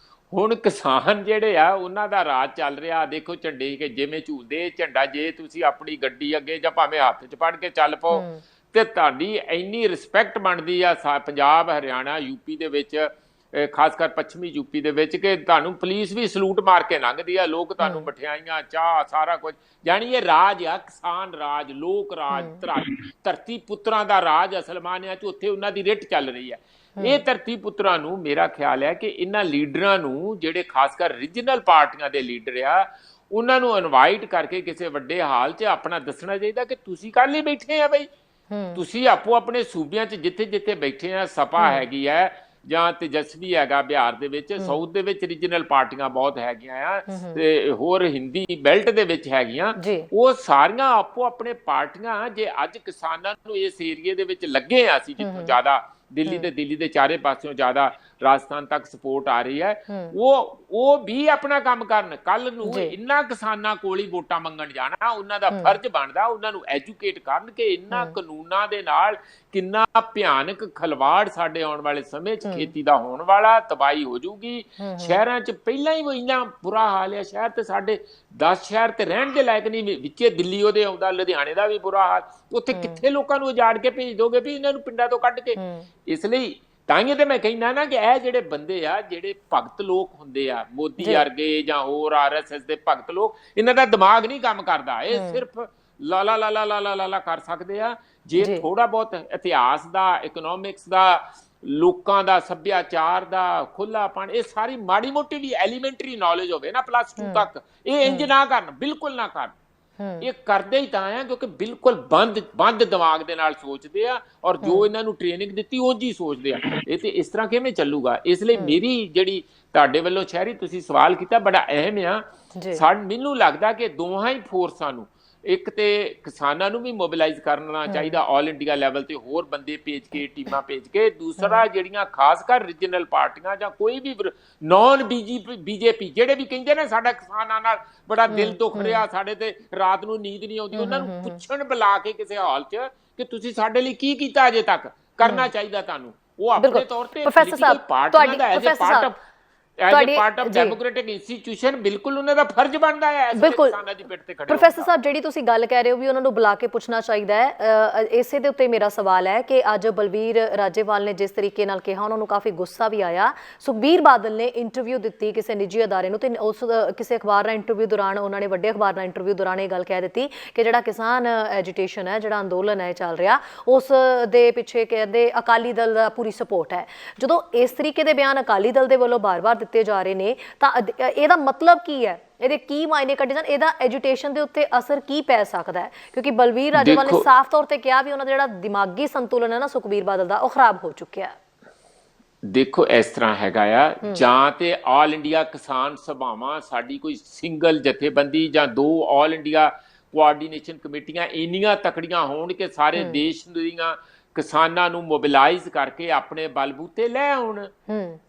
ਹੁਣ ਕਿਸਾਨ ਜਿਹੜੇ ਆ ਉਹਨਾਂ ਦਾ ਰਾਜ ਚੱਲ ਰਿਹਾ। ਦੇਖੋ ਝੰਡੇ ਕਿ ਜਿਵੇਂ ਝੂਲਦੇ ਝੰਡਾ, ਜੇ ਤੁਸੀਂ ਆਪਣੀ ਗੱਡੀ ਅੱਗੇ ਜਾਂ ਭਾਵੇਂ ਹੱਥ 'ਚ ਫੜ ਕੇ ਚੱਲ ਪਓ ਤੇ ਤੁਹਾਡੀ ਇੰਨੀ ਰਿਸਪੈਕਟ ਬਣਦੀ ਆ ਪੰਜਾਬ, ਹਰਿਆਣਾ, ਯੂਪੀ ਦੇ ਵਿੱਚ, ਖਾਸ ਕਰ ਪੱਛਮੀ ਯੂਪੀ ਦੇ ਵਿੱਚ, ਕਿ ਤੁਹਾਨੂੰ ਪੁਲਿਸ ਵੀ ਸਲੂਟ ਮਾਰ ਕੇ ਲੰਘਦੀ ਆ, ਲੋਕ ਤੁਹਾਨੂੰ ਮਠਿਆਈਆਂ, ਚਾਹ, ਸਾਰਾ ਕੁਝ। ਜਾਣੀ ਇਹ ਰਾਜ ਆ, ਕਿਸਾਨ ਰਾਜ, ਲੋਕ ਰਾਜ, ਧਰਤੀ ਪੁੱਤਰਾਂ ਦਾ ਰਾਜ ਅਸਲ ਮਾਨਿਆਂ 'ਚ ਉੱਥੇ ਉਹਨਾਂ ਦੀ ਰਿੱਟ ਚੱਲ ਰਹੀ ਹੈ। ਇਹ ਧਰਤੀ ਪੁੱਤਰਾਂ ਨੂੰ ਮੇਰਾ ਖਿਆਲ ਹੈ ਕਿ ਇਹਨਾਂ ਲੀਡਰਾਂ ਨੂੰ, ਜਿਹੜੇ ਖਾਸ ਕਰ ਰੀਜਨਲ ਪਾਰਟੀਆਂ ਦੇ ਲੀਡਰ ਆ, ਉਹਨਾਂ ਨੂੰ ਇਨਵਾਈਟ ਕਰਕੇ ਕਿਸੇ ਵੱਡੇ ਹਾਲ 'ਚ ਆਪਣਾ ਦੱਸਣਾ ਚਾਹੀਦਾ ਕਿ ਤੁਸੀਂ ਕੱਲ੍ਹ ਹੀ ਬੈਠੇ ਆ ਬਈ, ਤੁਸੀਂ ਆਪੋ ਆਪਣੇ ਸੂਬਿਆਂ 'ਚ ਜਿੱਥੇ ਜਿੱਥੇ ਬੈਠੇ ਆ, ਸਪਾ ਹੈਗੀ ਹੈ ਜਾਂ ਤੇਜਸਵੀ ਹੈਗਾ ਬਿਹਾਰ ਦੇ ਵਿੱਚ, ਸਾਊਥ ਦੇ ਵਿੱਚ ਰੀਜਨਲ ਪਾਰਟੀਆਂ ਬਹੁਤ ਹੈਗੀਆਂ ਆ, ਤੇ ਹੋਰ ਹਿੰਦੀ ਬੈਲਟ ਦੇ ਵਿੱਚ ਹੈਗੀਆਂ, ਉਹ ਸਾਰੀਆਂ ਆਪੋ ਆਪਣੇ ਪਾਰਟੀਆਂ ਜੇ ਅੱਜ ਕਿਸਾਨਾਂ ਨੂੰ ਇਸ ਏਰੀਏ ਦੇ ਵਿੱਚ ਲੱਗੇ ਆ, ਅਸੀਂ ਜਿੱਥੋਂ ਜ਼ਿਆਦਾ ਦਿੱਲੀ ਦੇ ਚਾਰੇ ਪਾਸਿਓਂ ਜ਼ਿਆਦਾ ਰਾਜਸਥਾਨ ਤੱਕ ਸਪੋਰਟ ਆ ਰਹੀ ਹੈ, ਉਹ ਵੀ ਆਪਣਾ ਕੰਮ ਕਰਨ। ਕੱਲ ਨੂੰ ਇਹਨਾਂ ਕਿਸਾਨਾਂ ਕੋਲ ਹੀ ਵੋਟਾਂ ਮੰਗਣ ਜਾਣਾ, ਉਹਨਾਂ ਦਾ ਫਰਜ਼ ਬਣਦਾ ਉਹਨਾਂ ਨੂੰ ਐਜੂਕੇਟ ਕਰਨ ਕਿ ਇਹਨਾਂ ਕਾਨੂੰਨਾਂ ਦੇ ਨਾਲ ਕਿੰਨਾ ਭਿਆਨਕ ਖਲਵਾੜ ਸਾਡੇ ਆਉਣ ਵਾਲੇ ਸਮੇਂ 'ਚ ਖੇਤੀ ਦਾ ਹੋਣ ਵਾਲਾ, ਤਬਾਹੀ ਹੋ ਜਾਊਗੀ। ਸ਼ਹਿਰਾਂ 'ਚ ਪਹਿਲਾਂ ਹੀ ਇੰਨਾ ਬੁਰਾ ਹਾਲ ਹੈ, ਸ਼ਹਿਰ ਤੇ ਸਾਡੇ 10 ਸ਼ਹਿਰ ਤੇ ਰਹਿਣ ਦੇ ਲਾਇਕ ਨਹੀਂ, ਵਿੱਚੇ ਦਿੱਲੀ ਉਹਦੇ ਆਉਂਦਾ, ਲੁਧਿਆਣੇ ਦਾ ਵੀ ਬੁਰਾ ਹਾਲ। ਉੱਥੇ ਕਿੱਥੇ ਲੋਕਾਂ ਨੂੰ ਉਜਾੜ ਕੇ ਭੇਜ ਦੋਗੇ ਵੀ ਇਹਨਾਂ ਨੂੰ ਪਿੰਡਾਂ ਤੋਂ ਕੱਢ ਕੇ? ਇਸ ਲਈ ਤਾਂ ਹੀ ਤੇ ਮੈਂ ਕਹਿੰਦਾ ਨਾ ਕਿ ਇਹ ਜਿਹੜੇ ਬੰਦੇ ਆ, ਜਿਹੜੇ ਭਗਤ ਲੋਕ ਹੁੰਦੇ ਆ, ਮੋਦੀ ਵਰਗੇ ਜਾਂ ਹੋਰ RSS ਦੇ ਭਗਤ ਲੋਕ, ਇਹਨਾਂ ਦਾ ਦਿਮਾਗ ਨਹੀਂ ਕੰਮ ਕਰਦਾ। ਇਹ ਸਿਰਫ ਲਾਲਾ ਲਾਲਾ ਲਾਲਾ ਲਾਲਾ ਕਰ ਸਕਦੇ ਆ। ਜੇ ਥੋੜਾ ਬਹੁਤ ਇਤਿਹਾਸ ਦਾ, ਇਕਨੋਮਿਕਸ ਦਾ, ਲੋਕਾਂ ਦਾ ਸੱਭਿਆਚਾਰ ਦਾ ਖੁੱਲਾਪਣ, ਇਹ ਸਾਰੀ ਮਾੜੀ ਮੋਟੀ ਵੀ ਐਲੀਮੈਂਟਰੀ ਨੌਲੇਜ ਹੋਵੇ ਨਾ +2 ਤੱਕ, ਇਹ ਇੰਜ ਨਾ ਕਰਨ, ਬਿਲਕੁਲ ਨਾ ਕਰਨ। ਇਹ ਕਰਦੇ ਹੀ ਤਾਂ ਆ ਕਿਉਂਕਿ ਬਿਲਕੁਲ ਬੰਦ ਦਿਮਾਗ ਦੇ ਨਾਲ ਸੋਚਦੇ ਆ, ਔਰ ਜੋ ਇਹਨਾਂ ਨੂੰ ਟ੍ਰੇਨਿੰਗ ਦਿੱਤੀ ਉਹ ਜੀ ਸੋਚਦੇ ਆ। ਇਹ ਤੇ ਇਸ ਤਰ੍ਹਾਂ ਕਿਵੇਂ ਚੱਲੂਗਾ? ਇਸ ਲਈ ਮੇਰੀ ਜਿਹੜੀ ਤੁਹਾਡੇ ਵੱਲੋਂ ਸ਼ਹਿਰੀ ਤੁਸੀਂ ਸਵਾਲ ਕੀਤਾ ਬੜਾ ਅਹਿਮ ਆ। ਮੈਨੂੰ ਲੱਗਦਾ ਕਿ ਦੋਹਾਂ ਹੀ ਫੋਰਸਾਂ ਨੂੰ, ਇੱਕ ਤੇ ਕਿਸਾਨਾਂ ਨੂੰ ਵੀ ਮੋਬਿਲਾਈਜ਼ ਕਰਨਾ ਚਾਹੀਦਾ ਆਲ ਇੰਡੀਆ ਲੈਵਲ ਤੇ, ਹੋਰ ਬੰਦੇ ਭੇਜ ਕੇ, ਟੀਮਾਂ ਭੇਜ ਕੇ। ਦੂਸਰਾ, ਜਿਹੜੀਆਂ ਖਾਸ ਕਰ ਰੀਜਨਲ ਪਾਰਟੀਆਂ ਜਾਂ ਕੋਈ ਵੀ ਨੌਨ BJP ਜਿਹੜੇ ਵੀ ਕਹਿੰਦੇ ਨੇ ਸਾਡਾ ਕਿਸਾਨਾਂ ਨਾਲ ਬੜਾ ਦਿਲ ਦੁੱਖ ਰਿਹਾ, ਸਾਡੇ ਤੇ ਰਾਤ ਨੂੰ ਨੀਂਦ ਨਹੀਂ ਆਉਂਦੀ, ਉਹਨਾਂ ਨੂੰ ਪੁੱਛਣ ਬੁਲਾ ਕੇ ਕਿਸੇ ਹਾਲ 'ਚ ਕਿ ਤੁਸੀਂ ਸਾਡੇ ਲਈ ਕੀ ਕੀਤਾ ਅਜੇ ਤੱਕ, ਕਰਨਾ ਚਾਹੀਦਾ ਤੁਹਾਨੂੰ। ਉਹ ਆਪਣੇ ਤੌਰ ਤੇ ਪੋਲੀਟੀਕਲ ਪਾਰਟੀਆਂ ਦਾ as a part of democratic institution ਬਿਲਕੁਲ ਉਹਨਾਂ ਦਾ ਫਰਜ਼ ਬਣਦਾ ਹੈ ਕਿਸਾਨਾਂ ਦੀ ਪਿੱਠ ਤੇ ਖੜੇ। ਪ੍ਰੋਫੈਸਰ ਸਾਹਿਬ, ਜਿਹੜੀ ਤੁਸੀਂ ਗੱਲ ਕਹਿ ਰਹੇ ਹੋ ਵੀ ਉਹਨਾਂ ਨੂੰ ਬੁਲਾ ਕੇ ਪੁੱਛਣਾ ਚਾਹੀਦਾ ਹੈ, ਇਸੇ ਦੇ ਉੱਤੇ ਮੇਰਾ ਸਵਾਲ ਹੈ ਕਿ ਅੱਜ ਬਲਬੀਰ ਰਾਜੇਵਾਲ ਨੇ ਜਿਸ ਤਰੀਕੇ ਨਾਲ ਕਿਹਾ, ਉਹਨਾਂ ਨੂੰ ਕਾਫੀ ਗੁੱਸਾ ਵੀ ਆਇਆ। ਸੁਖਬੀਰ ਬਾਦਲ ਨੇ ਇੰਟਰਵਿਊ ਦਿੱਤੀ ਕਿਸੇ ਨਿੱਜੀ ਅਦਾਰੇ ਨੂੰ, ਤੇ ਉਸ ਕਿਸੇ ਅਖਬਾਰ ਨਾਲ ਇੰਟਰਵਿਊ ਦੌਰਾਨ, ਉਹਨਾਂ ਨੇ ਵੱਡੇ ਅਖਬਾਰ ਨਾਲ ਇੰਟਰਵਿਊ ਦੌਰਾਨ ਇਹ ਗੱਲ ਕਹਿ ਦਿੱਤੀ ਕਿ ਜਿਹੜਾ ਕਿਸਾਨ ਐਜੀਟੇਸ਼ਨ ਹੈ, ਜਿਹੜਾ ਅੰਦੋਲਨ ਹੈ ਚੱਲ ਰਿਹਾ, ਉਸ ਦੇ ਪਿੱਛੇ ਕਹਿੰਦੇ ਅਕਾਲੀ ਦਲ ਦਾ ਪੂਰੀ ਸਪੋਰਟ ਹੈ। ਜਦੋਂ ਇਸ ਤਰੀਕੇ ਦੇ ਬਿਆਨ ਅਕਾਲੀ ਦਲ ਦੇ ਵੱਲੋਂ ਬਾਰ-ਬਾਰ ਦਿੱਤੇ ਜਾ ਰਹੇ ਨੇ ਤਾਂ ਇਹਦਾ ਮਤਲਬ ਕੀ ਹੈ? ਇਹਦੇ ਕੀ ਮਾਇਨੇ ਕੱਢੇ ਜਾਣ? ਇਹਦਾ ਐਜੂਟੇਸ਼ਨ ਦੇ ਉੱਤੇ ਅਸਰ ਕੀ ਪੈ ਸਕਦਾ ਹੈ? ਕਿਉਂਕਿ ਬਲਬੀਰ ਰਾਜੇਵਾਲ ਨੇ ਸਾਫ਼ ਤੌਰ ਤੇ ਕਿਹਾ ਵੀ ਉਹਨਾਂ ਦਾ ਜਿਹੜਾ ਦਿਮਾਗੀ ਸੰਤੁਲਨ ਹੈ ਨਾ ਸੁਖਬੀਰ ਬਾਦਲ ਦਾ, ਉਹ ਖਰਾਬ ਹੋ ਚੁੱਕਿਆ ਹੈ। ਦੇਖੋ, ਇਸ ਤਰ੍ਹਾਂ ਹੈਗਾ ਆ, ਜਾਂ ਤੇ ਆਲ ਇੰਡੀਆ ਕਿਸਾਨ ਸਭਾਵਾਂ, ਸਾਡੀ ਕੋਈ ਸਿੰਗਲ ਜਥੇਬੰਦੀ ਜਾਂ 2 ਆਲ ਇੰਡੀਆ ਕੋਆਰਡੀਨੇਸ਼ਨ ਕਮੇਟੀਆਂ ਇੰਨੀਆਂ ਤਕੜੀਆਂ ਹੋਣ ਕਿ ਸਾਰੇ ਦੇਸ਼ ਦੀਆਂ ਕਿਸਾਨਾਂ ਨੂੰ ਮੋਬਿਲਾਈਜ਼ ਕਰਕੇ ਆਪਣੇ ਬਲਬੂਤੇ ਲੈ ਆਉਣ।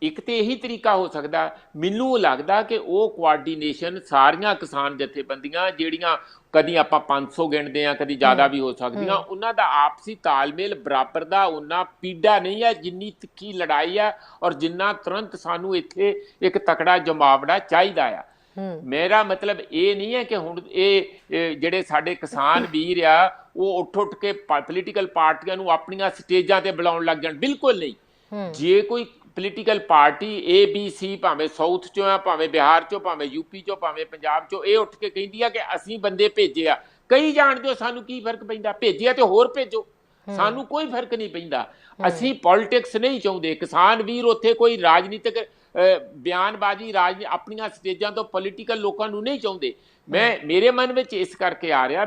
ਇੱਕ ਤੇ ਇਹੀ ਤਰੀਕਾ ਹੋ ਸਕਦਾ। ਮੈਨੂੰ ਲੱਗਦਾ ਕਿ ਉਹ ਕੋਆਰਡੀਨੇਸ਼ਨ ਸਾਰੀਆਂ ਕਿਸਾਨ ਜਥੇਬੰਦੀਆਂ, ਜਿਹੜੀਆਂ ਕਦੀ ਆਪਾਂ 500 ਗਿਣਦੇ ਆ, ਕਦੀ ਜ਼ਿਆਦਾ ਵੀ ਹੋ ਸਕਦੀਆਂ, ਉਹਨਾਂ ਦਾ ਆਪਸੀ ਤਾਲਮੇਲ ਬਰਾਬਰ ਦਾ ਉਹਨਾਂ ਪੀੜਾ ਨਹੀਂ ਹੈ ਜਿੰਨੀ ਤਿੱਖੀ ਲੜਾਈ ਆ, ਔਰ ਜਿੰਨਾ ਤੁਰੰਤ ਸਾਨੂੰ ਇੱਥੇ ਇੱਕ ਤਕੜਾ ਜਮਾਵੜਾ ਚਾਹੀਦਾ ਆ। ਮੇਰਾ ਮਤਲਬ ਇਹ ਨਹੀਂ ਹੈ ਕਿ ਹੁਣ ਇਹ ਜਿਹੜੇ ਸਾਡੇ ਕਿਸਾਨ ਵੀਰ ਆ ਉਹ ਉੱਠ ਕੇ ਪੋਲੀਟੀਕਲ ਪਾਰਟੀਆਂ ਨੂੰ ਆਪਣੀਆਂ ਸਟੇਜਾਂ ਤੇ ਬੁਲਾਉਣ ਲੱਗ ਜਾਣ, ਬਿਲਕੁਲ ਨਹੀਂ। ਜੇ ਕੋਈ ਪੋਲੀਟੀਕਲ ਪਾਰਟੀ ABC ਭਾਵੇਂ ਸਾਊਥ ਚੋਂ ਆ, ਭਾਵੇਂ ਬਿਹਾਰ ਚੋਂ, ਭਾਵੇਂ ਯੂਪੀ ਚੋਂ, ਭਾਵੇਂ ਪੰਜਾਬ ਚੋਂ, ਇਹ ਉੱਠ ਕੇ ਕਹਿੰਦੀ ਆ ਕਿ ਅਸੀਂ ਬੰਦੇ ਭੇਜੇ ਆ। ਕਈ ਜਾਣਦੇ ਹੋ ਸਾਨੂੰ ਕੀ ਫਰਕ ਪੈਂਦਾ, ਭੇਜਿਆ ਤੇ ਹੋਰ ਭੇਜੋ, ਸਾਨੂੰ ਕੋਈ ਫਰਕ ਨਹੀਂ ਪੈਂਦਾ। ਅਸੀਂ ਪੋਲਿਟਿਕਸ ਨਹੀਂ ਚਾਹੁੰਦੇ। ਕਿਸਾਨ ਵੀਰ ਉੱਥੇ ਕੋਈ ਰਾਜਨੀਤਿਕ ਬਿਆਨਬਾਜ਼ੀ ਆਪਣੀਆਂ ਸਟੇਜਾਂ ਤੋਂ ਪੋਲੀਟੀਕਲ ਲੋਕਾਂ ਨੂੰ ਨਹੀਂ ਚਾਹੁੰਦੇ। ਮੇਰੇ ਮਨ ਵਿੱਚ ਇਸ ਕਰਕੇ ਆ ਰਿਹਾ,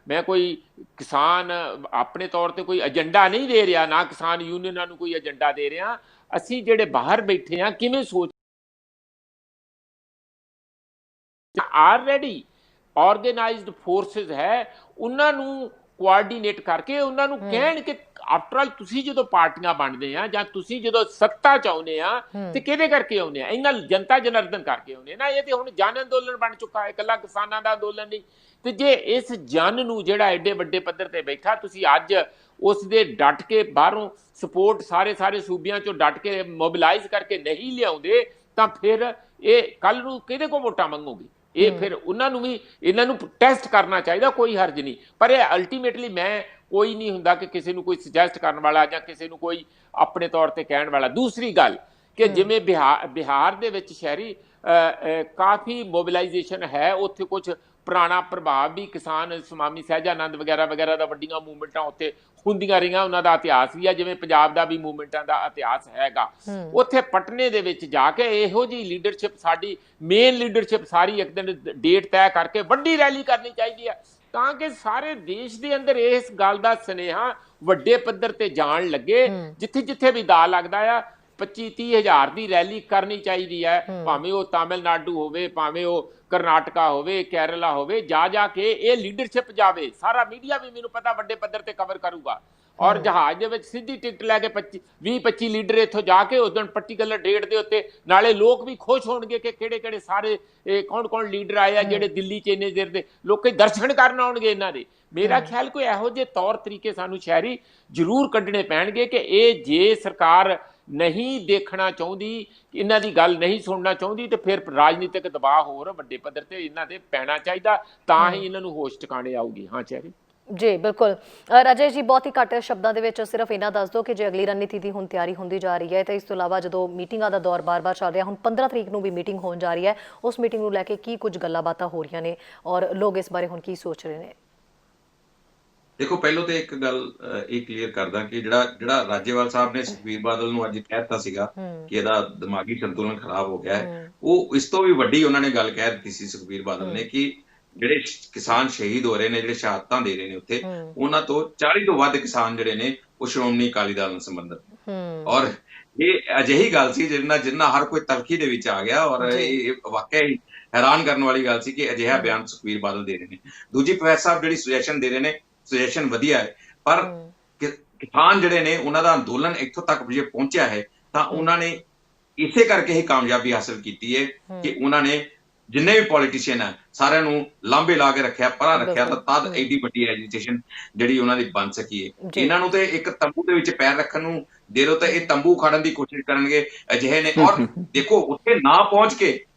ਮੈਂ ਕੋਈ ਕਿਸਾਨ ਆਪਣੇ ਤੌਰ ਤੇ ਕੋਈ ਏਜੰਡਾ ਨਹੀਂ ਦੇ ਰਿਹਾ, ਨਾ ਕਿਸਾਨ ਯੂਨੀਅਨਾਂ ਨੂੰ ਕੋਈ ਏਜੰਡਾ ਦੇ ਰਿਹਾ। ਅਸੀਂ ਜਿਹੜੇ ਬਾਹਰ ਬੈਠੇ ਆ ਕਿਵੇਂ ਸੋਚ ਆਲਰੇਡੀ ਆਰਗੇਨਾਈਜ਼ਡ ਫੋਰਸਿਸ ਹੈ, ਉਹਨਾਂ ਨੂੰ ਕੋਆਰਡੀਨੇਟ ਕਰਕੇ ਉਹਨਾਂ ਨੂੰ ਕਹਿਣ ਕਿ ਆਫਟਰ ਆਲ ਤੁਸੀਂ ਜਦੋਂ ਪਾਰਟੀਆਂ ਬਣਦੇ ਆ ਜਾਂ ਤੁਸੀਂ ਜਦੋਂ ਸੱਤਾ ਚਾਹੁੰਦੇ ਆ ਤੇ ਕਿਹਦੇ ਕਰਕੇ ਆਉਂਦੇ ਆ? ਇਹਨਾਂ ਜਨਤਾ ਜਨਾਰਦਨ ਕਰਕੇ ਆਉਂਦੇ ਨਾ। ਇਹ ਤੇ ਹੁਣ ਜਨ ਅੰਦੋਲਨ ਬਣ ਚੁੱਕਾ ਹੈ, ਇਕੱਲਾ ਕਿਸਾਨਾਂ ਦਾ ਅੰਦੋਲਨ ਨਹੀਂ। ਤੇ ਜੇ ਇਸ ਜਨ ਨੂੰ ਜਿਹੜਾ ਐਡੇ ਵੱਡੇ ਪੱਧਰ ਤੇ ਬੈਠਾ ਤੁਸੀਂ ਅੱਜ ਉਸ ਦੇ ਡਟ ਕੇ ਬਾਹਰੋਂ ਸਪੋਰਟ ਸਾਰੇ ਸੂਬਿਆਂ ਚੋਂ ਡਟ ਕੇ ਮੋਬਿਲਾਈਜ਼ ਕਰਕੇ ਨਹੀਂ ਲਿਆਉਂਦੇ ਤਾਂ ਫਿਰ ਇਹ ਕੱਲ ਨੂੰ ਕਿਹਦੇ ਕੋਲ ਵੋਟਾਂ ਮੰਗੋਗੇ? ਇਹ ਫਿਰ ਉਹਨਾਂ ਨੂੰ ਵੀ ਇਹਨਾਂ ਨੂੰ ਟੈਸਟ ਕਰਨਾ ਚਾਹੀਦਾ, ਕੋਈ ਹਰਜ ਨਹੀਂ। ਪਰ ਇਹ ਅਲਟੀਮੇਟਲੀ ਮੈਂ ਕੋਈ ਨਹੀਂ ਹੁੰਦਾ ਕਿ ਕਿਸੇ ਨੂੰ ਕੋਈ ਸੁਜੈਸਟ ਕਰਨ ਵਾਲਾ ਜਾਂ ਕਿਸੇ ਨੂੰ ਕੋਈ ਆਪਣੇ ਤੌਰ ਤੇ ਕਹਿਣ ਵਾਲਾ। ਦੂਸਰੀ ਗੱਲ ਕਿ ਜਿਵੇਂ ਬਿਹਾਰ ਦੇ ਵਿੱਚ ਸ਼ਹਿਰੀ ਕਾਫੀ ਮੋਬਿਲਾਈਜੇਸ਼ਨ ਹੈ, ਉੱਥੇ ਕੁਝ ਪੁਰਾਣਾ ਪ੍ਰਭਾਵ ਵੀ ਕਿਸਾਨ ਸਵਾਮੀ ਸਹਿਜਾਨੰਦ ਵਗੈਰਾ ਦਾ ਵੱਡੀਆਂ ਮੂਵਮੈਂਟਾਂ ਉੱਥੇ ਹੁੰਦੀਆਂ ਰਹੀਆਂ, ਉਹਨਾਂ ਦਾ ਇਤਿਹਾਸ ਵੀ ਆ, ਜਿਵੇਂ ਪੰਜਾਬ ਦਾ ਵੀ ਮੂਵਮੈਂਟਾਂ ਦਾ ਇਤਿਹਾਸ ਹੈਗਾ। ਉੱਥੇ ਪਟਨੇ ਦੇ ਵਿੱਚ ਜਾ ਕੇ ਇਹੋ ਜਿਹੀ ਲੀਡਰਸ਼ਿਪ, ਸਾਡੀ ਮੇਨ ਲੀਡਰਸ਼ਿਪ ਸਾਰੀ ਇੱਕ ਦਿਨ ਡੇਟ ਤੈਅ ਕਰਕੇ ਵੱਡੀ ਰੈਲੀ ਕਰਨੀ ਚਾਹੀਦੀ ਆ, ਤਾਂ ਕਿ ਸਾਰੇ ਦੇਸ਼ ਦੇ ਅੰਦਰ ਇਸ ਗੱਲ ਦਾ ਸੁਨੇਹਾ ਵੱਡੇ ਪੱਧਰ ਤੇ ਜਾਣ ਲੱਗੇ। ਜਿੱਥੇ ਵੀ ਦਾ ਲੱਗਦਾ ਆ 25-30 ਹਜ਼ਾਰ ਦੀ ਰੈਲੀ ਕਰਨੀ ਚਾਹੀਦੀ ਹੈ, ਭਾਵੇਂ ਉਹ ਤਾਮਿਲਨਾਡੂ ਹੋਵੇ, ਭਾਵੇਂ ਉਹ ਕਰਨਾਟਕਾ ਹੋਵੇ, ਕੇਰਲਾ ਹੋਵੇ, ਜਾ ਕੇ ਇਹ ਲੀਡਰਸ਼ਿਪ ਜਾਵੇ। ਸਾਰਾ ਮੀਡੀਆ ਵੀ ਮੈਨੂੰ ਪਤਾ ਵੱਡੇ ਪੱਧਰ ਤੇ ਕਵਰ ਕਰੂਗਾ, ਔਰ ਜਹਾਜ਼ ਦੇ ਵਿੱਚ ਸਿੱਧੀ ਟਿਕਟ ਲੈ ਕੇ 20-25 ਲੀਡਰ ਇੱਥੋਂ ਜਾ ਕੇ ਉਸ ਦਿਨ ਪਰਟੀਕੂਲਰ ਡੇਟ ਦੇ ਉੱਤੇ, ਨਾਲੇ ਲੋਕ ਵੀ ਖੁਸ਼ ਹੋਣਗੇ ਕਿ ਕਿਹੜੇ ਸਾਰੇ ਕੌਣ ਲੀਡਰ ਆਏ ਆ ਜਿਹੜੇ ਦਿੱਲੀ 'ਚ ਇੰਨੇ ਦੇਰ ਦੇ ਲੋਕ ਦਰਸ਼ਨ ਕਰਨ ਆਉਣਗੇ ਇਹਨਾਂ ਦੇ। ਮੇਰਾ ਖਿਆਲ ਕੋਈ ਇਹੋ ਜਿਹੇ ਤੌਰ ਤਰੀਕੇ ਸਾਨੂੰ ਸ਼ਹਿਰੀ ਜ਼ਰੂਰ ਕੱਢਣੇ ਪੈਣਗੇ ਕਿ ਇਹ ਜੇ ਸਰਕਾਰ ਨਹੀਂ ਦੇਖਣਾ ਚਾਹੁੰਦੀ, ਇਹਨਾਂ ਦੀ ਗੱਲ ਨਹੀਂ ਸੁਣਨਾ ਚਾਹੁੰਦੀ, ਤੇ ਫਿਰ ਰਾਜਨੀਤਿਕ ਦਬਾਅ ਹੋਰ ਵੱਡੇ ਪੱਧਰ ਤੇ ਇਹਨਾਂ ਤੇ ਪੈਣਾ ਚਾਹੀਦਾ, ਤਾਂ ਹੀ ਇਹਨਾਂ ਨੂੰ ਹੋਸ਼ ਟਿਕਾਣੇ ਆਊਗੀ। ਹਾਂ ਚੈਰੀ ਜੀ ਬਿਲਕੁਲ। ਰਾਜੇਸ਼ ਜੀ, ਬਹੁਤ ਹੀ ਘੱਟ ਸ਼ਬਦਾਂ ਦੇ ਵਿੱਚ ਸਿਰਫ ਇਹਨਾਂ ਦੱਸ ਦਿਓ ਕਿ ਜੇ ਅਗਲੀ ਰਣਨੀਤੀ ਦੀ ਹੁਣ ਤਿਆਰੀ ਹੁੰਦੀ ਜਾ ਰਹੀ ਹੈ, ਤੇ ਇਸ ਤੋਂ ਇਲਾਵਾ ਜਦੋਂ ਮੀਟਿੰਗਾਂ ਦਾ ਦੌਰ ਬਾਰ-ਬਾਰ ਚੱਲ ਰਿਹਾ, ਹੁਣ 15 ਤਰੀਕ ਨੂੰ ਵੀ ਮੀਟਿੰਗ ਹੋਣ ਜਾ ਰਹੀ ਹੈ, ਉਸ ਮੀਟਿੰਗ ਨੂੰ ਲੈ ਕੇ ਕੀ ਕੁਝ ਗੱਲਾਂ ਬਾਤਾਂ ਹੋ ਰਹੀਆਂ ਨੇ ਔਰ ਲੋਕ ਇਸ ਬਾਰੇ ਹੁਣ ਕੀ ਸੋਚ ਰਹੇ ਨੇ? ਦੇਖੋ, ਪਹਿਲਾਂ ਤੇ ਇੱਕ ਗੱਲ ਇਹ ਕਲੀਅਰ ਕਰਦਾ ਕਿ ਜਿਹੜਾ ਰਾਜੇਵਾਲ ਸਾਹਿਬ ਨੇ ਸੁਖਬੀਰ ਬਾਦਲ ਨੂੰ ਅੱਜ ਕਹਿਤਾ ਸੀਗਾ ਕਿ ਇਹਦਾ ਦਿਮਾਗੀ ਸੰਤੁਲਨ ਖਰਾਬ ਹੋ ਗਿਆ ਹੈ, ਉਹ ਇਸ ਤੋਂ ਵੀ ਵੱਡੀ ਉਹਨਾਂ ਨੇ ਗੱਲ ਕਹਿ ਦਿੱਤੀ ਸੀ ਸੁਖਬੀਰ ਬਾਦਲ ਨੇ ਕਿ ਜਿਹੜੇ ਕਿਸਾਨ ਸ਼ਹੀਦ ਹੋ ਰਹੇ ਨੇ, ਜਿਹੜੇ ਸ਼ਹਾਦਤਾਂ ਦੇ ਰਹੇ ਨੇ ਉੱਥੇ, ਉਹਨਾਂ ਤੋਂ 40 ਤੋਂ ਵੱਧ ਕਿਸਾਨ ਜਿਹੜੇ ਨੇ ਉਹ ਸ਼੍ਰੋਮਣੀ ਅਕਾਲੀ ਦਲ ਨਾਲ ਸੰਬੰਧਿਤ। ਔਰ ਇਹ ਅਜਿਹੀ ਗੱਲ ਸੀ ਜਿੰਨਾ ਹਰ ਕੋਈ ਤਲਖੀ ਦੇ ਵਿੱਚ ਆ ਗਿਆ, ਔਰ ਇਹ ਵਾਕਿਆ ਹੀ ਹੈਰਾਨ ਕਰਨ ਵਾਲੀ ਗੱਲ ਸੀ ਕਿ ਅਜਿਹਾ ਬਿਆਨ ਸੁਖਬੀਰ ਬਾਦਲ ਦੇ ਰਹੇ ਨੇ। ਦੂਜੀ, ਪ੍ਰੋਫੈਸਰ ਸਾਹਿਬ ਜਿਹੜੀ ਸੁਜੈਸ਼ਨ ਦੇ ਰਹੇ ਨੇ, ਸੁਜੈਸ਼ਨ ਵਧੀਆ ਹੈ, ਪਰ ਕਿਸਾਨ ਜਿਹੜੇ ਨੇ ਉਹਨਾਂ ਦਾ ਅੰਦੋਲਨ ਇੱਥੋਂ ਤੱਕ ਜੇ ਪਹੁੰਚਿਆ ਹੈ ਤਾਂ ਉਹਨਾਂ ਨੇ ਇਸੇ ਕਰਕੇ ਹੀ ਕਾਮਯਾਬੀ ਹਾਸਲ ਕੀਤੀ ਹੈ ਕਿ ਉਹਨਾਂ ਨੇ ਜਿੰਨੇ ਵੀ ਪੋਲੀਟੀਸ਼ੀਅਨ ਹੈ ਸਾਰਿਆਂ ਨੂੰ ਲਾਂਬੇ ਲਾ ਕੇ ਰੱਖਿਆ, ਪਰਾਂ ਰੱਖਿਆ, ਤਾਂ ਤਦ ਐਡੀ ਵੱਡੀ ਐਜੀਟੇਸ਼ਨ ਜਿਹੜੀ ਉਹਨਾਂ ਦੀ ਬਣ ਸਕੀ ਹੈ। ਇਹਨਾਂ ਨੂੰ ਤੇ ਇੱਕ ਤੰਬੂ ਦੇ ਵਿੱਚ ਪੈਰ ਰੱਖਣ ਨੂੰ ਦੇ ਦਿਓ ਤਾਂ ਇਹ ਤੰਬੂ ਉਖਾੜਨ ਦੀ ਕੋਸ਼ਿਸ਼ ਕਰਨਗੇ, ਅਜਿਹੇ ਨੇ। ਔਰ ਦੇਖੋ, ਉੱਥੇ ਨਾ ਪਹੁੰਚ ਕੇ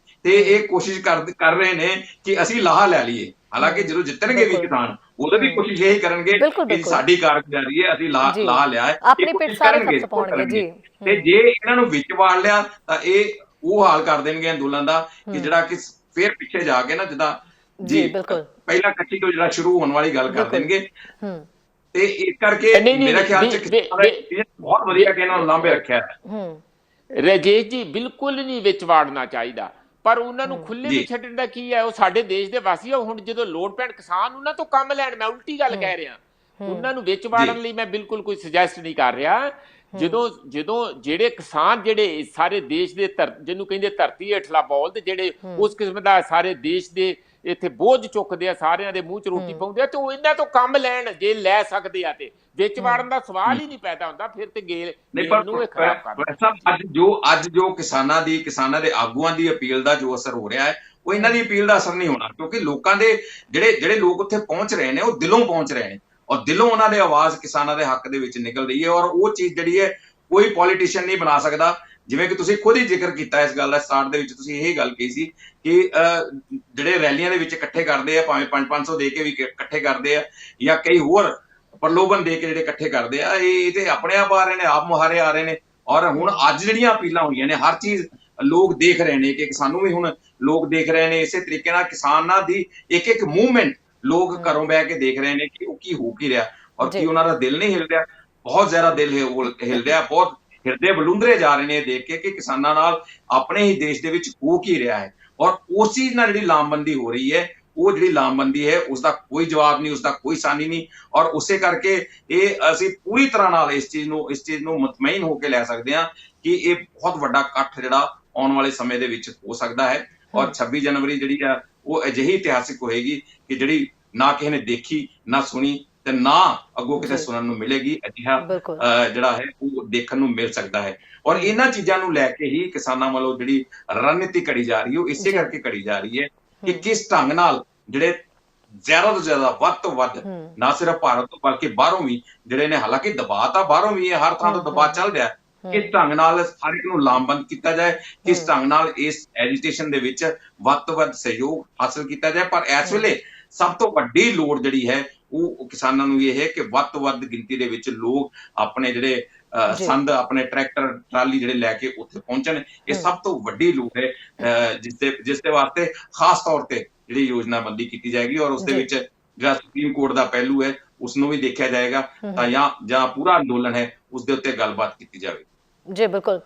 ਤੇ ਇਹ ਕੋਸ਼ਿਸ਼ ਕਰ ਰਹੇ ਨੇ ਕਿ ਅਸੀਂ ਲਾਹਾ ਲੈ ਲਈਏ। ਹਾਲਾਂਕਿ ਜਦੋਂ ਜਿੱਤਣਗੇ ਵੀ ਕਿਸਾਨ, ਉਦੋਂ ਵੀ ਕੋਸ਼ਿਸ਼ ਇਹੀ ਕਰਨਗੇ ਕਿ ਸਾਡੀ ਕਾਰਗੁਜ਼ਾਰੀ ਹੈ, ਅਸੀਂ ਲਾ ਲਿਆ ਹੈ, ਆਪਣੇ ਪਿੱਠ ਸਾਰੇ ਖੱਤ ਪਾਉਣਗੇ ਜੀ। ਤੇ ਜੇ ਇਹਨਾਂ ਨੂੰ ਵਿੱਚ ਵਾੜ ਲਿਆ ਤਾਂ ਇਹ ਉਹ ਹਾਲ ਕਰ ਦੇਣਗੇ ਅੰਦੋਲਨ ਦਾ ਕਿ ਜਿਹੜਾ ਕਿ ਫਿਰ ਪਿੱਛੇ ਜਾ ਕੇ ਨਾ ਜਿੱਦਾਂ ਜੀ ਪਹਿਲਾਂ ਕੱਚੀ ਤੋਂ ਜਿਹੜਾ ਸ਼ੁਰੂ ਹੋਣ ਵਾਲੀ ਗੱਲ ਕਰ ਦੇਣਗੇ। ਤੇ ਇਸ ਕਰਕੇ ਮੇਰਾ ਖਿਆਲ ਚ ਬਹੁਤ ਵਧੀਆ ਕਿ ਇਹਨਾਂ ਨੂੰ ਲਾਂਬੇ ਰੱਖਿਆ ਹੈ। ਰਾਜੇਸ਼ ਜੀ, ਬਿਲਕੁਲ ਨਹੀਂ ਵਿੱਚ ਵਾੜਨਾ ਚਾਹੀਦਾ, ਪਰ ਉਹਨਾਂ ਨੂੰ ਖੁੱਲੇ ਵੀ ਛੱਡਣ ਦਾ ਕੀ ਹੈ? ਉਹ ਸਾਡੇ ਦੇਸ਼ ਦੇ ਵਾਸੀ ਆ। ਹੁਣ ਜਦੋਂ ਲੋੜ ਪੈਣ ਕਿਸਾਨ ਉਹਨਾਂ ਤੋਂ ਕੰਮ ਲੈਣ, ਮੈਂ ਉਲਟੀ ਗੱਲ ਕਹਿ ਰਿਹਾ, ਉਹਨਾਂ ਨੂੰ ਵਿੱਚ ਵਾੜਨ ਲਈ ਮੈਂ ਬਿਲਕੁਲ ਕੋਈ ਸੁਜੈਸਟ ਨਹੀਂ ਕਰ ਰਿਹਾ। ਜਦੋਂ ਜਿਹੜੇ ਕਿਸਾਨ ਜਿਹੜੇ ਸਾਰੇ ਦੇਸ਼ ਦੇ ਜਿਹਨੂੰ ਕਹਿੰਦੇ ਧਰਤੀ ਹੇਠਲਾ ਬੋਲ, ਤੇ ਜਿਹੜੇ ਉਸ ਕਿਸਮ ਦਾ ਸਾਰੇ ਦੇਸ਼ ਦੇ ਇੱਥੇ ਬੋਝ ਚੁੱਕਦੇ ਆ, ਸਾਰਿਆਂ ਦੇ ਮੂੰਹ 'ਚ ਰੋਟੀ ਪਾਉਂਦੇ ਆ, ਤੇ ਉਹ ਇਹਨਾਂ ਤੋਂ ਕੰਮ ਲੈਣ ਜੇ ਲੈ ਸਕਦੇ ਆ, ਤੇ ਵਿੱਚ ਵਾੜਨ ਦਾ ਸਵਾਲ ਹੀ ਨਹੀਂ ਪੈਦਾ ਹੁੰਦਾ। ਫਿਰ ਤੇ ਗੇਲ ਨੂੰ ਇਹ ਖਰਾਬ ਕਰ। ਅੱਜ ਜੋ ਕਿਸਾਨਾਂ ਦੇ ਆਗੂਆਂ ਦੀ ਅਪੀਲ ਦਾ ਜੋ ਅਸਰ ਹੋ ਰਿਹਾ ਹੈ, ਉਹ ਇਹਨਾਂ ਦੀ ਅਪੀਲ ਦਾ ਅਸਰ ਨਹੀਂ ਹੋਣਾ, ਕਿਉਂਕਿ ਲੋਕਾਂ ਦੇ ਜਿਹੜੇ ਲੋਕ ਉੱਥੇ ਪਹੁੰਚ ਰਹੇ ਨੇ ਉਹ ਦਿਲੋਂ ਪਹੁੰਚ ਰਹੇ ਨੇ, ਔਰ ਦਿਲੋਂ ਉਹਨਾਂ ਦੀ ਆਵਾਜ਼ ਕਿਸਾਨਾਂ ਦੇ ਹੱਕ ਦੇ ਵਿੱਚ ਨਿਕਲ ਰਹੀ ਹੈ। ਔਰ ਉਹ ਚੀਜ਼ ਜਿਹੜੀ ਹੈ ਕੋਈ ਪੋਲੀਟੀਸ਼ੀਅਨ ਨਹੀਂ ਬਣਾ ਸਕਦਾ। ਜਿਵੇਂ ਕਿ ਤੁਸੀਂ ਖੁਦ ਹੀ ਜ਼ਿਕਰ ਕੀਤਾ ਇਸ ਗੱਲ ਦਾ, ਸਟਾਰਟ ਦੇ ਵਿੱਚ ਤੁਸੀਂ ਇਹ ਗੱਲ ਕਹੀ ਸੀ ਕਿ ਜਿਹੜੇ ਰੈਲੀਆਂ ਦੇ ਵਿੱਚ ਇਕੱਠੇ ਕਰਦੇ ਆ, ਭਾਵੇਂ 500 ਦੇ ਕੇ ਵੀ ਇਕੱਠੇ ਕਰਦੇ ਆ ਜਾਂ ਕਈ ਹੋਰ ਪ੍ਰਲੋਭਨ ਦੇ ਕੇ ਜਿਹੜੇ ਇਕੱਠੇ ਕਰਦੇ ਆ, ਇਹ ਤੇ ਆਪਣੇ ਆਪ ਆ ਰਹੇ ਨੇ, ਆਪ ਮੁਹਾਰੇ ਆ ਰਹੇ ਨੇ। ਔਰ ਹੁਣ ਅੱਜ ਜਿਹੜੀਆਂ ਅਪੀਲਾਂ ਹੋਈਆਂ ਨੇ, ਹਰ ਚੀਜ਼ ਲੋਕ ਦੇਖ ਰਹੇ ਨੇ ਕਿ ਸਾਨੂੰ ਵੀ ਹੁਣ ਲੋਕ ਦੇਖ ਰਹੇ ਨੇ, ਇਸੇ ਤਰੀਕੇ ਨਾਲ ਕਿਸਾਨਾਂ ਦੀ ਇੱਕ ਇੱਕ ਮੂਵਮੈਂਟ ਲੋਕ ਘਰੋਂ ਬਹਿ ਕੇ ਦੇਖ ਰਹੇ ਨੇ ਕਿ ਉਹ ਕੀ ਹੋ ਕੀ ਰਿਹਾ, ਔਰ ਕੀ ਉਹਨਾਂ ਦਾ ਦਿਲ ਨਹੀਂ ਹਿਲ ਰਿਹਾ। ਬਹੁਤ ਜ਼ਿਆਦਾ ਦਿਲ ਹਿਲ ਰਿਹਾ, ਬਹੁਤ ਹਿਰਦੇ ਬਲੂੰਦਰੇ ਜਾ ਰਹੇ ਨੇ ਦੇਖ ਕੇ ਕਿ ਕਿਸਾਨਾਂ ਨਾਲ ਆਪਣੇ ਹੀ ਦੇਸ਼ ਦੇ ਵਿੱਚ ਹੋ ਕੀ ਰਿਹਾ ਹੈ। ਔਰ ਉਸ ਚੀਜ਼ ਨਾਲ ਜਿਹੜੀ ਲਾਮਬੰਦੀ ਹੋ ਰਹੀ ਹੈ, ਉਹ ਜਿਹੜੀ ਲਾਮਬੰਦੀ ਹੈ ਉਸ ਦਾ ਕੋਈ ਜਵਾਬ ਨਹੀਂ, ਉਸ ਦਾ ਕੋਈ ਸਾਨੀ ਨਹੀਂ। ਔਰ ਉਸੇ ਕਰਕੇ ਇਹ ਅਸੀਂ ਪੂਰੀ ਤਰ੍ਹਾਂ ਨਾਲ ਇਸ ਚੀਜ਼ ਨੂੰ ਮੁਤਮਈਨ ਹੋ ਕੇ ਲੈ ਸਕਦੇ ਹਾਂ ਕਿ ਇਹ ਬਹੁਤ ਵੱਡਾ ਇਕੱਠ ਜਿਹੜਾ ਆਉਣ ਵਾਲੇ ਸਮੇਂ ਦੇ ਵਿੱਚ ਹੋ ਸਕਦਾ ਹੈ। ਔਰ 26 ਜਨਵਰੀ ਜਿਹੜੀ ਆ ਉਹ ਅਜਿਹੀ ਇਤਿਹਾਸਿਕ ਹੋਏਗੀ ਕਿ ਜਿਹੜੀ ਨਾ ਕਿਸੇ ਨੇ ਦੇਖੀ, ਨਾ ਸੁਣੀ ਤੇ ਨਾ ਅੱਗੋਂ ਕਿਤੇ ਸੁਣਨ ਨੂੰ ਮਿਲੇਗੀ। ਅਜਿਹਾ ਜਿਹੜਾ ਹੈ ਉਹ ਦੇਖਣ ਨੂੰ ਮਿਲ ਸਕਦਾ ਹੈ। ਔਰ ਇਹਨਾਂ ਚੀਜ਼ਾਂ ਨੂੰ ਲੈ ਕੇ ਹੀ ਕਿਸਾਨਾਂ ਵੱਲੋਂ ਜਿਹੜੀ ਰਣਨੀਤੀ ਘੜੀ ਜਾ ਰਹੀ ਹੈ, ਉਹ ਇਸੇ ਕਰਕੇ ਘੜੀ ਜਾ ਰਹੀ ਹੈ ਕਿ ਕਿਸ ਢੰਗ ਨਾਲ ਜਿਹੜੇ ਜ਼ਿਆਦਾ ਤੋਂ ਜ਼ਿਆਦਾ ਵੱਧ ਤੋਂ ਵੱਧ ਨਾ ਸਿਰਫ ਭਾਰਤ ਤੋਂ ਬਲਕਿ ਬਾਹਰੋਂ ਵੀ ਜਿਹੜੇ ਨੇ, ਹਾਲਾਂਕਿ ਦਬਾਅ ਤਾਂ ਬਾਹਰੋਂ ਵੀ ਹੈ, ਹਰ ਥਾਂ ਤੋਂ ਦਬਾਅ ਚੱਲ ਰਿਹਾ, ਕਿਸ ਢੰਗ ਨਾਲ ਹਰ ਇੱਕ ਨੂੰ ਲਾਮਬੰਦ ਕੀਤਾ ਜਾਏ, ਕਿਸ ਢੰਗ ਨਾਲ ਇਸ ਐਜੀਟੇਸ਼ਨ ਦੇ ਵਿੱਚ ਵੱਧ ਤੋਂ ਵੱਧ ਸਹਿਯੋਗ ਹਾਸਲ ਕੀਤਾ ਜਾਏ। ਪਰ ਇਸ ਵੇਲੇ ਸਭ ਤੋਂ ਵੱਡੀ ਲੋੜ ਜਿਹੜੀ ਹੈ ਉਹ ਕਿਸਾਨਾਂ ਨੂੰ ਇਹ ਹੈ ਕਿ ਵੱਧ ਤੋਂ ਵੱਧ ਗਿਣਤੀ ਦੇ ਵਿੱਚ ਲੋਕ ਆਪਣੇ ਜਿਹੜੇ ਸੰਦ, ਆਪਣੇ ਟਰੈਕਟਰ ਟਰਾਲੀ ਜਿਹੜੇ ਲੈ ਕੇ ਉੱਥੇ ਪਹੁੰਚਣ। ਇਹ ਸਭ ਤੋਂ ਵੱਡੀ ਲੋੜ ਹੈ ਜਿਸ ਦੇ ਵਾਸਤੇ ਖਾਸ ਤੌਰ ਤੇ ਜਿਹੜੀ ਯੋਜਨਾਬੰਦੀ ਕੀਤੀ ਜਾਏਗੀ। ਔਰ ਉਸ ਦੇ ਵਿੱਚ ਜਿਹੜਾ ਸੁਪਰੀਮ ਕੋਰਟ ਦਾ ਪਹਿਲੂ ਹੈ ਉਸ ਨੂੰ ਵੀ ਦੇਖਿਆ ਜਾਏਗਾ ਤਾਂ ਜਾਂ ਪੂਰਾ ਅੰਦੋਲਨ ਹੈ ਉਸ ਦੇ ਉੱਤੇ ਗੱਲਬਾਤ ਕੀਤੀ ਜਾਵੇ। ਜੀ ਬਿਲਕੁਲ।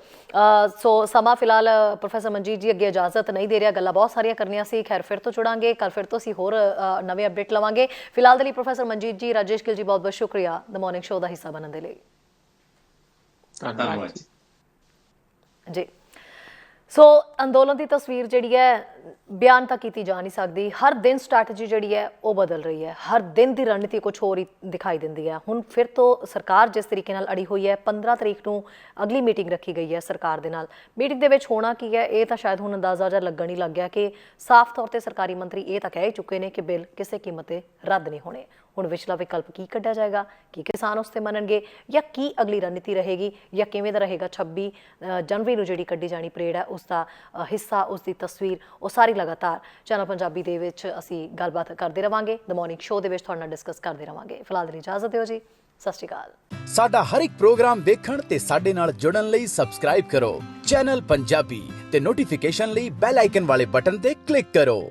ਸੋ ਸਮਾਂ ਫਿਲਹਾਲ ਪ੍ਰੋਫੈਸਰ ਮਨਜੀਤ ਜੀ ਅੱਗੇ ਇਜਾਜ਼ਤ ਨਹੀਂ ਦੇ ਰਿਹਾ, ਗੱਲਾਂ ਬਹੁਤ ਸਾਰੀਆਂ ਕਰਨੀਆਂ ਸੀ। ਖੈਰ ਫਿਰ ਤੋਂ ਜੁੜਾਂਗੇ, ਕੱਲ ਫਿਰ ਤੋਂ ਅਸੀਂ ਹੋਰ ਨਵੇਂ ਅਪਡੇਟ ਲਵਾਂਗੇ। ਫਿਲਹਾਲ ਦੇ ਲਈ ਪ੍ਰੋਫੈਸਰ ਮਨਜੀਤ ਜੀ, ਰਾਜੇਸ਼ ਗਿੱਲ ਜੀ, ਬਹੁਤ ਬਹੁਤ ਸ਼ੁਕਰੀਆ ਦ ਮਾਰਨਿੰਗ ਸ਼ੋਅ ਦਾ ਹਿੱਸਾ ਬਣਨ ਦੇ ਲਈ। ਧੰਨਵਾਦ ਜੀ। ਸੋ ਅੰਦੋਲਨ ਦੀ ਤਸਵੀਰ ਜਿਹੜੀ ਹੈ ਬਿਆਨ ਤਾਂ ਕੀਤੀ ਜਾ ਨਹੀਂ ਸਕਦੀ। ਹਰ ਦਿਨ ਸਟ੍ਰੈਟਜੀ ਜਿਹੜੀ ਹੈ ਉਹ ਬਦਲ ਰਹੀ ਹੈ, ਹਰ ਦਿਨ ਦੀ ਰਣਨੀਤੀ ਕੁਝ ਹੋਰ ਹੀ ਦਿਖਾਈ ਦਿੰਦੀ ਹੈ। ਹੁਣ ਫਿਰ ਤੋਂ ਸਰਕਾਰ ਜਿਸ ਤਰੀਕੇ ਨਾਲ ਅੜੀ ਹੋਈ ਹੈ, 15 ਤਰੀਕ ਨੂੰ ਅਗਲੀ ਮੀਟਿੰਗ ਰੱਖੀ ਗਈ ਹੈ ਸਰਕਾਰ ਦੇ ਨਾਲ। ਮੀਟਿੰਗ ਦੇ ਵਿੱਚ ਹੋਣਾ ਕੀ ਹੈ ਇਹ ਤਾਂ ਸ਼ਾਇਦ ਹੁਣ ਅੰਦਾਜ਼ਾ ਜਿਹਾ ਲੱਗਣ ਹੀ ਲੱਗ ਗਿਆ ਕਿ ਸਾਫ਼ ਤੌਰ ਤੇ ਸਰਕਾਰੀ ਮੰਤਰੀ ਇਹ ਤਾਂ ਕਹਿ ਹੀ ਚੁੱਕੇ ਨੇ ਕਿ ਬਿੱਲ ਕਿਸੇ ਕੀਮਤ ਤੇ ਰੱਦ ਨਹੀਂ ਹੋਣੇ। ਹੁਣ ਵਿਚਲਾ ਵਿਕਲਪ ਕੀ ਕੱਢਿਆ ਜਾਏਗਾ, ਕੀ ਕਿਸਾਨ ਉਸ ਤੇ ਮੰਨਣਗੇ ਜਾਂ ਕੀ ਅਗਲੀ ਰਣਨੀਤੀ ਰਹੇਗੀ ਜਾਂ ਕਿਵੇਂ ਦਾ ਰਹੇਗਾ 26 ਜਨਵਰੀ ਨੂੰ ਜਿਹੜੀ ਕੱਢੀ ਜਾਣੀ ਪਰੇਡ ਹੈ ਉਸ ਦਾ ਹਿੱਸਾ, ਉਸ ਦੀ ਤਸਵੀਰ, ਉਹ ਸਾਰੀ ਲਗਾਤਾਰ ਚੈਨਲ ਪੰਜਾਬੀ ਦੇ ਵਿੱਚ ਅਸੀਂ ਗੱਲਬਾਤ ਕਰਦੇ ਰਵਾਂਗੇ, ਦ ਮਾਰਨਿੰਗ ਸ਼ੋਅ ਦੇ ਵਿੱਚ ਤੁਹਾਡੇ ਨਾਲ ਡਿਸਕਸ ਕਰਦੇ ਰਵਾਂਗੇ। ਫਿਲਹਾਲ ਦੀ ਇਜਾਜ਼ਤ ਦਿਓ ਜੀ, ਸਤਿ ਸ਼੍ਰੀ ਅਕਾਲ। ਸਾਡਾ ਹਰ ਇੱਕ ਪ੍ਰੋਗਰਾਮ ਦੇਖਣ ਤੇ ਸਾਡੇ ਨਾਲ ਜੁੜਨ ਲਈ ਸਬਸਕ੍ਰਾਈਬ ਕਰੋ ਚੈਨਲ ਪੰਜਾਬੀ ਤੇ ਨੋਟੀਫਿਕੇਸ਼ਨ ਲਈ ਬੈਲ ਆਈਕਨ ਵਾਲੇ ਬਟਨ ਤੇ ਕਲਿੱਕ ਕਰੋ।